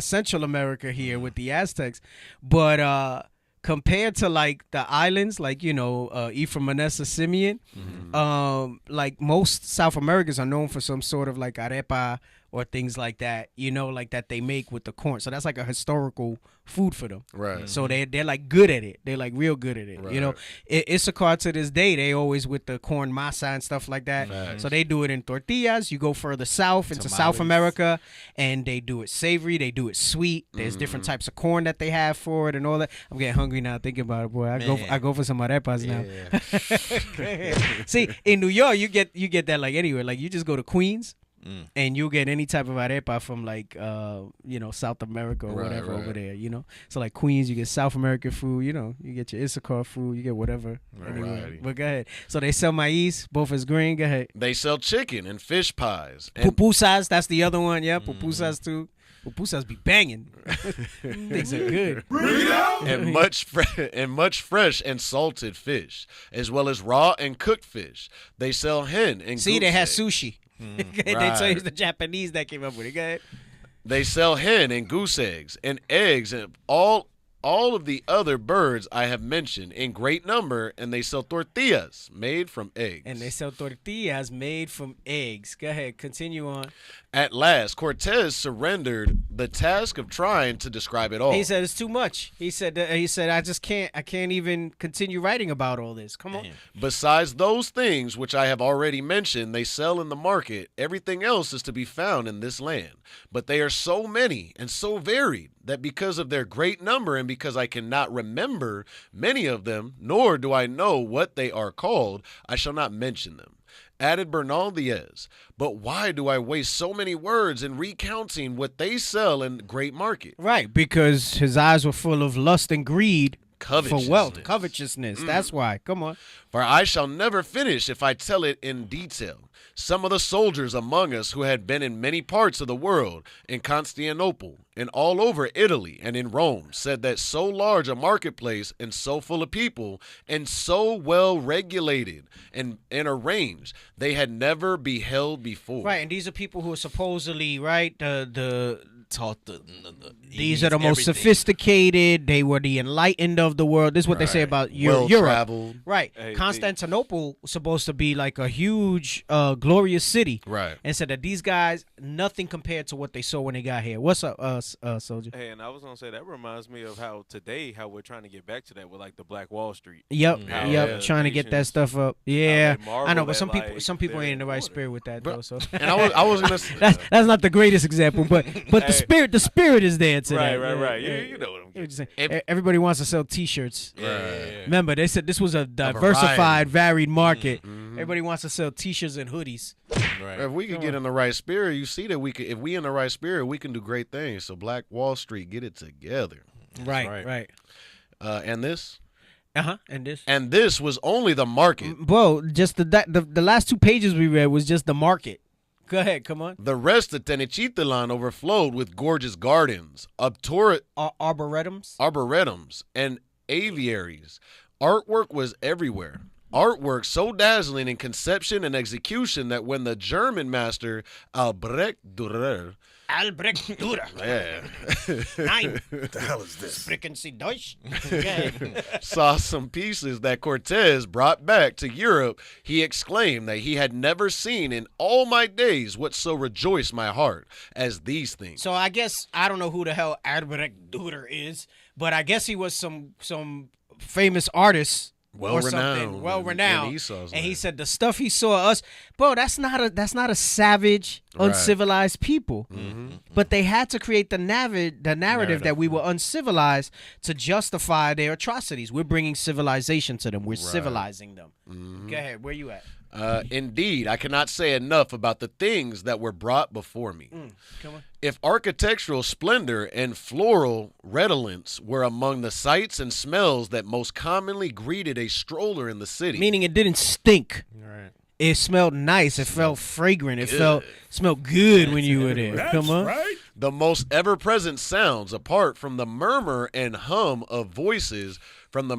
Central America here with the Aztecs, but compared to like the islands, like Ephraim, Manasseh, Simeon, like most South Americans are known for some sort of like arepa or things like that, like that they make with the corn. So that's like a historical food for them. Right. So they're like good at it. They're like real good at it. Right. Issachar to this day, they always with the corn masa and stuff like that. Nice. So they do it in tortillas. You go further south into South America, and they do it savory. They do it sweet. There's different types of corn that they have for it and all that. I'm getting hungry now thinking about it, boy. I go for some arepas now. See, in New York, you get that like anywhere. Like you just go to Queens. And you'll get any type of arepa from like South America or whatever over there, So like Queens, you get South American food, you get your Issachar food, you get whatever. Anyway. But go ahead. So they sell maize, both as green. Go ahead. They sell chicken and fish pies. Pupusas, that's the other one. Yeah, pupusas too. Pupusas be banging. Things are good. And much fresh and salted fish, as well as raw and cooked fish. They sell hen and See, goose they had eggs. sushi. They tell you the Japanese that came up with it. Go ahead. They sell hen and goose eggs and eggs and all of the other birds I have mentioned in great number, and they sell tortillas made from eggs. Go ahead, continue on. At last, Cortez surrendered the task of trying to describe it all. He said it's too much. He said I can't even continue writing about all this. Come on. Besides those things which I have already mentioned, they sell in the market. Everything else is to be found in this land. But they are so many and so varied that because of their great number and because I cannot remember many of them, nor do I know what they are called, I shall not mention them. Added Bernal Diaz, but why do I waste so many words in recounting what they sell in great market? Right, because his eyes were full of lust and greed for wealth, covetousness. That's why. Come on. For I shall never finish if I tell it in detail. Some of the soldiers among us who had been in many parts of the world, in Constantinople, and all over Italy, and in Rome, said that so large a marketplace, and so full of people, and so well regulated and arranged, they had never beheld before. Right, and these are people who are supposedly, right, taught these are the most sophisticated. They were the enlightened of the world. This is what they say about Europe. Well-traveled. Right. Constantinople was supposed to be like a huge, glorious city. Right. And said that these guys, nothing compared to what they saw when they got here. What's up, Soldier? Hey, and I was going to say, that reminds me of how we're trying to get back to that with like the Black Wall Street. Yep. Trying to get that stuff up. Yeah. I know, but some people ain't in the right spirit with that, though. So. And I was going to that's not the greatest example, but the spirit is there today. Right. You know what I'm saying. Everybody wants to sell T-shirts. Yeah. Remember, they said this was a diversified, varied market. Everybody wants to sell T-shirts and hoodies. Right. If we could get in the right spirit, you see that if we in the right spirit, we can do great things. So Black Wall Street, get it together. Right. And this? And this? And this was only the market. Bro, just the last 2 pages we read was just the market. Go ahead, come on. The rest of Tenochtitlan overflowed with gorgeous gardens, arboretums, and aviaries. Artwork was everywhere. Artwork so dazzling in conception and execution that when the German master Albrecht Dürer Yeah. Nein. What the hell is this? Sprechen Sie Deutsch? Saw some pieces that Cortez brought back to Europe, he exclaimed that he had never seen in all my days what so rejoiced my heart as these things. So I guess, I don't know who the hell Albrecht Dürer is, but I guess he was some famous artist. Well-renowned. And he said the stuff he saw us, bro, that's not a savage, uncivilized people. But they had to create the narrative that we were uncivilized to justify their atrocities. We're bringing civilization to them. We're civilizing them. Go ahead. Where you at? Indeed, I cannot say enough about the things that were brought before me. Come on. If architectural splendor and floral redolence were among the sights and smells that most commonly greeted a stroller in the city. Meaning it didn't stink. Right. It smelled nice. It felt fragrant. It smelled good when you were there. That's Come on. Right. The most ever-present sounds, apart from the murmur and hum of voices, from the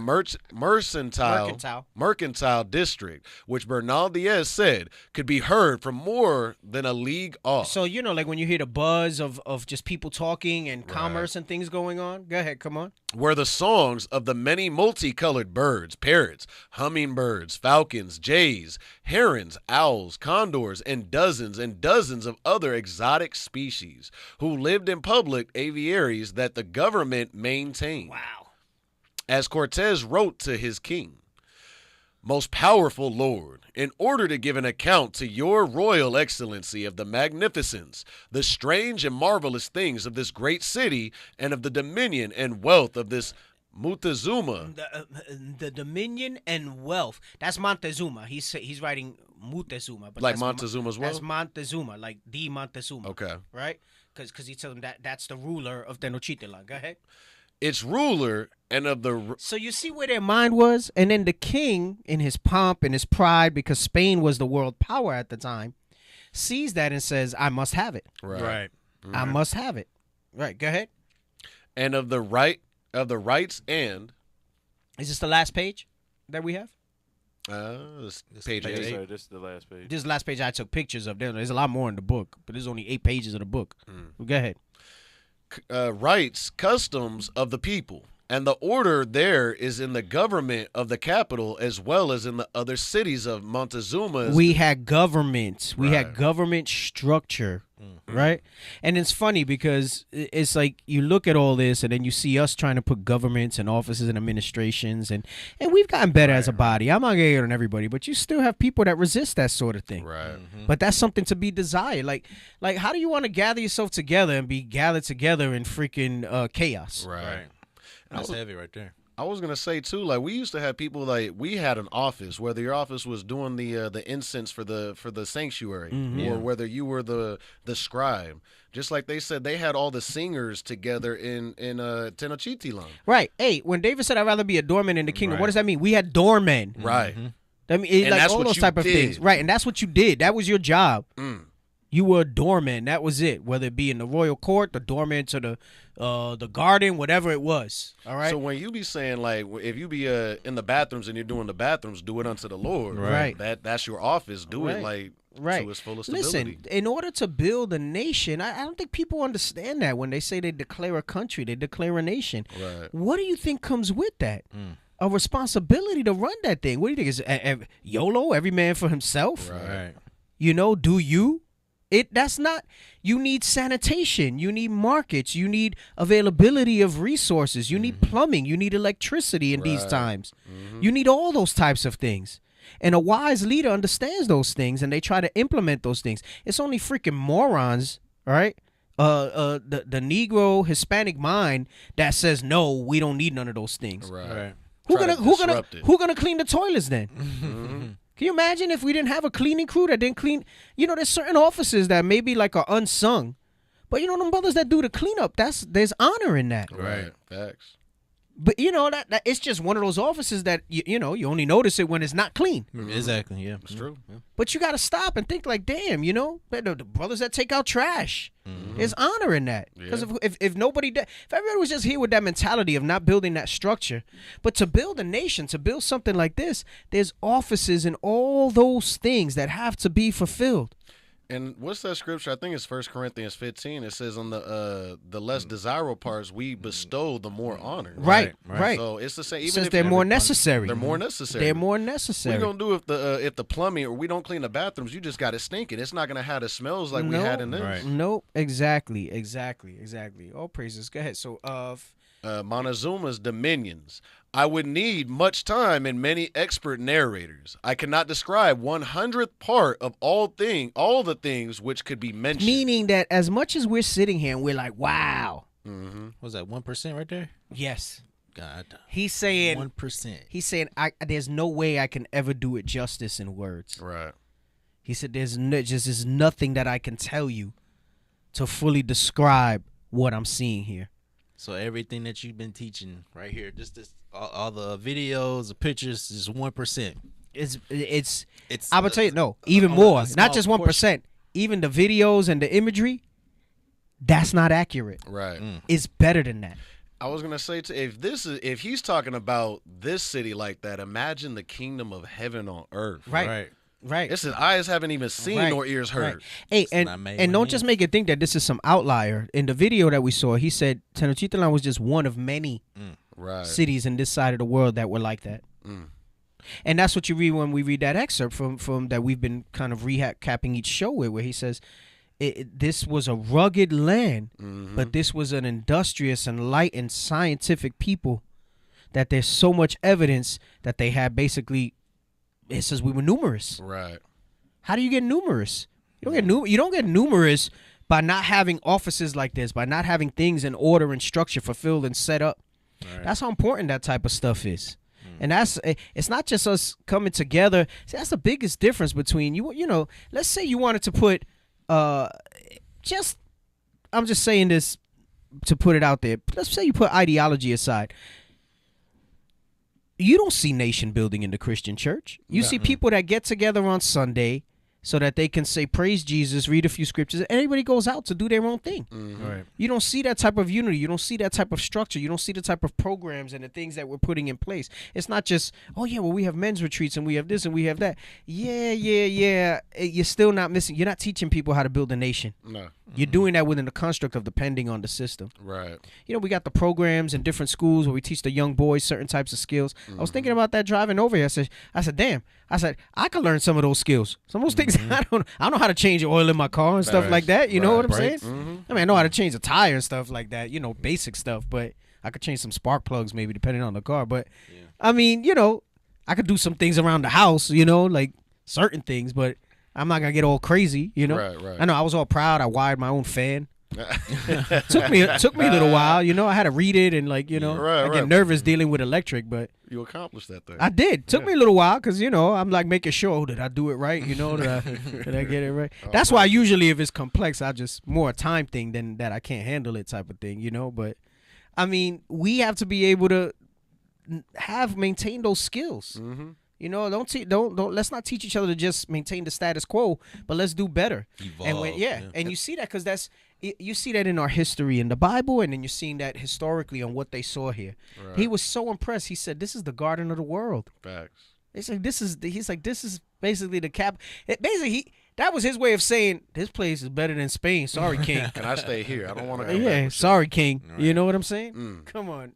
mercantile district, which Bernal Diaz said could be heard from more than a league off. So, you know, like when you hear the buzz of just people talking and commerce and things going on. Go ahead, come on. Where the songs of the many multicolored birds, parrots, hummingbirds, falcons, jays, herons, owls, condors, and dozens of other exotic species who lived in public aviaries that the government maintained. Wow. As Cortez wrote to his king, "Most powerful Lord, in order to give an account to your royal excellency of the magnificence, the strange and marvelous things of this great city, and of the dominion and wealth of this Montezuma." The dominion and wealth. That's Montezuma. He's writing Montezuma. But Like that's Montezuma's wealth? That's Montezuma, like the Montezuma. Okay. Right? Because he tells him that's the ruler of Tenochtitlan. Go ahead. Its ruler and of the... So you see where their mind was? And then the king, in his pomp and his pride, because Spain was the world power at the time, sees that and says, I must have it. Right. I must have it. Right, go ahead. And of the rights and... Is this the last page that we have? This page 8. Sorry, this is the last page. This is the last page I took pictures of. There's a lot more in the book, but there's only 8 pages of the book. Well, go ahead. Rights, customs of the people, and the order there is in the government of the capital as well as in the other cities of Montezuma. We had government. We had government structure, right? And it's funny because it's like you look at all this and then you see us trying to put governments and offices and administrations, and we've gotten better as a body. I'm not gonna hate on everybody, but you still have people that resist that sort of thing. Right. But that's something to be desired. Like how do you want to gather yourself together and be gathered together in freaking chaos? Right. That's heavy right there. I was gonna say too, like we used to have people like we had an office, whether your office was doing the incense for the sanctuary, or whether you were the scribe. Just like they said, they had all the singers together in Tenochtitlan. Right. Hey, when David said I'd rather be a doorman in the kingdom, what does that mean? We had doormen. Right. I mean, like that's all what those you type of did. things. Right, and that's what you did. That was your job. You were a doorman. That was it. Whether it be in the royal court, the doorman to the garden, whatever it was. All right. So when you be saying like, if you be in the bathrooms and you're doing the bathrooms, do it unto the Lord. Right. That's your office. Do it like to its fullest ability. Listen, in order to build a nation, I don't think people understand that when they say they declare a country, they declare a nation. Right. What do you think comes with that? A responsibility to run that thing. What do you think? Is YOLO, every man for himself? Right. You know, do you? That's not. You need sanitation. You need markets. You need availability of resources. You need plumbing. You need electricity in these times. You need all those types of things. And a wise leader understands those things, and they try to implement those things. It's only freaking morons, all right? The Negro Hispanic mind that says no, we don't need none of those things. Right. Who gonna clean the toilets then? Can you imagine if we didn't have a cleaning crew that didn't clean? You know, there's certain offices that maybe like are unsung, but you know them brothers that do the cleanup. There's honor in that. Right. Facts. But you know that it's just one of those offices that you know you only notice it when it's not clean. Exactly. Yeah, it's true. Yeah. But you got to stop and think like, damn, you know, the brothers that take out trash. There's honor in that. Because if nobody, if everybody was just here with that mentality of not building that structure, but to build a nation, to build something like this, there's offices and all those things that have to be fulfilled. And what's that scripture? I think it's 1 Corinthians 15. It says on the less desirable parts we bestow the more honor. Right. So it's the same. Even Since if they're more necessary. They're more necessary. They're more What necessary. you gonna do if the plumbing or we don't clean the bathrooms? You just got it stinking. It's not gonna have the smells like we had in this. Nope. Exactly. All praises. Go ahead. So Montezuma's dominions. I would need much time and many expert narrators. I cannot describe 100th part of all the things which could be mentioned. Meaning that as much as we're sitting here and we're like, wow. Was that 1% right there? Yes. God. He's saying 1%. He's saying there's no way I can ever do it justice in words. Right. He said there's nothing that I can tell you to fully describe what I'm seeing here. So everything that you've been teaching right here, just this, all the videos, the pictures, is 1%. It's. I would tell you no, even more. Not just 1%. Even the videos and the imagery, that's not accurate. Right. It's better than that. I was gonna say, if he's talking about this city like that, imagine the kingdom of heaven on earth. Right. This is eyes haven't even seen nor ears heard. Hey, and don't just make it think that this is some outlier. In the video that we saw, he said Tenochtitlan was just one of many cities in this side of the world that were like that. And that's what you read when we read that excerpt from that we've been kind of recapping each show with, where he says this was a rugged land, but this was an industrious and light and scientific people that there's so much evidence that they had basically. It says we were numerous. Right. How do you get numerous? You don't get numerous by not having offices like this, by not having things in order and structure fulfilled and set up. Right. That's how important that type of stuff is. And it's not just us coming together. See, that's the biggest difference between you know, let's say you wanted to put I'm just saying this to put it out there. Let's say you put ideology aside. You don't see nation building in the Christian church. You see people that get together on Sunday so that they can say, praise Jesus, read a few scriptures. Everybody goes out to do their own thing. Right. You don't see that type of unity. You don't see that type of structure. You don't see the type of programs and the things that we're putting in place. It's not just, oh, yeah, well, we have men's retreats and we have this and we have that. Yeah. You're still not missing. You're not teaching people how to build a nation. No. You're doing that within the construct of depending on the system. Right. You know, we got the programs in different schools where we teach the young boys certain types of skills. I was thinking about that driving over here. I said, damn. I could learn some of those skills. Some of those things I don't know how to change the oil in my car and stuff like that. You know what I'm saying? I mean, I know how to change a tire and stuff like that. You know, basic stuff. But I could change some spark plugs maybe depending on the car. But I mean, you know, I could do some things around the house. You know, like certain things, but I'm not gonna get all crazy, you know. Right. I know I was all proud. I wired my own fan. took me a little while, you know. I had to read it and like, you know, I get nervous dealing with electric, but you accomplished that thing. I did. Took me a little while because you know I'm like making sure did I do it right, you know, did I get it right. That's why usually if it's complex, I just more a time thing than that I can't handle it type of thing, you know. But I mean, we have to be able to maintain those skills. You know, don't let's not teach each other to just maintain the status quo, but let's do better. Evolve, and you see that because you see that in our history in the Bible, and then you're seeing that historically on what they saw here. Right. He was so impressed. He said, "This is the garden of the world." Facts. He's like, this is basically the cap. That was his way of saying this place is better than Spain. Sorry, King. Can I stay here? I don't want to go back. Sorry, King. Right. You know what I'm saying? Come on.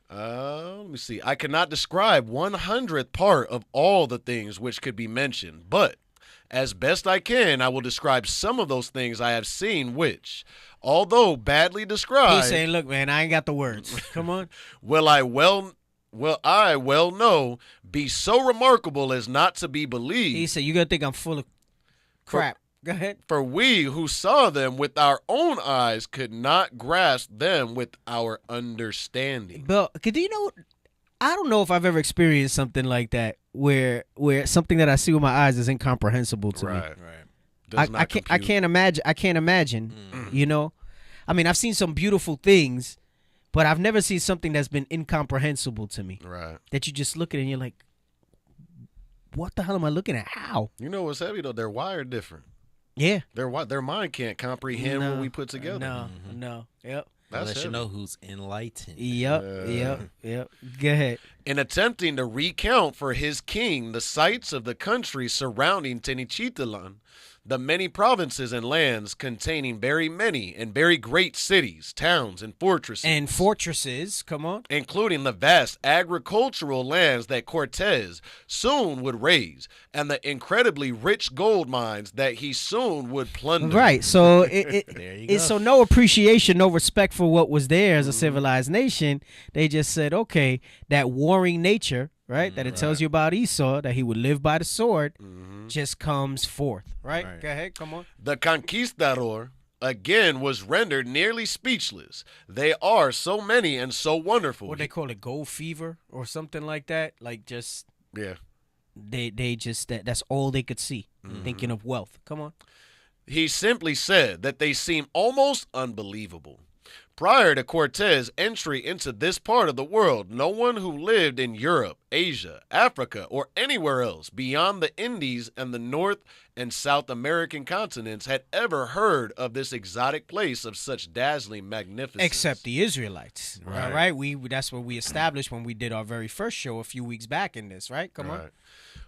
Let me see. I cannot describe 100th part of all the things which could be mentioned, but as best I can, I will describe some of those things I have seen which, although badly described... He's saying, look, man, I ain't got the words. Come on. Will I well know, be so remarkable as not to be believed. He said, you're going to think I'm full of crap. Go ahead. For we who saw them with our own eyes could not grasp them with our understanding. But you know, I don't know if I've ever experienced something like that where something that I see with my eyes is incomprehensible to me. Right. I can't imagine. You know, I mean, I've seen some beautiful things, but I've never seen something that's been incomprehensible to me. Right. That you just look at it and you're like, what the hell am I looking at? How? You know what's heavy though? They're wired different. Yeah. Their mind can't comprehend what we put together. No. Yep. That lets you know who's enlightened. Yep. Go ahead. In attempting to recount for his king the sites of the country surrounding Tenochtitlan, the many provinces and lands containing very many and very great cities, towns, and fortresses. Come on. Including the vast agricultural lands that Cortez soon would raise, and the incredibly rich gold mines that he soon would plunder. Right. So it's so no appreciation, no respect for what was there as a civilized nation. They just said, okay, that warring nature, right, that it tells you about Esau, that he would live by the sword, just comes forth, right? Go ahead, come on. The conquistador, again, was rendered nearly speechless. They are so many and so wonderful. What they call it, gold fever or something like that? Like just... Yeah. They just, that's all they could see, thinking of wealth. Come on. He simply said that they seem almost unbelievable. Prior to Cortez' entry into this part of the world, no one who lived in Europe, Asia, Africa, or anywhere else beyond the Indies and the North and South American continents had ever heard of this exotic place of such dazzling magnificence. Except the Israelites. All right. That's what we established when we did our very first show a few weeks back in this, right? Come on.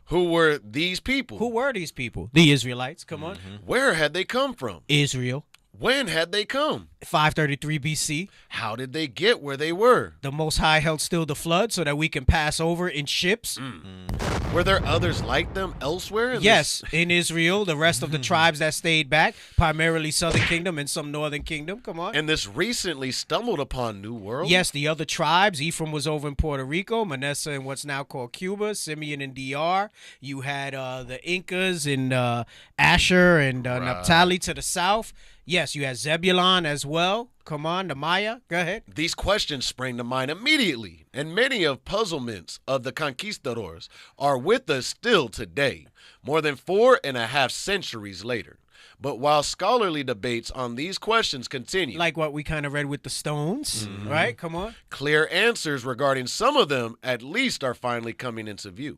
Who were these people? Who were these people? The Israelites. Come on. Where had they come from? Israel. When had they come? 533 BC. How did they get where they were? The Most High held still the flood so that we can pass over in ships. Were there others like them elsewhere? Yes, in Israel, the rest of the tribes that stayed back, primarily Southern Kingdom and some Northern Kingdom. Come on. And this recently stumbled upon New World? Yes, the other tribes. Ephraim was over in Puerto Rico, Manasseh in what's now called Cuba, Simeon in DR. You had the Incas in Asher and Naphtali to the south. Yes, you had Zebulon as well. Come on, the Maya. Go ahead. These questions sprang to mind immediately, and many of puzzlements of the conquistadors are with us still today, more than 4.5 centuries later. But while scholarly debates on these questions continue, like what we kind of read with the stones, right? Come on. Clear answers regarding some of them at least are finally coming into view.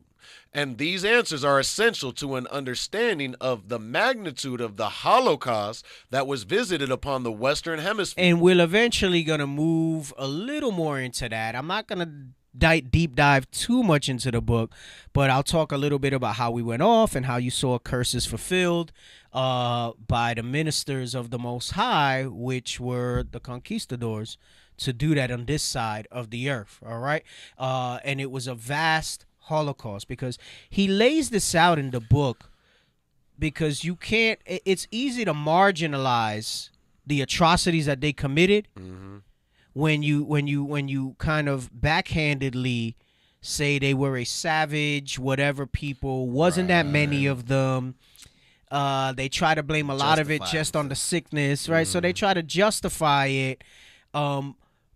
And these answers are essential to an understanding of the magnitude of the Holocaust that was visited upon the Western Hemisphere. And we're eventually going to move a little more into that. I'm not going to deep dive too much into the book, but I'll talk a little bit about how we went off and how you saw curses fulfilled by the ministers of the Most High, which were the conquistadors, to do that on this side of the earth. All right. And it was a vast Holocaust, because he lays this out in the book, because you can't, it's easy to marginalize the atrocities that they committed when you kind of backhandedly say they were a savage whatever people. Wasn't that many of them. They try to blame a lot of it just on the sickness, right? So they try to justify it,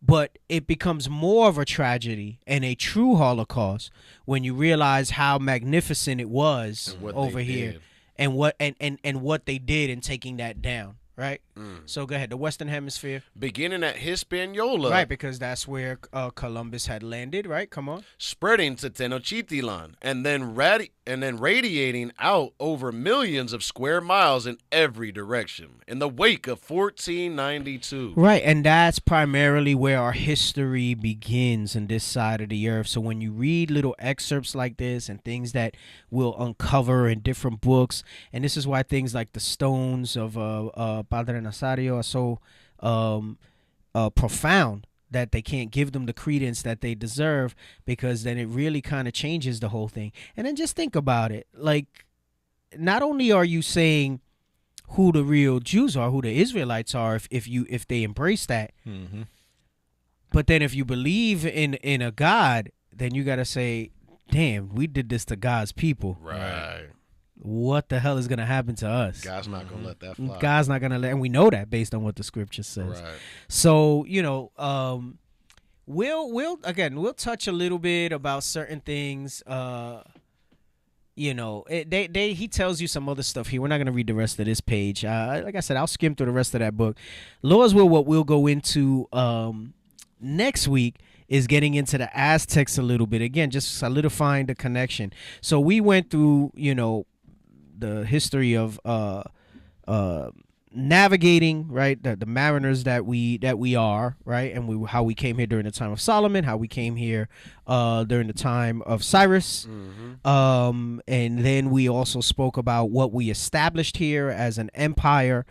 but it becomes more of a tragedy and a true Holocaust when you realize how magnificent it was over here, and what they did in taking that down. Right? So go ahead. The Western Hemisphere. Beginning at Hispaniola. Right, because that's where Columbus had landed, right? Come on. Spreading to Tenochtitlan, and then radiating out over millions of square miles in every direction in the wake of 1492. Right, and that's primarily where our history begins in this side of the earth. So when you read little excerpts like this and things that we'll uncover in different books, and this is why things like the stones of Padre Nazario are so profound, that they can't give them the credence that they deserve, because then it really kind of changes the whole thing. And then just think about it. Like, not only are you saying who the real Jews are, who the Israelites are, if they embrace that, but then if you believe in a God, then you got to say, damn, we did this to God's people. Right. What the hell is going to happen to us? God's not going to let that fly. God's not going to let, and we know that based on what the scripture says. Right. So, we'll touch a little bit about certain things. He tells you some other stuff here. We're not going to read the rest of this page. Like I said, I'll skim through the rest of that book. Lord's will, what we'll go into next week is getting into the Aztecs a little bit. Again, just solidifying the connection. So we went through, the history of navigating, right, the mariners that we are, right, and how we came here during the time of Solomon, how we came here during the time of Cyrus, and then we also spoke about what we established here as an empire.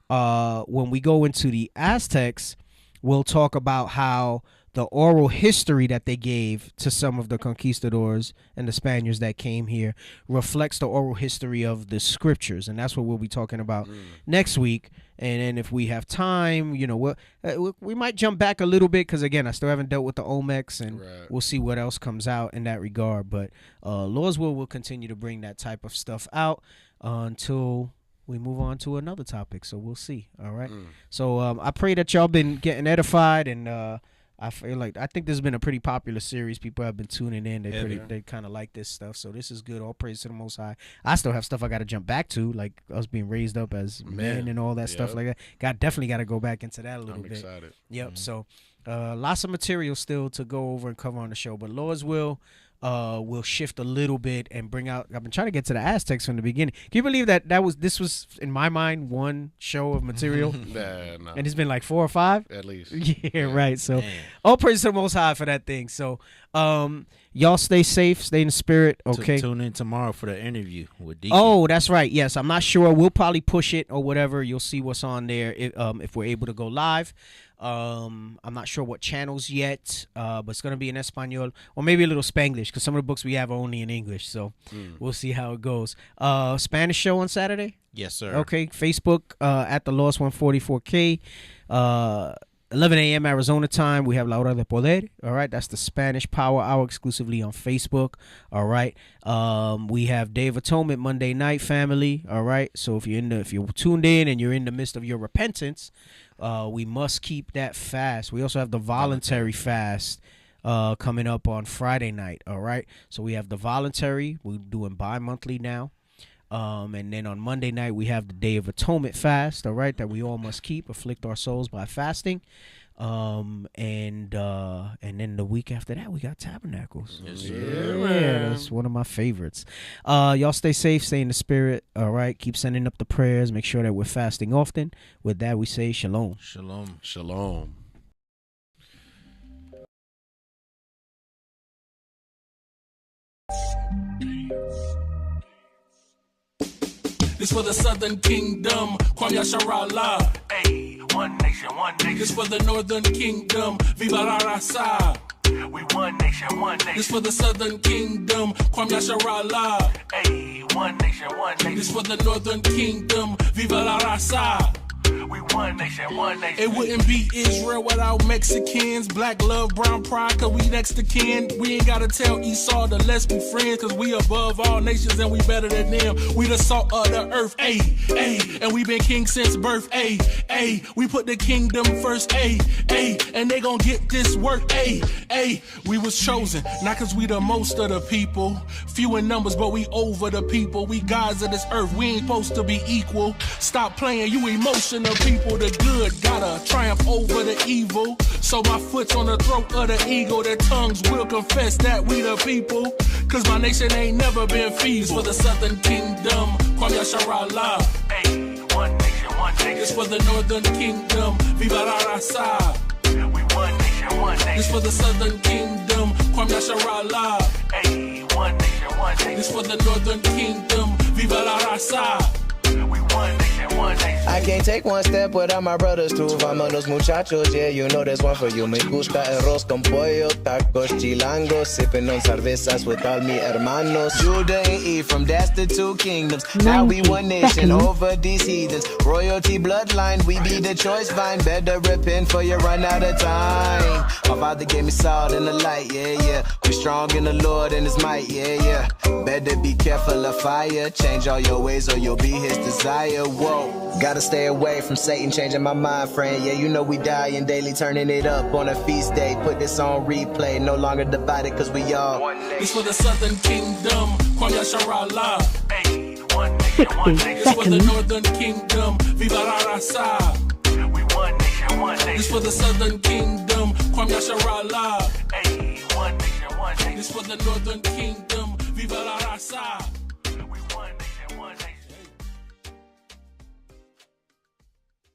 When we go into the Aztecs, we'll talk about how the oral history that they gave to some of the conquistadors and the Spaniards that came here reflects the oral history of the scriptures. And that's what we'll be talking about next week. And then if we have time, we might jump back a little bit, because, again, I still haven't dealt with the Olmecs, and we'll see what else comes out in that regard. But Lord's will continue to bring that type of stuff out until we move on to another topic. So we'll see. All right. So I pray that y'all been getting edified, and I think this has been a pretty popular series. People have been tuning in. They kind of like this stuff. So this is good. All praise to the Most High. I still have stuff I got to jump back to, like us being raised up as men and all that stuff like that. Definitely got to go back into that a little bit. I'm excited. Yep. So lots of material still to go over and cover on the show. But Lord's will. We'll shift a little bit and bring out. I've been trying to get to the Aztecs from the beginning. Can you believe that this was in my mind one show of material, no. And it's been like 4 or 5 at least. Yeah, right. So, all praise to the Most High for that thing. So, y'all stay safe, stay in the spirit. Okay. Tune in tomorrow for the interview with Deacon. Oh, that's right. Yes, I'm not sure. We'll probably push it or whatever. You'll see what's on there if we're able to go live. I'm not sure what channels yet, but it's going to be in Espanol or maybe a little Spanglish because some of the books we have are only in English. So we'll see how it goes. Spanish show on Saturday? Yes, sir. Okay. Facebook at the Lost 144K. 11 a.m. Arizona time, we have La Hora de Poder. All right, that's the Spanish Power Hour exclusively on Facebook. All right, we have Day of Atonement Monday night, family. All right, so if you're tuned in and you're in the midst of your repentance, we must keep that fast. We also have the voluntary fast coming up on Friday night. All right, so we have the voluntary. We're doing bi-monthly now. And then on Monday night, we have the Day of Atonement fast, all right, that we all must keep, afflict our souls by fasting. And then the week after that, we got Tabernacles. Yes, yeah, that's one of my favorites. Y'all stay safe, stay in the spirit, all right? Keep sending up the prayers. Make sure that we're fasting often. With that, we say shalom. Shalom. Shalom. This for the Southern Kingdom, Kwam Yasharallah. Hey, one nation, one nation. This for the Northern Kingdom, Viva la Raza. We one nation, one nation. This for the Southern Kingdom, Kwam Yasharallah. Hey, one nation, one nation. This for the Northern Kingdom, Viva la Raza. We one nation, one nation. It wouldn't be Israel without Mexicans. Black love, brown pride, cause we next to kin. We ain't gotta tell Esau to let's be friends, cause we above all nations and we better than them. We the salt of the earth, ayy, ayy. And we been king since birth, ayy, ayy. We put the kingdom first, ayy, ayy. And they gon' get this work, ayy, ayy. We was chosen, not cause we the most of the people. Few in numbers, but we over the people. We gods of this earth, we ain't supposed to be equal. Stop playing, you emotional people. The good gotta triumph over the evil. So my foot's on the throat of the eagle. Their tongues will confess that we the people. Cause my nation ain't never been feeble. For the Southern Kingdom, Kwam Yasharallah. Hey, one nation, one nation. This for the Northern Kingdom, Viva la Raza. We one nation, one nation. This for the Southern Kingdom, Kwam Yasharallah. Hey, one nation, one nation. This for the Northern Kingdom, Viva la Raza. We one nation, one nation. I can't take one step without my brothers too. Vámonos muchachos, yeah, you know there's one for you. Me gusta arroz con pollo, tacos chilangos, sipping on cervezas with all mi hermanos. Judah and Ephraim, that's the 2 kingdoms. Now we one nation over these heathens. Royalty bloodline, we be the choice vine. Better repent for you run out of time. My father gave me salt and the light, yeah, yeah. We strong in the Lord and his might, yeah, yeah. Better be careful of fire. Change all your ways or you'll be his desire. Whoa, gotta stay away from Satan, changing my mind frame. Yeah, you know we dying daily, turning it up on a feast day. Put this on replay, no longer divided cause we all one nation. This for the Southern Kingdom, Kwam Yasharallah. Hey, one nation, one nation. This for the Northern Kingdom, Viva la Raza. We one nation, one nation. This for the Southern Kingdom, Kwam Yasharallah. Hey, one nation, one nation. This for the Northern Kingdom, Viva la Raza.